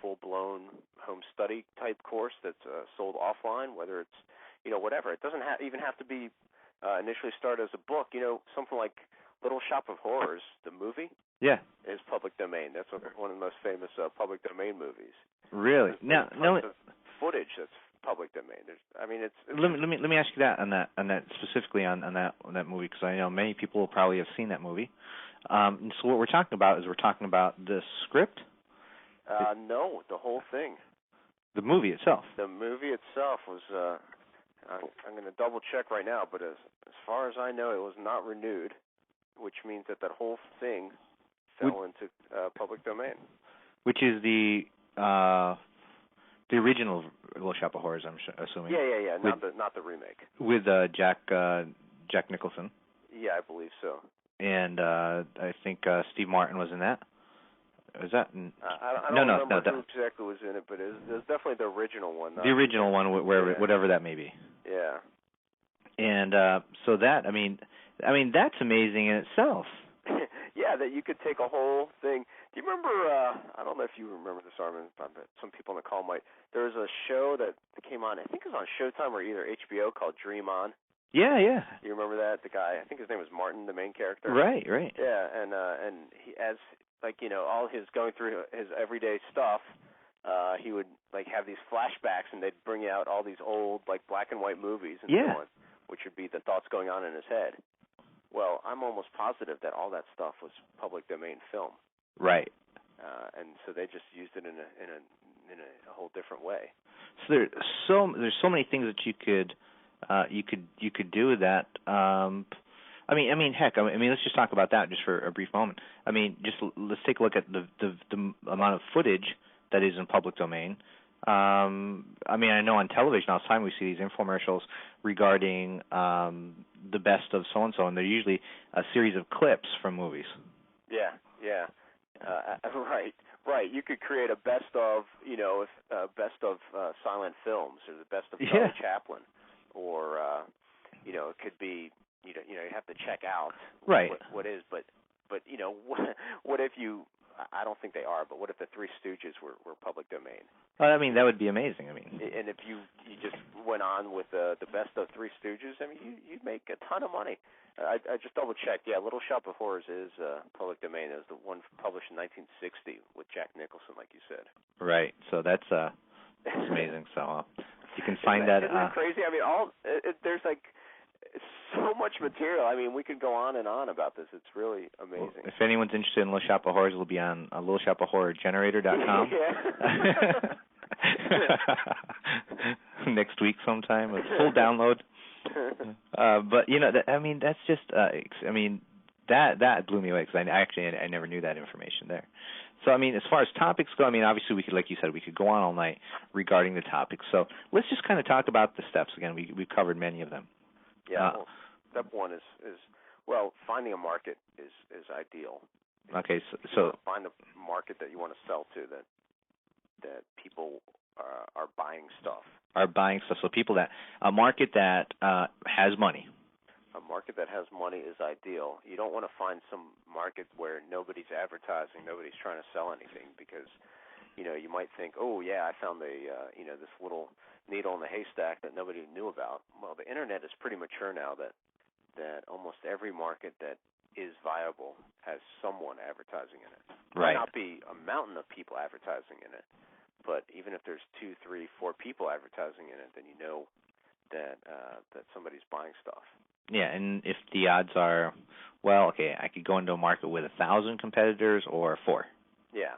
full-blown home study type course that's sold offline, whether it's whatever. It doesn't even have to be initially started as a book. Something like Little Shop of Horrors, the movie, is public domain. That's one of the most famous public domain movies. Really? There's footage that's public domain. Let me ask you that on that specifically on that movie, because I know many people will probably have seen that movie. And so what we're talking about is the script. No, the whole thing. The movie itself. The movie itself was. I'm going to double check right now, but as far as I know, it was not renewed, which means that whole thing fell into public domain. Which is the original Little Shop of Horrors, I'm assuming. Yeah. Not the remake. With Jack Nicholson. Yeah, I believe so. And I think Steve Martin was in that. Is that? I don't remember who exactly was in it, but it was definitely the original one. The original one, whatever that may be. Yeah. And so that, I mean, that's amazing in itself. Yeah, that you could take a whole thing. Do you remember, I don't know if you remember this, Armin, but some people on the call might. There was a show that came on, I think it was on Showtime or either HBO, called Dream On. Yeah. You remember that? The guy, I think his name was Martin, the main character. Right. Yeah, and he, as, all his going through his everyday stuff, he would, have these flashbacks, and they'd bring out all these old, black and white movies and so on, which would be the thoughts going on in his head. Well, I'm almost positive that all that stuff was public domain film. Right. And so they just used it in a whole different way. So there's so many things that you could do with that. I mean, heck. I mean, let's just talk about that just for a brief moment. I mean, let's take a look at the amount of footage that is in public domain. I mean, I know on television all the time we see these infomercials regarding the best of so-and-so, and they're usually a series of clips from movies. Yeah. Right. You could create a best of, silent films, or the best of Charlie Chaplin, or, it could be, you have to check out what is, but what if you, I don't think they are, but what if the Three Stooges were public domain? Well, I mean, that would be amazing. I mean, and if you just went on with the best of Three Stooges, I mean, you'd make a ton of money. I just double checked. Yeah, Little Shop of Horrors is public domain. It was the one published in 1960 with Jack Nicholson, like you said. Right. So that's amazing. So you can find that. Isn't that crazy? I mean, there's so much material. I mean, we could go on and on about this. It's really amazing. If anyone's interested in Little Shop of Horrors, it'll be on littleshopofhorrorgenerator.com. Next week sometime. A full download. But that's just. That blew me away because I never knew that information there. So I mean, as far as topics go, I mean, obviously we could, like you said, we could go on all night regarding the topics. So let's just kind of talk about the steps again. We've covered many of them. Yeah. Well, step one is finding a market is ideal. Okay, so find a market that you want to sell to that people are buying stuff. So a market that has money. A market that has money is ideal. You don't want to find some market where nobody's advertising, nobody's trying to sell anything, because you might think, oh yeah, I found this little needle in the haystack that nobody knew about. Well, the internet is pretty mature now that almost every market that is viable has someone advertising in it. Right. Might not be a mountain of people advertising in it, but even if there's 2, 3, 4 people advertising in it, then you know that somebody's buying stuff. Yeah, and if the odds are, well, okay, I could go into a market with 1,000 competitors or 4. Yeah.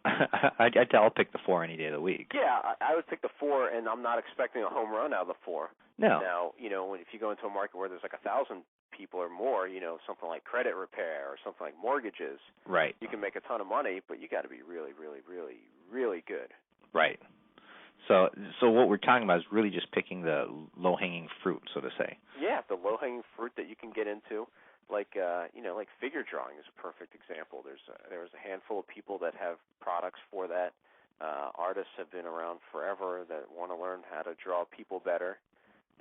I'll pick the 4 any day of the week. Yeah, I would pick the 4, and I'm not expecting a home run out of the 4. No. Now, if you go into a market where there's like 1,000 people or more, something like credit repair or something like mortgages, right? You can make a ton of money, but you got to be really, really, really, really good. Right. So what we're talking about is really just picking the low-hanging fruit, so to say. Yeah, the low-hanging fruit that you can get into, like figure drawing is a perfect example. There's a handful of people that have products for that. Artists have been around forever that want to learn how to draw people better,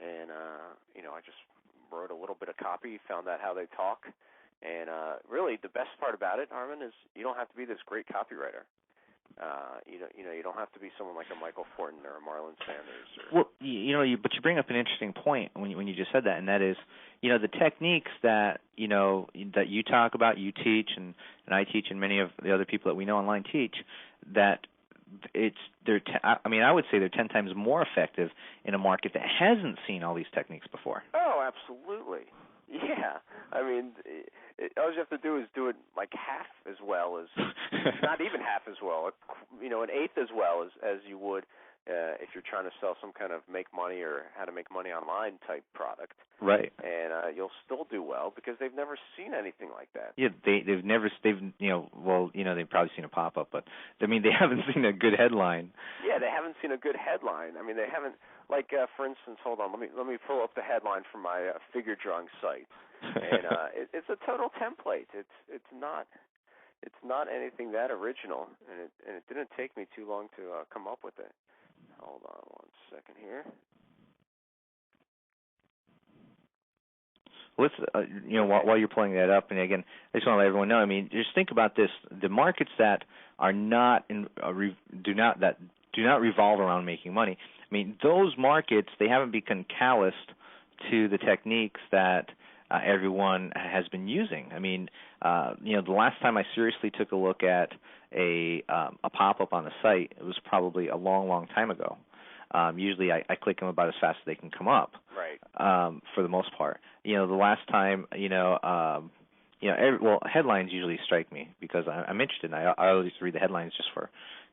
and I just wrote a little bit of copy, found out how they talk, and really the best part about it, Armin, is you don't have to be this great copywriter. You don't have to be someone like a Michael Fortin or a Marlon Sanders. Well, but you bring up an interesting point when you just said that, and that is, the techniques that that you talk about, you teach, and I teach, and many of the other people that we know online teach, that I would say they're 10 times more effective in a market that hasn't seen all these techniques before. Oh, absolutely. Yeah. I mean, all you have to do is do it like half as well as, not even half as well, an eighth as well as you would if you're trying to sell some kind of make money or how to make money online type product. Right. And you'll still do well because they've never seen anything like that. Yeah, they've probably seen a pop-up, but they haven't seen a good headline. Yeah, they haven't seen a good headline. I mean, they haven't, for instance, hold on, let me pull up the headline from my figure drawing site. And it's a total template. It's not anything that original, and it didn't take me too long to come up with it. Hold on 1 second here. Let's, while you're pulling that up, and again, I just want to let everyone know. I mean, just think about this: the markets that are not do not revolve around making money. I mean, those markets, they haven't become calloused to the techniques that everyone has been using. I mean, the last time I seriously took a look at a pop-up on a site, it was probably a long, long time ago. Usually I click them about as fast as they can come up. Right. For the most part. The last time, headlines usually strike me because I'm interested. I always read the headlines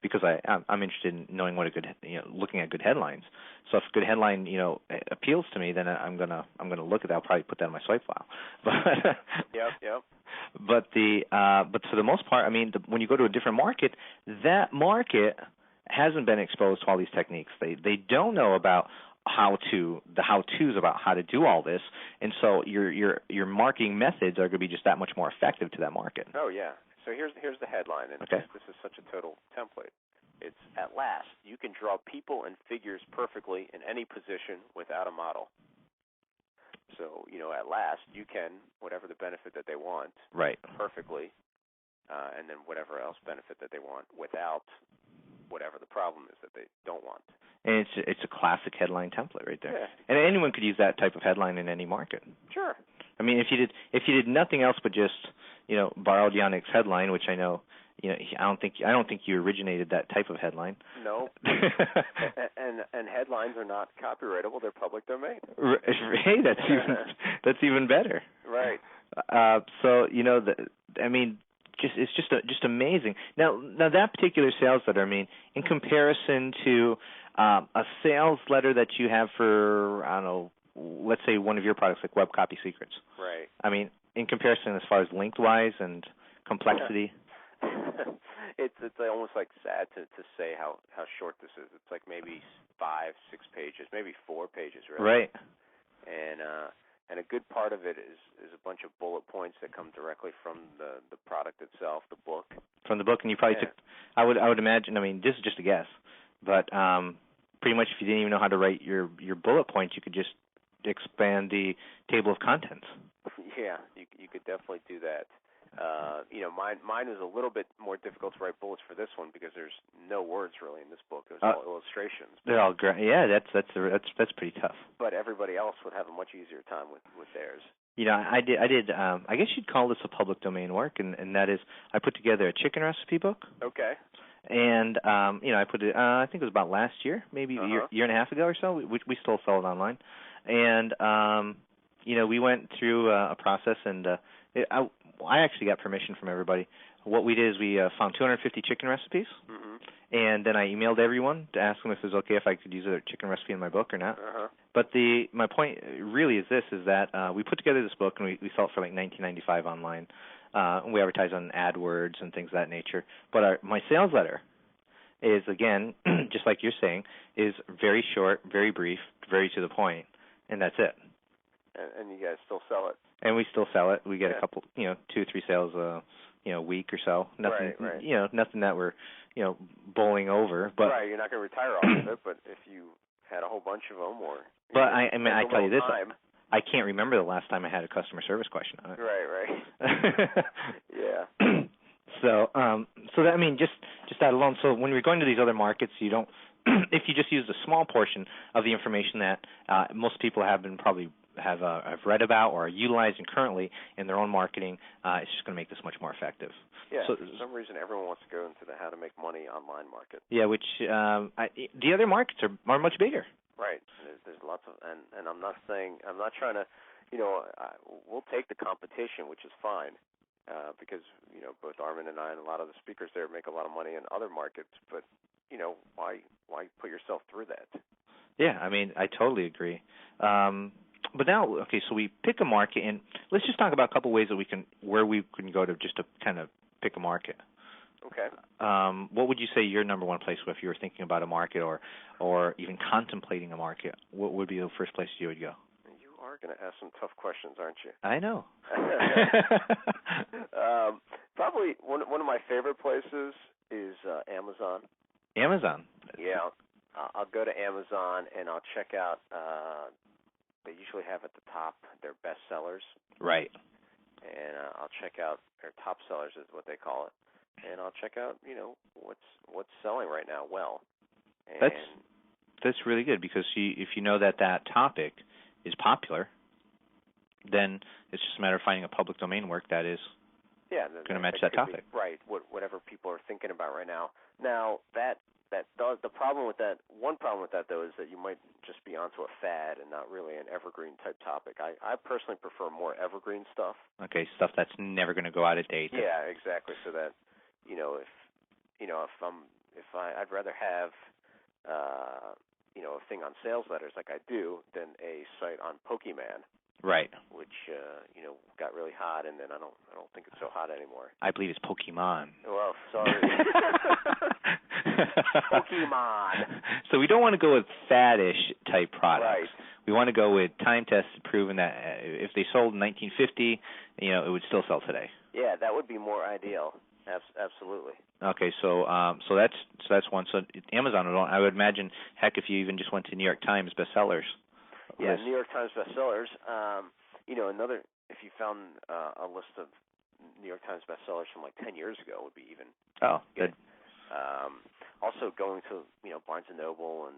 because I'm interested in knowing what looking at good headlines. So if a good headline, appeals to me, then I'm gonna look at that. I'll probably put that in my swipe file. But Yep. But for the most part, I mean, when you go to a different market, that market hasn't been exposed to all these techniques. They don't know about the how-tos about how to do all this, and so your marketing methods are going to be just that much more effective to that market. Oh yeah. So here's the headline, and okay. This is such a total template. It's, at last, you can draw people and figures perfectly in any position without a model. So, at last, you can, whatever the benefit that they want, right, perfectly, and then whatever else benefit that they want without whatever the problem is that they don't want. And it's a classic headline template right there. Yeah. And anyone could use that type of headline in any market. Sure. I mean, if you did nothing else but just, borrowed Yanik's headline, which I know, I don't think you originated that type of headline. No. and headlines are not copyrightable; they're public domain. Hey, that's even better. Right. So it's just amazing. Now that particular sales letter, I mean, in comparison to a sales letter that you have for, I don't know, let's say one of your products like Web Copy Secrets. Right. I mean, in comparison as far as lengthwise and complexity. It's almost like sad to say how short this is. It's like maybe 5-6 pages, maybe 4 pages, really. Right. And And a good part of it is a bunch of bullet points that come directly from the product itself, the book. From the book, and you probably took. I would imagine. I mean, this is just a guess, but pretty much if you didn't even know how to write your bullet points, you could just expand the table of contents. Yeah, you could definitely do that. Mine was a little bit more difficult to write bullets for this one because there's no words really in this book. It was all illustrations. They're all great. Yeah, that's pretty tough. But everybody else would have a much easier time with theirs. I did. I guess you'd call this a public domain work, and that is, I put together a chicken recipe book. Okay. And I put it. I think it was about last year, maybe a year and a half ago or so. We still sell it online, and we went through a process, and I actually got permission from everybody. What we did is we found 250 chicken recipes, and then I emailed everyone to ask them if it was okay if I could use a chicken recipe in my book or not. But my point really is this: is that we put together this book and we sell it for like $19.95 online. We advertise on AdWords and things of that nature. But my sales letter is, again, just like you're saying, is very short, very brief, very to the point, and that's it. And you guys still sell it? And we still sell it. We get a couple, 2 or 3 sales a week or so. Nothing, right. Nothing that we're, bowling over. But right, you're not going to retire off of it, but if you had a whole bunch of them or... But I tell you this, I can't remember the last time I had a customer service question on it. Right. Yeah. So that, I mean, just that alone. So when we're going to these other markets, you don't, if you just use a small portion of the information that most people have read about or are utilizing currently in their own marketing, it's just going to make this much more effective. Yeah, so, for some reason everyone wants to go into the how to make money online market. Yeah, which the other markets are much bigger. Right. There's lots of, and I'm not trying to, we'll take the competition, which is fine, because, both Armin and I and a lot of the speakers there make a lot of money in other markets, but, why put yourself through that? Yeah, I mean, I totally agree. But now, okay, so we pick a market, and let's just talk about a couple ways that where we can go to just to kind of pick a market. Okay. What would you say your number one place if you were thinking about a market or even contemplating a market? What would be the first place you would go? You are going to ask some tough questions, aren't you? I know. Probably one of my favorite places is Amazon. Amazon? Yeah. I'll go to Amazon and I'll check out, they usually have at the top their best sellers. Right. And I'll check out their top sellers is what they call it. And I'll check out, what's selling right now well. And that's really good because if you know that topic is popular, then it's just a matter of finding a public domain work that is going to match that topic. Right, whatever people are thinking about right now. Now, the problem with that, one problem with that, though, is that you might just be onto a fad and not really an evergreen type topic. I personally prefer more evergreen stuff. Okay, stuff that's never going to go out of date. Yeah, exactly. So that, I'd rather have, a thing on sales letters like I do than a site on Pokemon. Right. Which got really hot, and then I don't think it's so hot anymore. I believe it's Pokemon. Well, sorry. Pokemon. So we don't want to go with faddish type products. Right. We want to go with time tested, proven that if they sold in 1950, it would still sell today. Yeah, that would be more ideal. Absolutely. Okay, so that's one. So Amazon, I would imagine, heck, if you even just went to New York Times bestsellers. Yeah, New York Times bestsellers. Another, if you found a list of New York Times bestsellers from like 10 years ago would be even good. Also going to Barnes and Noble and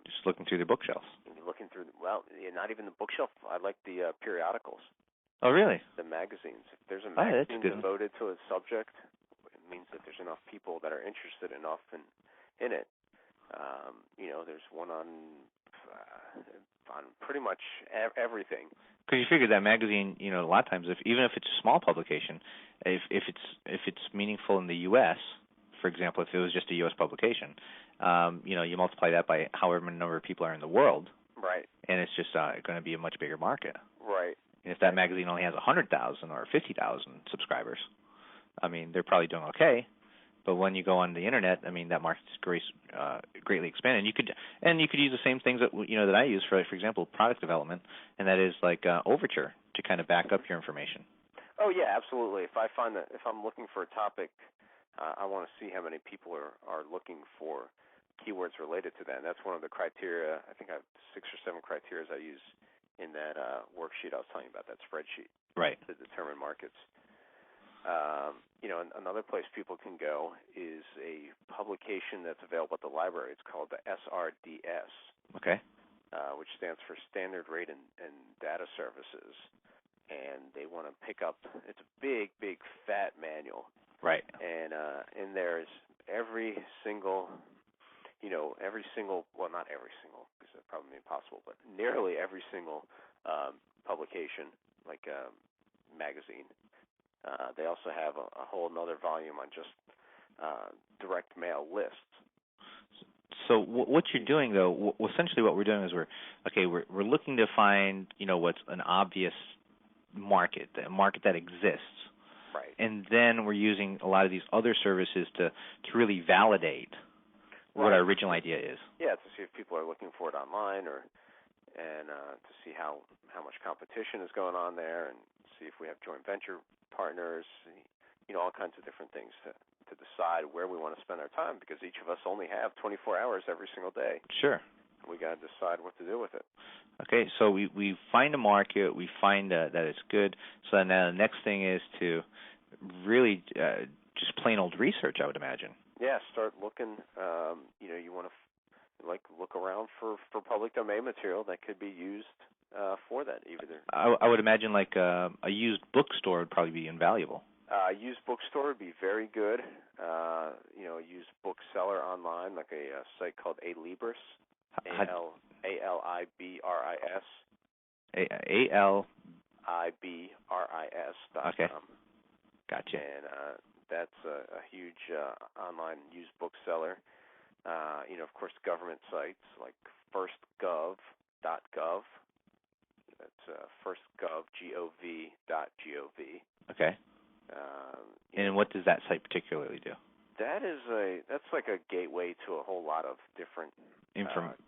just looking through the bookshelves. Looking through not even the bookshelf. I like the periodicals. Oh, really? The magazines. If there's a magazine that's good. devoted to a subject, it means that there's enough people that are interested enough in it. There's one on pretty much everything. Because you figure that magazine, a lot of times, even if it's a small publication, if it's meaningful in the U.S., for example, if it was just a U.S. publication, you multiply that by however many number of people are in the world, right? And it's just going to be a much bigger market, right? And if that magazine only has 100,000 or 50,000 subscribers, I mean, they're probably doing okay, But when you go on the internet, I mean, that market's greatly expanded. And you could use the same things that that I use for example, product development, and that is like Overture to kind of back up your information. Oh yeah, absolutely. If I find that if I'm looking for a topic, I want to see how many people are looking for keywords related to that. And that's one of the criteria. I think I have 6 or 7 criteria I use in that worksheet I was telling you about, that spreadsheet. Right. To determine markets. Another place people can go is a publication that's available at the library. It's called the SRDS. Okay. Which stands for Standard Rate and Data Services. And they want to pick up, it's a big, big, fat manual. Right. And in there is every single, well, not every single, because that'd probably be impossible, but nearly every single publication, like a magazine. They also have a whole other volume on just direct mail lists. So what you're doing, though, essentially what we're doing is we're looking to find what's an obvious market, a market that exists. Right. And then we're using a lot of these other services to really validate what our original idea is. Yeah, to see if people are looking for it online, and to see how much competition is going on there, and see if we have joint venture partners, all kinds of different things to decide where we want to spend our time, because each of us only have 24 hours every single day. Sure. We got to decide what to do with it. Okay, so we find a market, we find that it's good. So now the next thing is to really just plain old research, I would imagine. Yeah, start looking. You want to look around for public domain material that could be used for that. Either I would imagine like a used bookstore would probably be invaluable. A used bookstore would be very good. A used bookseller online, like a site called Alibris. ALIBRIS. ALIBRIS.com. Okay. Gotcha. And that's a huge online used bookseller. Of course, government sites like firstgov.gov. That's firstgov.gov. Okay. And what does that site particularly do? That's like a gateway to a whole lot of different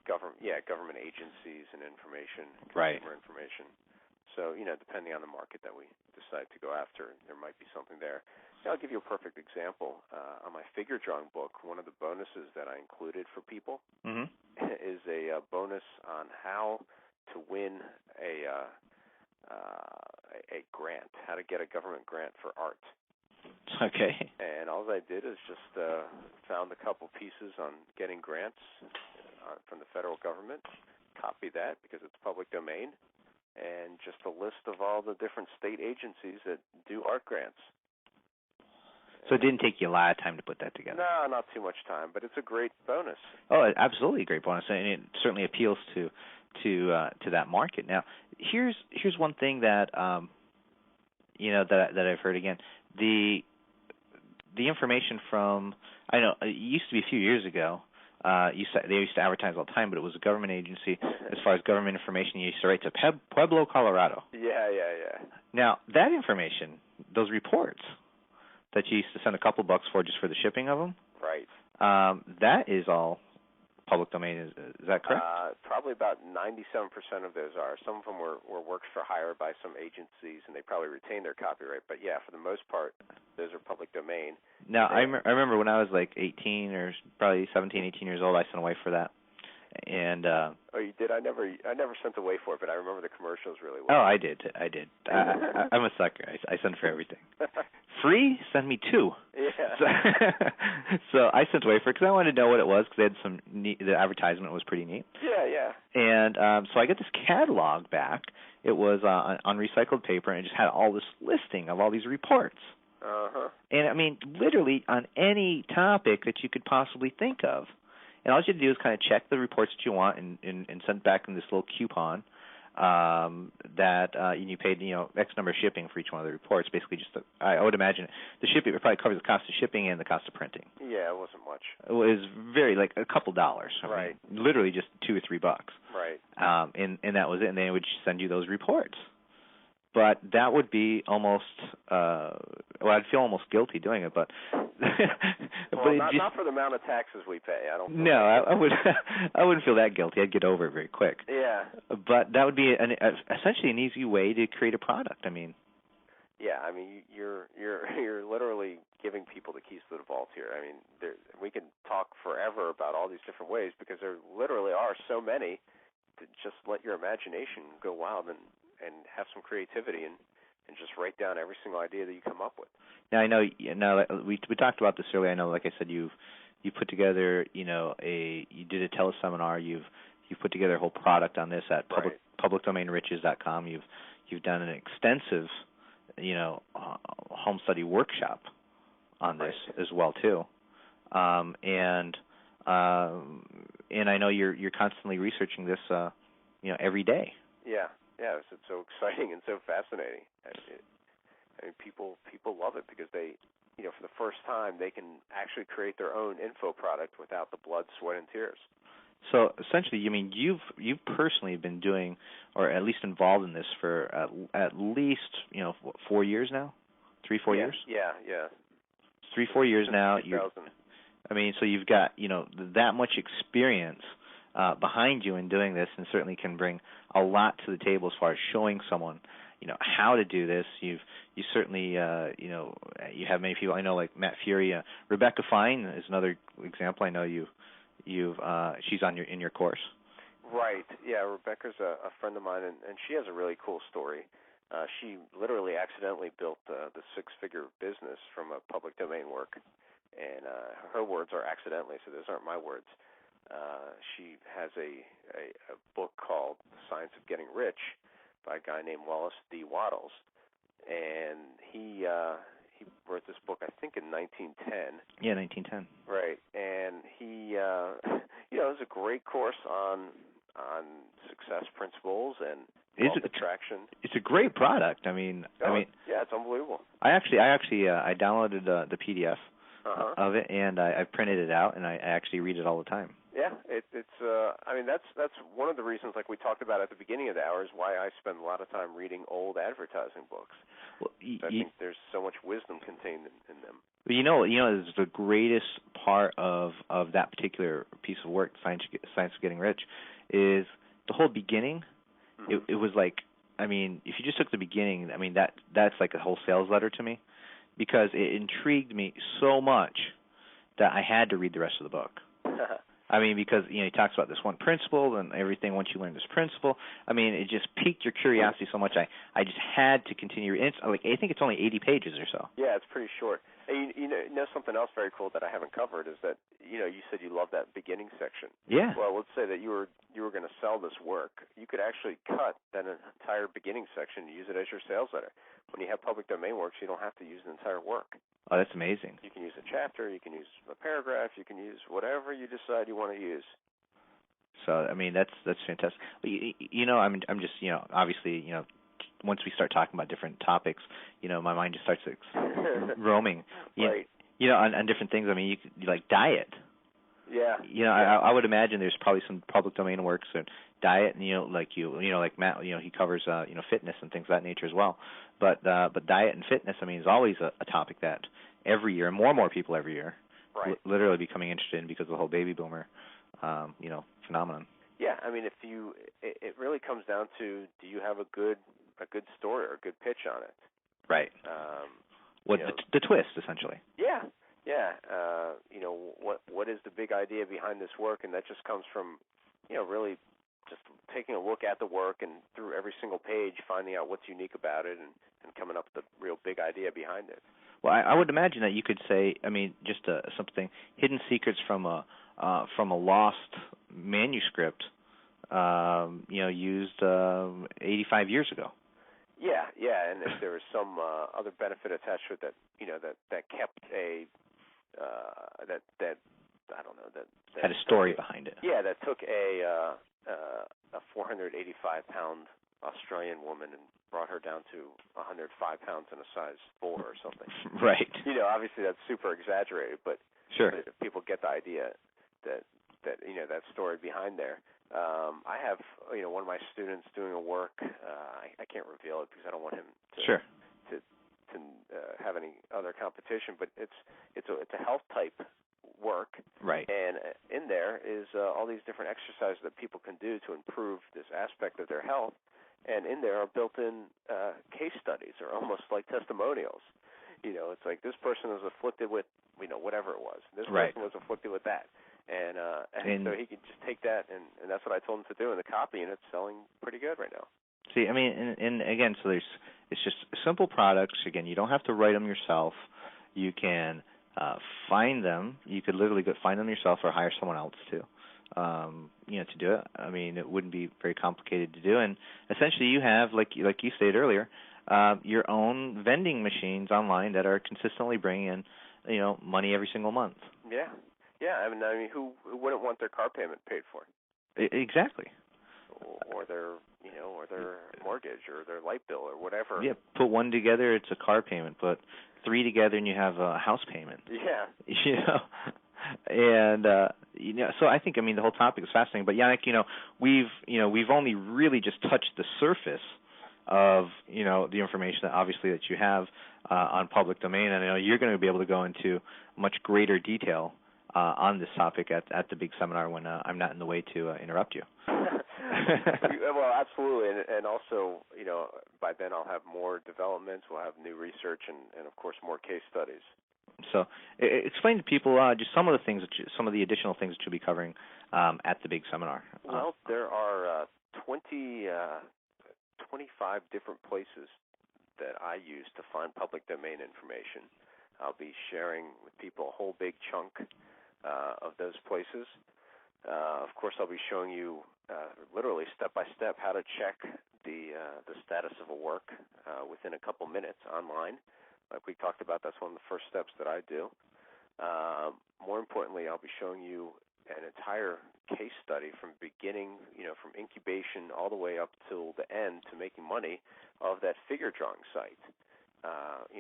government agencies and information, consumer information. So, depending on the market that we decide to go after, there might be something there. I'll give you a perfect example. On my figure drawing book, one of the bonuses that I included for people is a bonus on how to win a grant, how to get a government grant for art. Okay. And all I did is just found a couple pieces on getting grants from the federal government, copy that because it's public domain, and just a list of all the different state agencies that do art grants. So it didn't take you a lot of time to put that together? No, not too much time, but it's a great bonus. Oh, absolutely a great bonus, and it certainly appeals to that market. Now, here's one thing that that I've heard again. The information from, I know it used to be a few years ago. They used to advertise all the time, but it was a government agency. As far as government information, you used to write to Pueblo, Colorado. Yeah. Now that information, those reports that you used to send a couple bucks for just for the shipping of them, right? That is all public domain. Is that correct? Probably about 97% of those are. Some of them were works for hire by some agencies, and they probably retain their copyright. But yeah, for the most part, those are public domain. Now, I remember when I was like 18 or probably 17, 18 years old, I sent away for that. And oh, you did? I never sent away for it, but I remember the commercials really well. Oh, I did. I'm a sucker. I send for everything. Free? Send me 2. Yeah. So I sent away for it because I wanted to know what it was, because they had some neat, the advertisement was pretty neat. Yeah. And so I got this catalog back. It was on recycled paper, and it just had all this listing of all these reports. And I mean, literally on any topic that you could possibly think of. And all you had to do is kind of check the reports that you want and send back in this little coupon that you paid X number of shipping for each one of the reports. Basically, just I would imagine the shipping would probably cover the cost of shipping and the cost of printing. Yeah, it wasn't much. It was very like a couple dollars. Right. I mean, literally just $2 or $3. Right. And that was it. And they would send you those reports. but that would be almost well, I'd feel almost guilty doing it, but well, not for the amount of taxes we pay. I don't. No, I would. I wouldn't feel that guilty. I'd get over it very quick. Yeah. But that would be essentially an easy way to create a product. I mean. Yeah, I mean, you're literally giving people the keys to the vault here. I mean, we can talk forever about all these different ways because there literally are so many. To just let your imagination go wild and have some creativity and just write down every single idea that you come up with. Now I know. Now we talked about this earlier. I know, like I said, you put together, you did a teleseminar. You've put together a whole product on this at publicdomainriches.com. You've done an extensive, home study workshop on this as well too, and I know you're constantly researching this, every day. Yeah, it's so exciting and so fascinating. I mean, people love it because they, for the first time, they can actually create their own info product without the blood, sweat, and tears. So essentially, you've personally been doing, or at least involved in this for at least 4 years now, 3-4 years. Yeah. 3-4 years Since now. 2000. I mean, so you've got that much experience behind you in doing this, and certainly can bring a lot to the table as far as showing someone how to do this. You certainly you have many people I know, like Matt Fury. Rebecca Fine is another example. I know she's in your course. Right. Yeah, Rebecca's a friend of mine, and she has a really cool story. She literally accidentally built the six-figure business from a public domain work, and her words are accidentally, so those aren't my words. She has a book called The Science of Getting Rich by a guy named Wallace D. Wattles, and he wrote this book, I think, in 1910. Yeah, 1910. Right, and he, it was a great course on success principles and law of attraction. It's a great product. I mean, yeah, it's unbelievable. I downloaded the PDF of it, and I printed it out, and I actually read it all the time. Yeah, it's. I mean, that's one of the reasons, like we talked about at the beginning of the hour, is why I spend a lot of time reading old advertising books. Well, I think there's so much wisdom contained in them. Is the greatest part of that particular piece of work, Science of Getting Rich, is the whole beginning. Mm-hmm. It was like, I mean, if you just took the beginning, I mean, that's like a whole sales letter to me, because it intrigued me so much that I had to read the rest of the book. I mean, because he talks about this one principle and everything. Once you learn this principle, I mean, it just piqued your curiosity so much. I just had to continue. And it's like, I think it's only 80 pages or so. Yeah, it's pretty short. And you know something else very cool that I haven't covered is that you said you love that beginning section. Yeah. Well, let's say that you were going to sell this work. You could actually cut that entire beginning section and use it as your sales letter. When you have public domain works, you don't have to use the entire work. Oh, that's amazing. You can use a chapter, you can use a paragraph, you can use whatever you decide you want to use. So, I mean, that's fantastic. I'm just, obviously, once we start talking about different topics, my mind just starts roaming. Right. On different things. I mean, you like diet. Yeah. I would imagine there's probably some public domain works and diet, and like Matt, he covers fitness and things of that nature as well. But diet and fitness, I mean, is always a topic that every year, and more people every year, literally becoming interested in because of the whole baby boomer, phenomenon. Yeah, I mean, it really comes down to, do you have a good story or a good pitch on it? Right. The twist, essentially. Yeah. What is the big idea behind this work? And that just comes from, really just taking a look at the work and through every single page, finding out what's unique about it and coming up with the real big idea behind it. Well, I would imagine that you could say, I mean, just something, hidden secrets from a lost manuscript, used 85 years ago. Yeah, and if there was some other benefit attached to it that kept a that I don't know that had a story behind it. Yeah, that took a 485-pound Australian woman and brought her down to 105 pounds in a size 4 or something. Right. Obviously that's super exaggerated, but sure, people get the idea that that story behind there. I have one of my students doing a work. I can't reveal it because I don't want him to have any other competition. But it's a health type work, right? And in there is all these different exercises that people can do to improve this aspect of their health. And in there are built-in case studies, or almost like testimonials. It's like this person was afflicted with, whatever it was. This person was afflicted with that. And so he could just take that, and that's what I told him to do in the copy, and it's selling pretty good right now. See, I mean, and again, so it's just simple products. Again, you don't have to write them yourself. You can find them. You could literally go find them yourself or hire someone else to do it. I mean, it wouldn't be very complicated to do. And essentially, you have, like you stated earlier, your own vending machines online that are consistently bringing in, money every single month. Yeah. Yeah, I mean, who wouldn't want their car payment paid for? Exactly. Or their mortgage or their light bill or whatever. Yeah, put one together, it's a car payment. Put three together, and you have a house payment. Yeah. And so I think, the whole topic is fascinating. But Yanik, we've only really just touched the surface of the information that obviously that you have on public domain, and I know you're going to be able to go into much greater detail on this topic at the big seminar when I'm not in the way to interrupt you. Well, absolutely, and also, by then I'll have more developments, we'll have new research, and of course more case studies. So, explain to people just some of the things some of the additional things that you'll be covering at the big seminar. Well, there are 25 different places that I use to find public domain information. I'll be sharing with people a whole big chunk of those places. Of course, I'll be showing you literally step by step how to check the status of a work within a couple minutes online. Like we talked about, that's one of the first steps that I do. More importantly, I'll be showing you an entire case study from beginning, from incubation all the way up till the end to making money of that figure drawing site.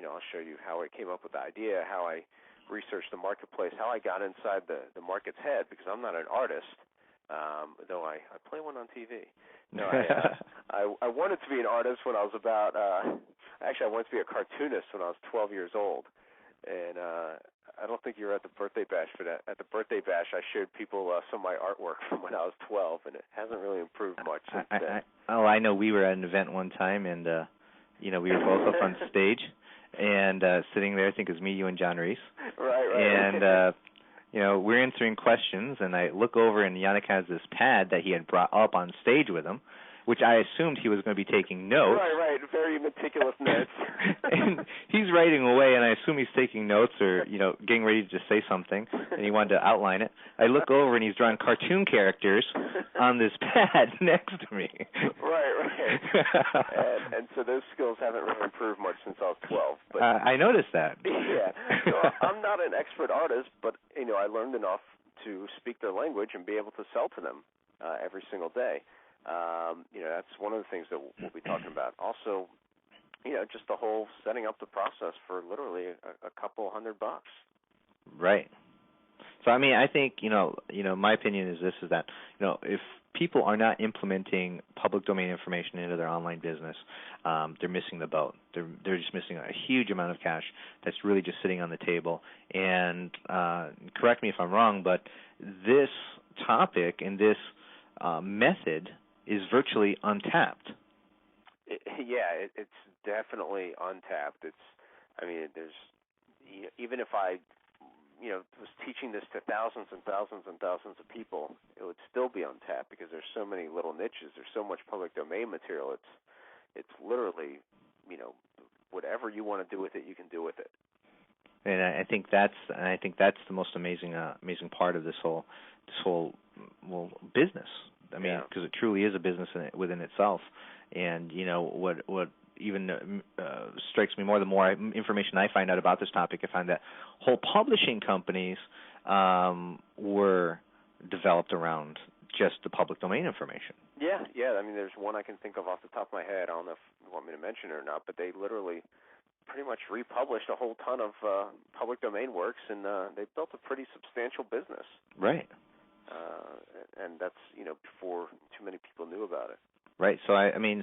I'll show you how I came up with the idea, how I researched the marketplace, how I got inside the market's head, because I'm not an artist, though I play one on TV. No, I wanted to be an artist when I was about, actually I wanted to be a cartoonist when I was 12 years old. And I don't think you were at the birthday bash for that. At the birthday bash, I showed people some of my artwork from when I was 12, and it hasn't really improved much since then. I know we were at an event one time, and we were both up on stage, and sitting there, I think it was me, you, and John Reese. Right. And we're answering questions, and I look over, and Yanik has this pad that he had brought up on stage with him, which I assumed he was going to be taking notes. Right. Very meticulous notes. And he's writing away, and I assume he's taking notes or, getting ready to say something, and he wanted to outline it. I look over, and he's drawing cartoon characters on this pad next to me. Right. and so those skills haven't really improved much since I was 12. But I noticed that. Yeah. So I'm not an expert artist, but, I learned enough to speak their language and be able to sell to them every single day. That's one of the things that we'll be talking about. Also, just the whole setting up the process for literally a couple $100. Right. So, I think, my opinion is this, is that, if people are not implementing public domain information into their online business, they're missing the boat. They're just missing a huge amount of cash that's really just sitting on the table. And correct me if I'm wrong, but this topic and this method is virtually untapped. It's definitely untapped. There's, even if I, was teaching this to thousands and thousands and thousands of people, it would still be untapped because there's so many little niches. There's so much public domain material. It's literally, whatever you want to do with it, you can do with it. And I think that's the most amazing part of this whole business. Because it truly is a business within itself. And what even strikes me more, the more information I find out about this topic, I find that whole publishing companies were developed around just the public domain information. Yeah. There's one I can think of off the top of my head. I don't know if you want me to mention it or not, but they literally pretty much republished a whole ton of public domain works, and they built a pretty substantial business. Right. and that's before too many people knew about it. Right. So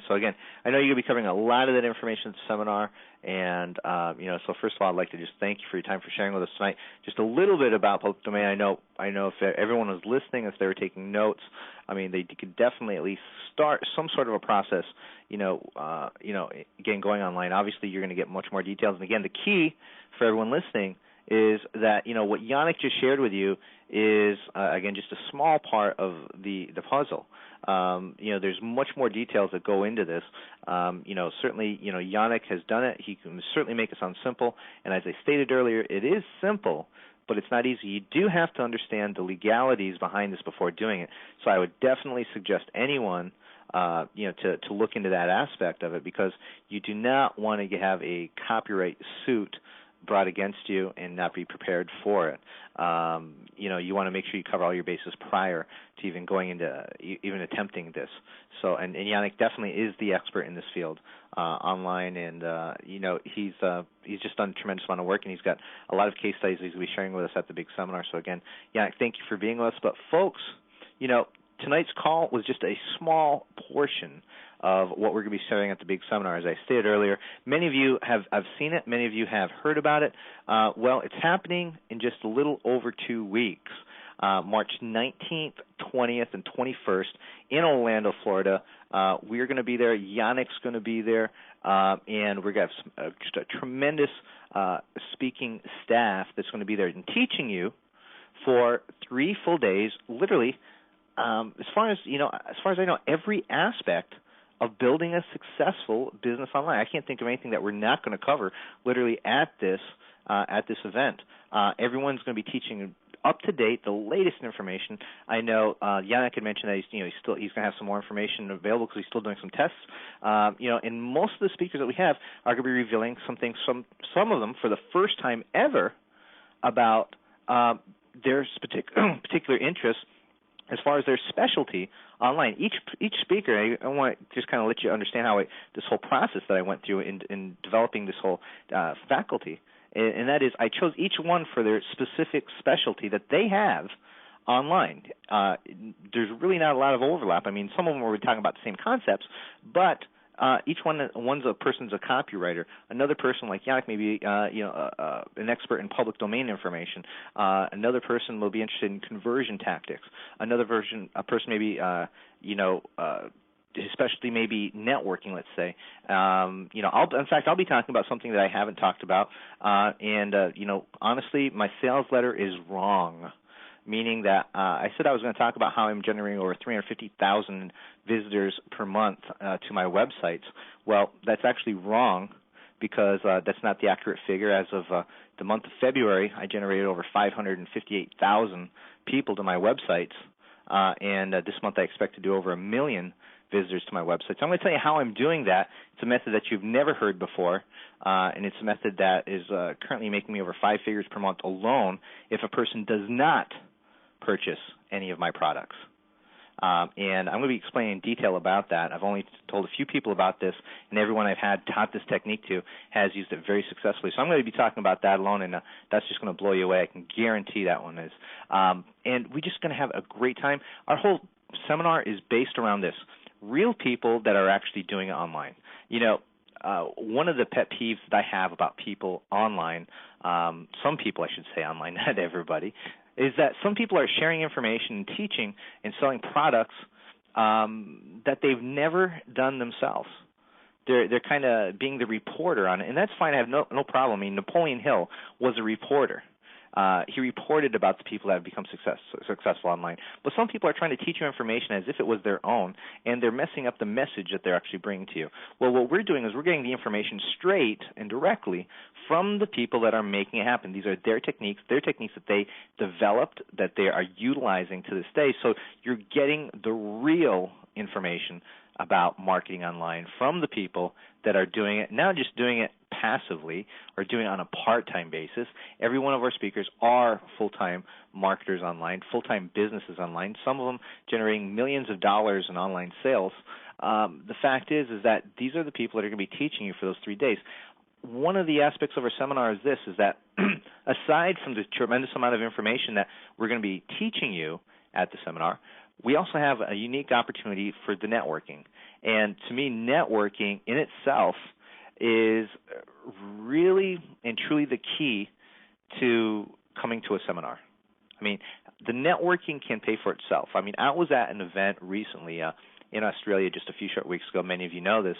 so again, I know you're going to be covering a lot of that information at the seminar, and so first of all, I'd like to just thank you for your time for sharing with us tonight. Just a little bit about public domain. I know if everyone was listening, if they were taking notes, they could definitely at least start some sort of a process. Again, going online. Obviously, you're going to get much more details. And again, the key for everyone listening is that what Yanik just shared with you is again just a small part of the puzzle. There's much more details that go into this. Certainly, Yanik has done it. He can certainly make it sound simple. And as I stated earlier, it is simple, but it's not easy. You do have to understand the legalities behind this before doing it. So I would definitely suggest anyone, to look into that aspect of it, because you do not want to have a copyright suit brought against you and not be prepared for it. You want to make sure you cover all your bases prior to even going into even attempting this. So, and Yanik definitely is the expert in this field online, and he's just done a tremendous amount of work, and he's got a lot of case studies he's going to be sharing with us at the big seminar. So again, Yanik, thank you for being with us. But folks, tonight's call was just a small portion of what we're going to be sharing at the big seminar. As I stated earlier, many of you have seen it. Many of you have heard about it. Well, it's happening in just a little over 2 weeks, March 19th, 20th, and 21st in Orlando, Florida. We're going to be there. Yanik's going to be there. And we're going to have just a tremendous speaking staff that's going to be there and teaching you for 3 full days, literally, as far as I know, every aspect of building a successful business online. I can't think of anything that we're not going to cover literally at this event. Everyone's going to be teaching up to date, the latest information. I know Yanik had mentioned that he's going to have some more information available because he's still doing some tests. And most of the speakers that we have are going to be revealing some things, some of them for the first time ever, about their particular interests as far as their specialty online. Each speaker, I want to just kind of let you understand how this whole process that I went through in developing this whole faculty, and that is I chose each one for their specific specialty that they have online. There's really not a lot of overlap. Some of them were talking about the same concepts, but each one's a person's a copywriter. Another person like Yanik may be an expert in public domain information. Another person will be interested in conversion tactics. Another person may be his specialty may be networking, let's say. I'll be talking about something that I haven't talked about. Honestly, my sales letter is wrong. Meaning that I said I was going to talk about how I'm generating over 350,000 visitors per month to my websites. Well, that's actually wrong, because that's not the accurate figure. As of the month of February, I generated over 558,000 people to my websites, and this month I expect to do over 1 million visitors to my website. So I'm going to tell you how I'm doing that. It's a method that you've never heard before, and it's a method that is currently making me over 5 figures per month alone if a person does not purchase any of my products. And I'm going to be explaining in detail about that. I've only told a few people about this, and everyone I've had taught this technique to has used it very successfully. So I'm going to be talking about that alone, and that's just going to blow you away. I can guarantee that one is. And we're just going to have a great time. Our whole seminar is based around this: real people that are actually doing it online. One of the pet peeves that I have about people online, some people I should say online, not everybody, is that some people are sharing information and teaching and selling products that they've never done themselves. They're kind of being the reporter on it, and that's fine. I have no problem. Napoleon Hill was a reporter. He reported about the people that have become successful online. But some people are trying to teach you information as if it was their own, and they're messing up the message that they're actually bringing to you. Well, what we're doing is we're getting the information straight and directly from the people that are making it happen. These are their techniques that they developed, that they are utilizing to this day. So you're getting the real information about marketing online from the people that are doing it, not just doing it passively or doing it on a part-time basis. Every one of our speakers are full-time marketers online, full-time businesses online, some of them generating millions of dollars in online sales. The fact is that these are the people that are going to be teaching you for those 3 days. One of the aspects of our seminar is this, is that aside from the tremendous amount of information that we're going to be teaching you at the seminar, we also have a unique opportunity for the networking. And to me, networking in itself is really and truly the key to coming to a seminar. I mean, the networking can pay for itself. I mean, I was at an event recently in Australia just a few short weeks ago. Many of you know this.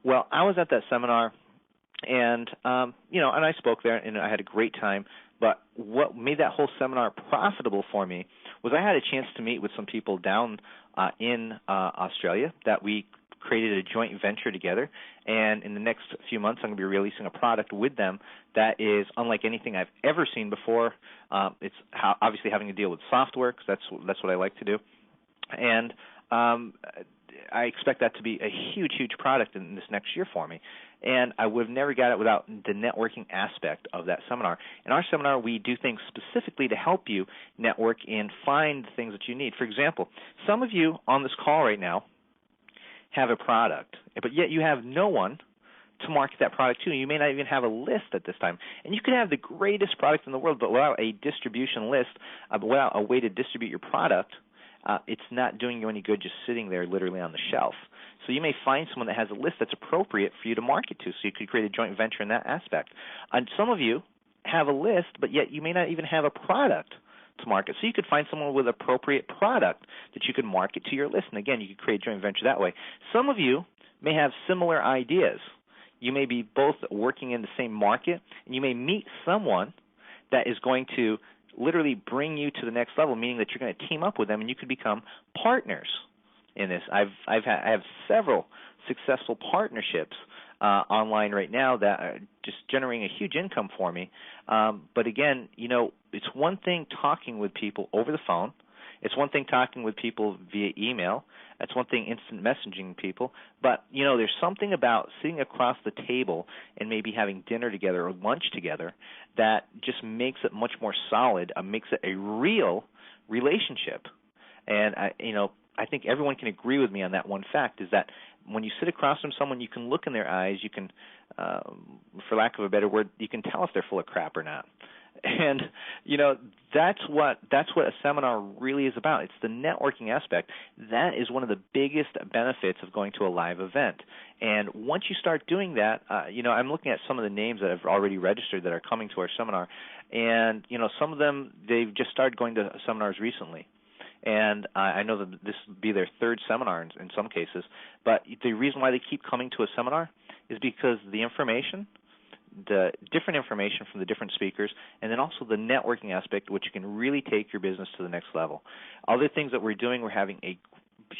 Well, I was at that seminar, and and I spoke there, and I had a great time. But what made that whole seminar profitable for me was I had a chance to meet with some people down in Australia that we created a joint venture together, and in the next few months I'm going to be releasing a product with them that is unlike anything I've ever seen before. It's obviously having to deal with software, because that's what I like to do, and I expect that to be a huge, huge product in this next year for me. And I would have never got it without the networking aspect of that seminar. In our seminar, we do things specifically to help you network and find the things that you need. For example, some of you on this call right now have a product, but yet you have no one to market that product to. You may not even have a list at this time. And you could have the greatest product in the world, but without a distribution list, without a way to distribute your product, it's not doing you any good just sitting there literally on the shelf. So you may find someone that has a list that's appropriate for you to market to, so you could create a joint venture in that aspect. And some of you have a list, but yet you may not even have a product to market. So you could find someone with appropriate product that you could market to your list. And again, you could create a joint venture that way. Some of you may have similar ideas. You may be both working in the same market, and you may meet someone that is going to literally bring you to the next level, meaning that you're going to team up with them and you could become partners in this. I have several successful partnerships online right now that are just generating a huge income for me. But again, it's one thing talking with people over the phone. It's one thing talking with people via email. It's one thing instant messaging people. But, there's something about sitting across the table and maybe having dinner together or lunch together that just makes it much more solid, makes it a real relationship. And, I think everyone can agree with me on that one fact, is that when you sit across from someone, you can look in their eyes, you can, for lack of a better word, you can tell if they're full of crap or not. And, that's what a seminar really is about. It's the networking aspect. That is one of the biggest benefits of going to a live event. And once you start doing that, I'm looking at some of the names that have already registered that are coming to our seminar. And, some of them, they've just started going to seminars recently. And I know that this will be their third seminar in some cases. But the reason why they keep coming to a seminar is because the different information from the different speakers, and then also the networking aspect, which can really take your business to the next level. Other things that we're doing, we're having a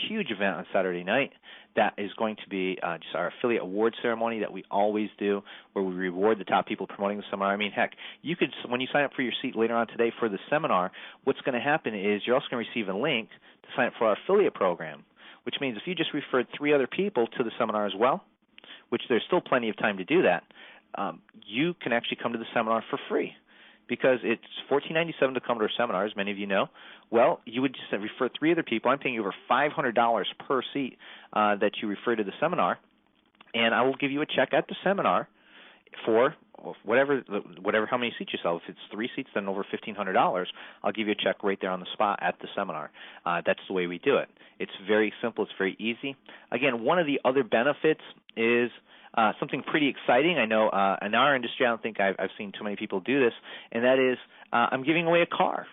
huge event on Saturday night that is going to be just our affiliate award ceremony that we always do, where we reward the top people promoting the seminar. I mean, heck, you could, when you sign up for your seat later on today for the seminar, what's going to happen is you're also going to receive a link to sign up for our affiliate program, which means if you just referred 3 other people to the seminar as well, which there's still plenty of time to do that, you can actually come to the seminar for free, because it's $14.97 to come to our seminar, as many of you know. Well, you would just refer 3 other people. I'm paying you over $500 per seat that you refer to the seminar, and I will give you a check at the seminar for whatever how many seats you sell. If it's 3 seats, then over $1,500. I'll give you a check right there on the spot at the seminar. That's the way we do it. It's very simple. It's very easy. Again, one of the other benefits is something pretty exciting. I know in our industry, I don't think I've seen too many people do this, and that is I'm giving away a car.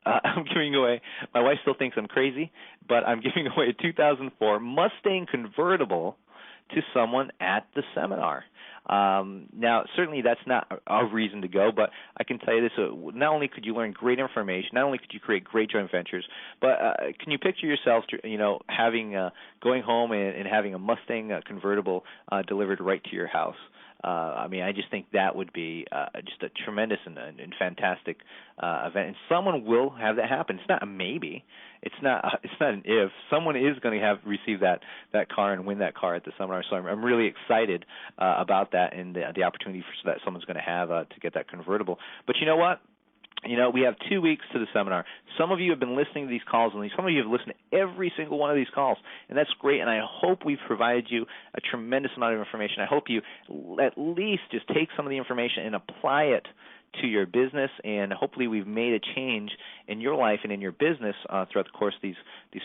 I'm giving away, my wife still thinks I'm crazy, but I'm giving away a 2004 Mustang convertible to someone at the seminar. Now, certainly that's not a reason to go, but I can tell you this, not only could you learn great information, not only could you create great joint ventures, but can you picture yourself, having going home and having a Mustang convertible delivered right to your house? I just think that would be just a tremendous and fantastic event, and someone will have that happen. It's not a maybe. It's not an if. Someone is going to receive that car and win that car at the seminar. So I'm really excited about that and the opportunity that someone's going to have to get that convertible. But you know what? We have 2 weeks to the seminar. Some of you have been listening to these calls, and some of you have listened to every single one of these calls, and that's great, and I hope we've provided you a tremendous amount of information. I hope you at least just take some of the information and apply it to your business, and hopefully we've made a change in your life and in your business throughout the course of these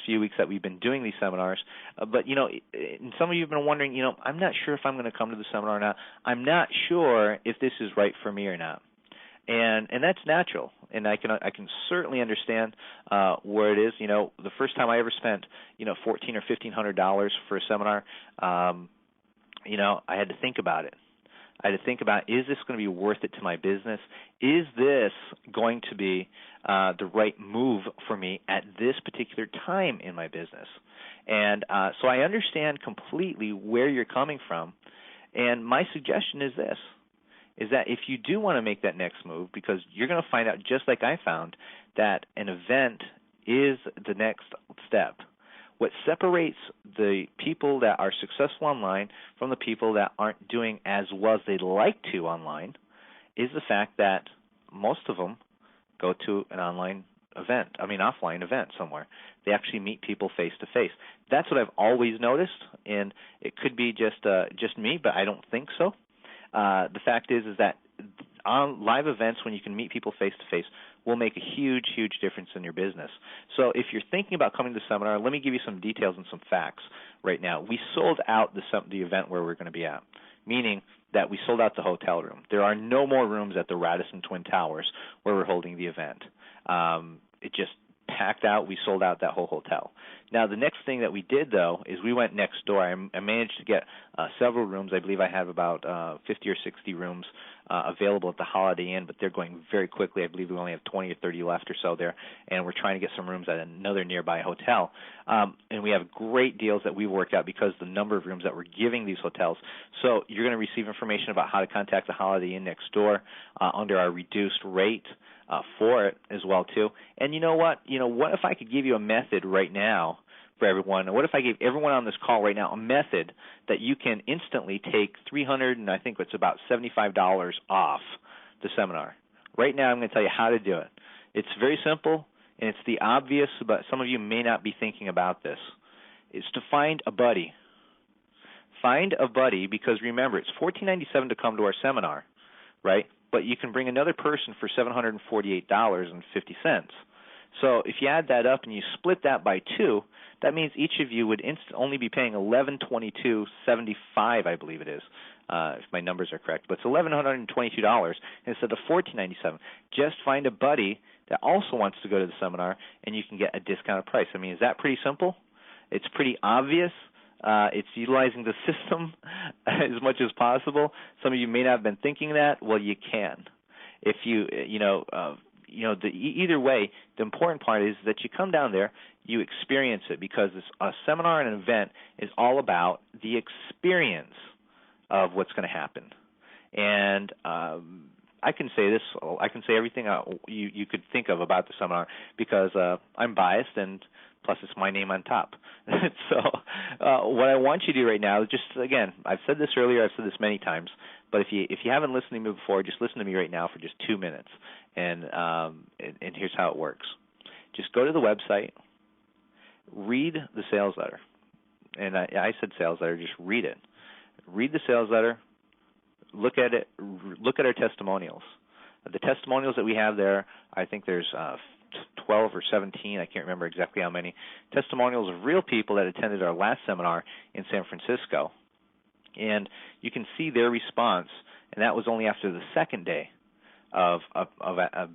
few weeks that we've been doing these seminars. But, and some of you have been wondering, I'm not sure if I'm going to come to the seminar or not. I'm not sure if this is right for me or not. And that's natural, and I can certainly understand where it is. The first time I ever spent $1,400 or $1,500 for a seminar, I had to think about it. I had to think about, is this going to be worth it to my business? Is this going to be the right move for me at this particular time in my business? And so I understand completely where you're coming from, and my suggestion is this, is that if you do want to make that next move, because you're going to find out, just like I found, that an event is the next step. What separates the people that are successful online from the people that aren't doing as well as they'd like to online is the fact that most of them go to an offline event somewhere. They actually meet people face to face. That's what I've always noticed, and it could be just me, but I don't think so. The fact is that on live events, when you can meet people face to face, will make a huge, huge difference in your business. So if you're thinking about coming to the seminar, let me give you some details and some facts right now. We sold out the event where we're going to be at, meaning that we sold out the hotel room. There are no more rooms at the Radisson Twin Towers where we're holding the event. It just packed out. We sold out that whole hotel. Now, the next thing that we did, though, is we went next door. I managed to get several rooms. I believe I have about 50 or 60 rooms available at the Holiday Inn, but they're going very quickly. I believe we only have 20 or 30 left or so there, and we're trying to get some rooms at another nearby hotel. And we have great deals that we've worked out because the number of rooms that we're giving these hotels. So you're going to receive information about how to contact the Holiday Inn next door under our reduced rate for it as well, too. And you know what? What if I could give you a method right now for everyone? What if I gave everyone on this call right now a method that you can instantly take $300 and I think it's about $75 off the seminar? Right now I'm going to tell you how to do it. It's very simple, and it's the obvious, but some of you may not be thinking about this. It's to find a buddy. Find a buddy, because remember, it's $14.97 to come to our seminar, right? But you can bring another person for $748.50. So if you add that up and you split that by 2, that means each of you would only be paying $1,122.75, I believe it is, if my numbers are correct. But it's $1,122 instead of $14.97. Just find a buddy that also wants to go to the seminar, and you can get a discounted price. I mean, is that pretty simple? It's pretty obvious. It's utilizing the system as much as possible. Some of you may not have been thinking that. Well, you can. If either way, the important part is that you come down there, you experience it, because a seminar and an event is all about the experience of what's going to happen. And I can say this, I can say everything you could think of about the seminar, because I'm biased, and plus it's my name on top. So what I want you to do right now is just, again, I've said this earlier, I've said this many times, but if you haven't listened to me before, just listen to me right now for just 2 minutes, and here's how it works. Just go to the website, read the sales letter. And I said sales letter, just read it. Read the sales letter, look at it, look at our testimonials. The testimonials that we have there, I think there's 12 or 17, I can't remember exactly how many, testimonials of real people that attended our last seminar in San Francisco. And you can see their response, and that was only after the second day of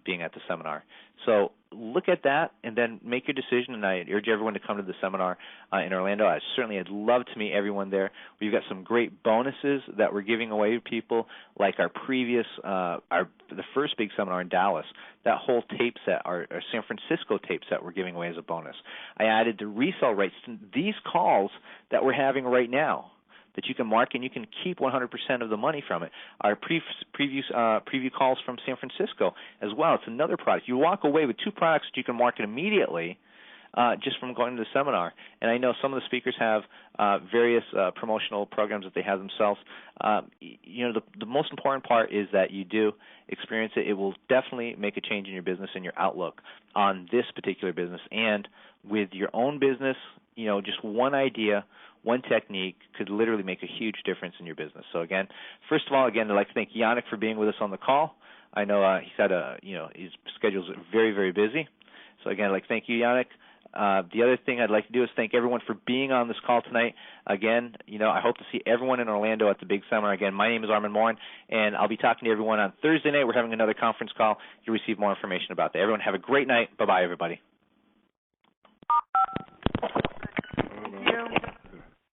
being at the seminar. So look at that and then make your decision, and I urge everyone to come to the seminar in Orlando. I'd love to meet everyone there. We've got some great bonuses that we're giving away to people, like our previous, the first big seminar in Dallas. That whole tape set, our San Francisco tape set, we're giving away as a bonus. I added the resale rights to these calls that we're having right now, that you can mark, and you can keep 100% of the money from it. Our preview calls from San Francisco as well. It's another product. You walk away with 2 products that you can market immediately just from going to the seminar. And I know some of the speakers have various promotional programs that they have themselves. The most important part is that you do experience it. It will definitely make a change in your business and your outlook on this particular business. And with your own business, just one idea, one technique could literally make a huge difference in your business. So again, first of all, I'd like to thank Yanik for being with us on the call. I know he's had his schedule's very, very busy. So again, I'd like to thank you, Yanik. The other thing I'd like to do is thank everyone for being on this call tonight. Again, I hope to see everyone in Orlando at the big seminar. Again, my name is Armin Morin, and I'll be talking to everyone on Thursday night. We're having another conference call. You'll receive more information about that. Everyone have a great night. Bye-bye, everybody.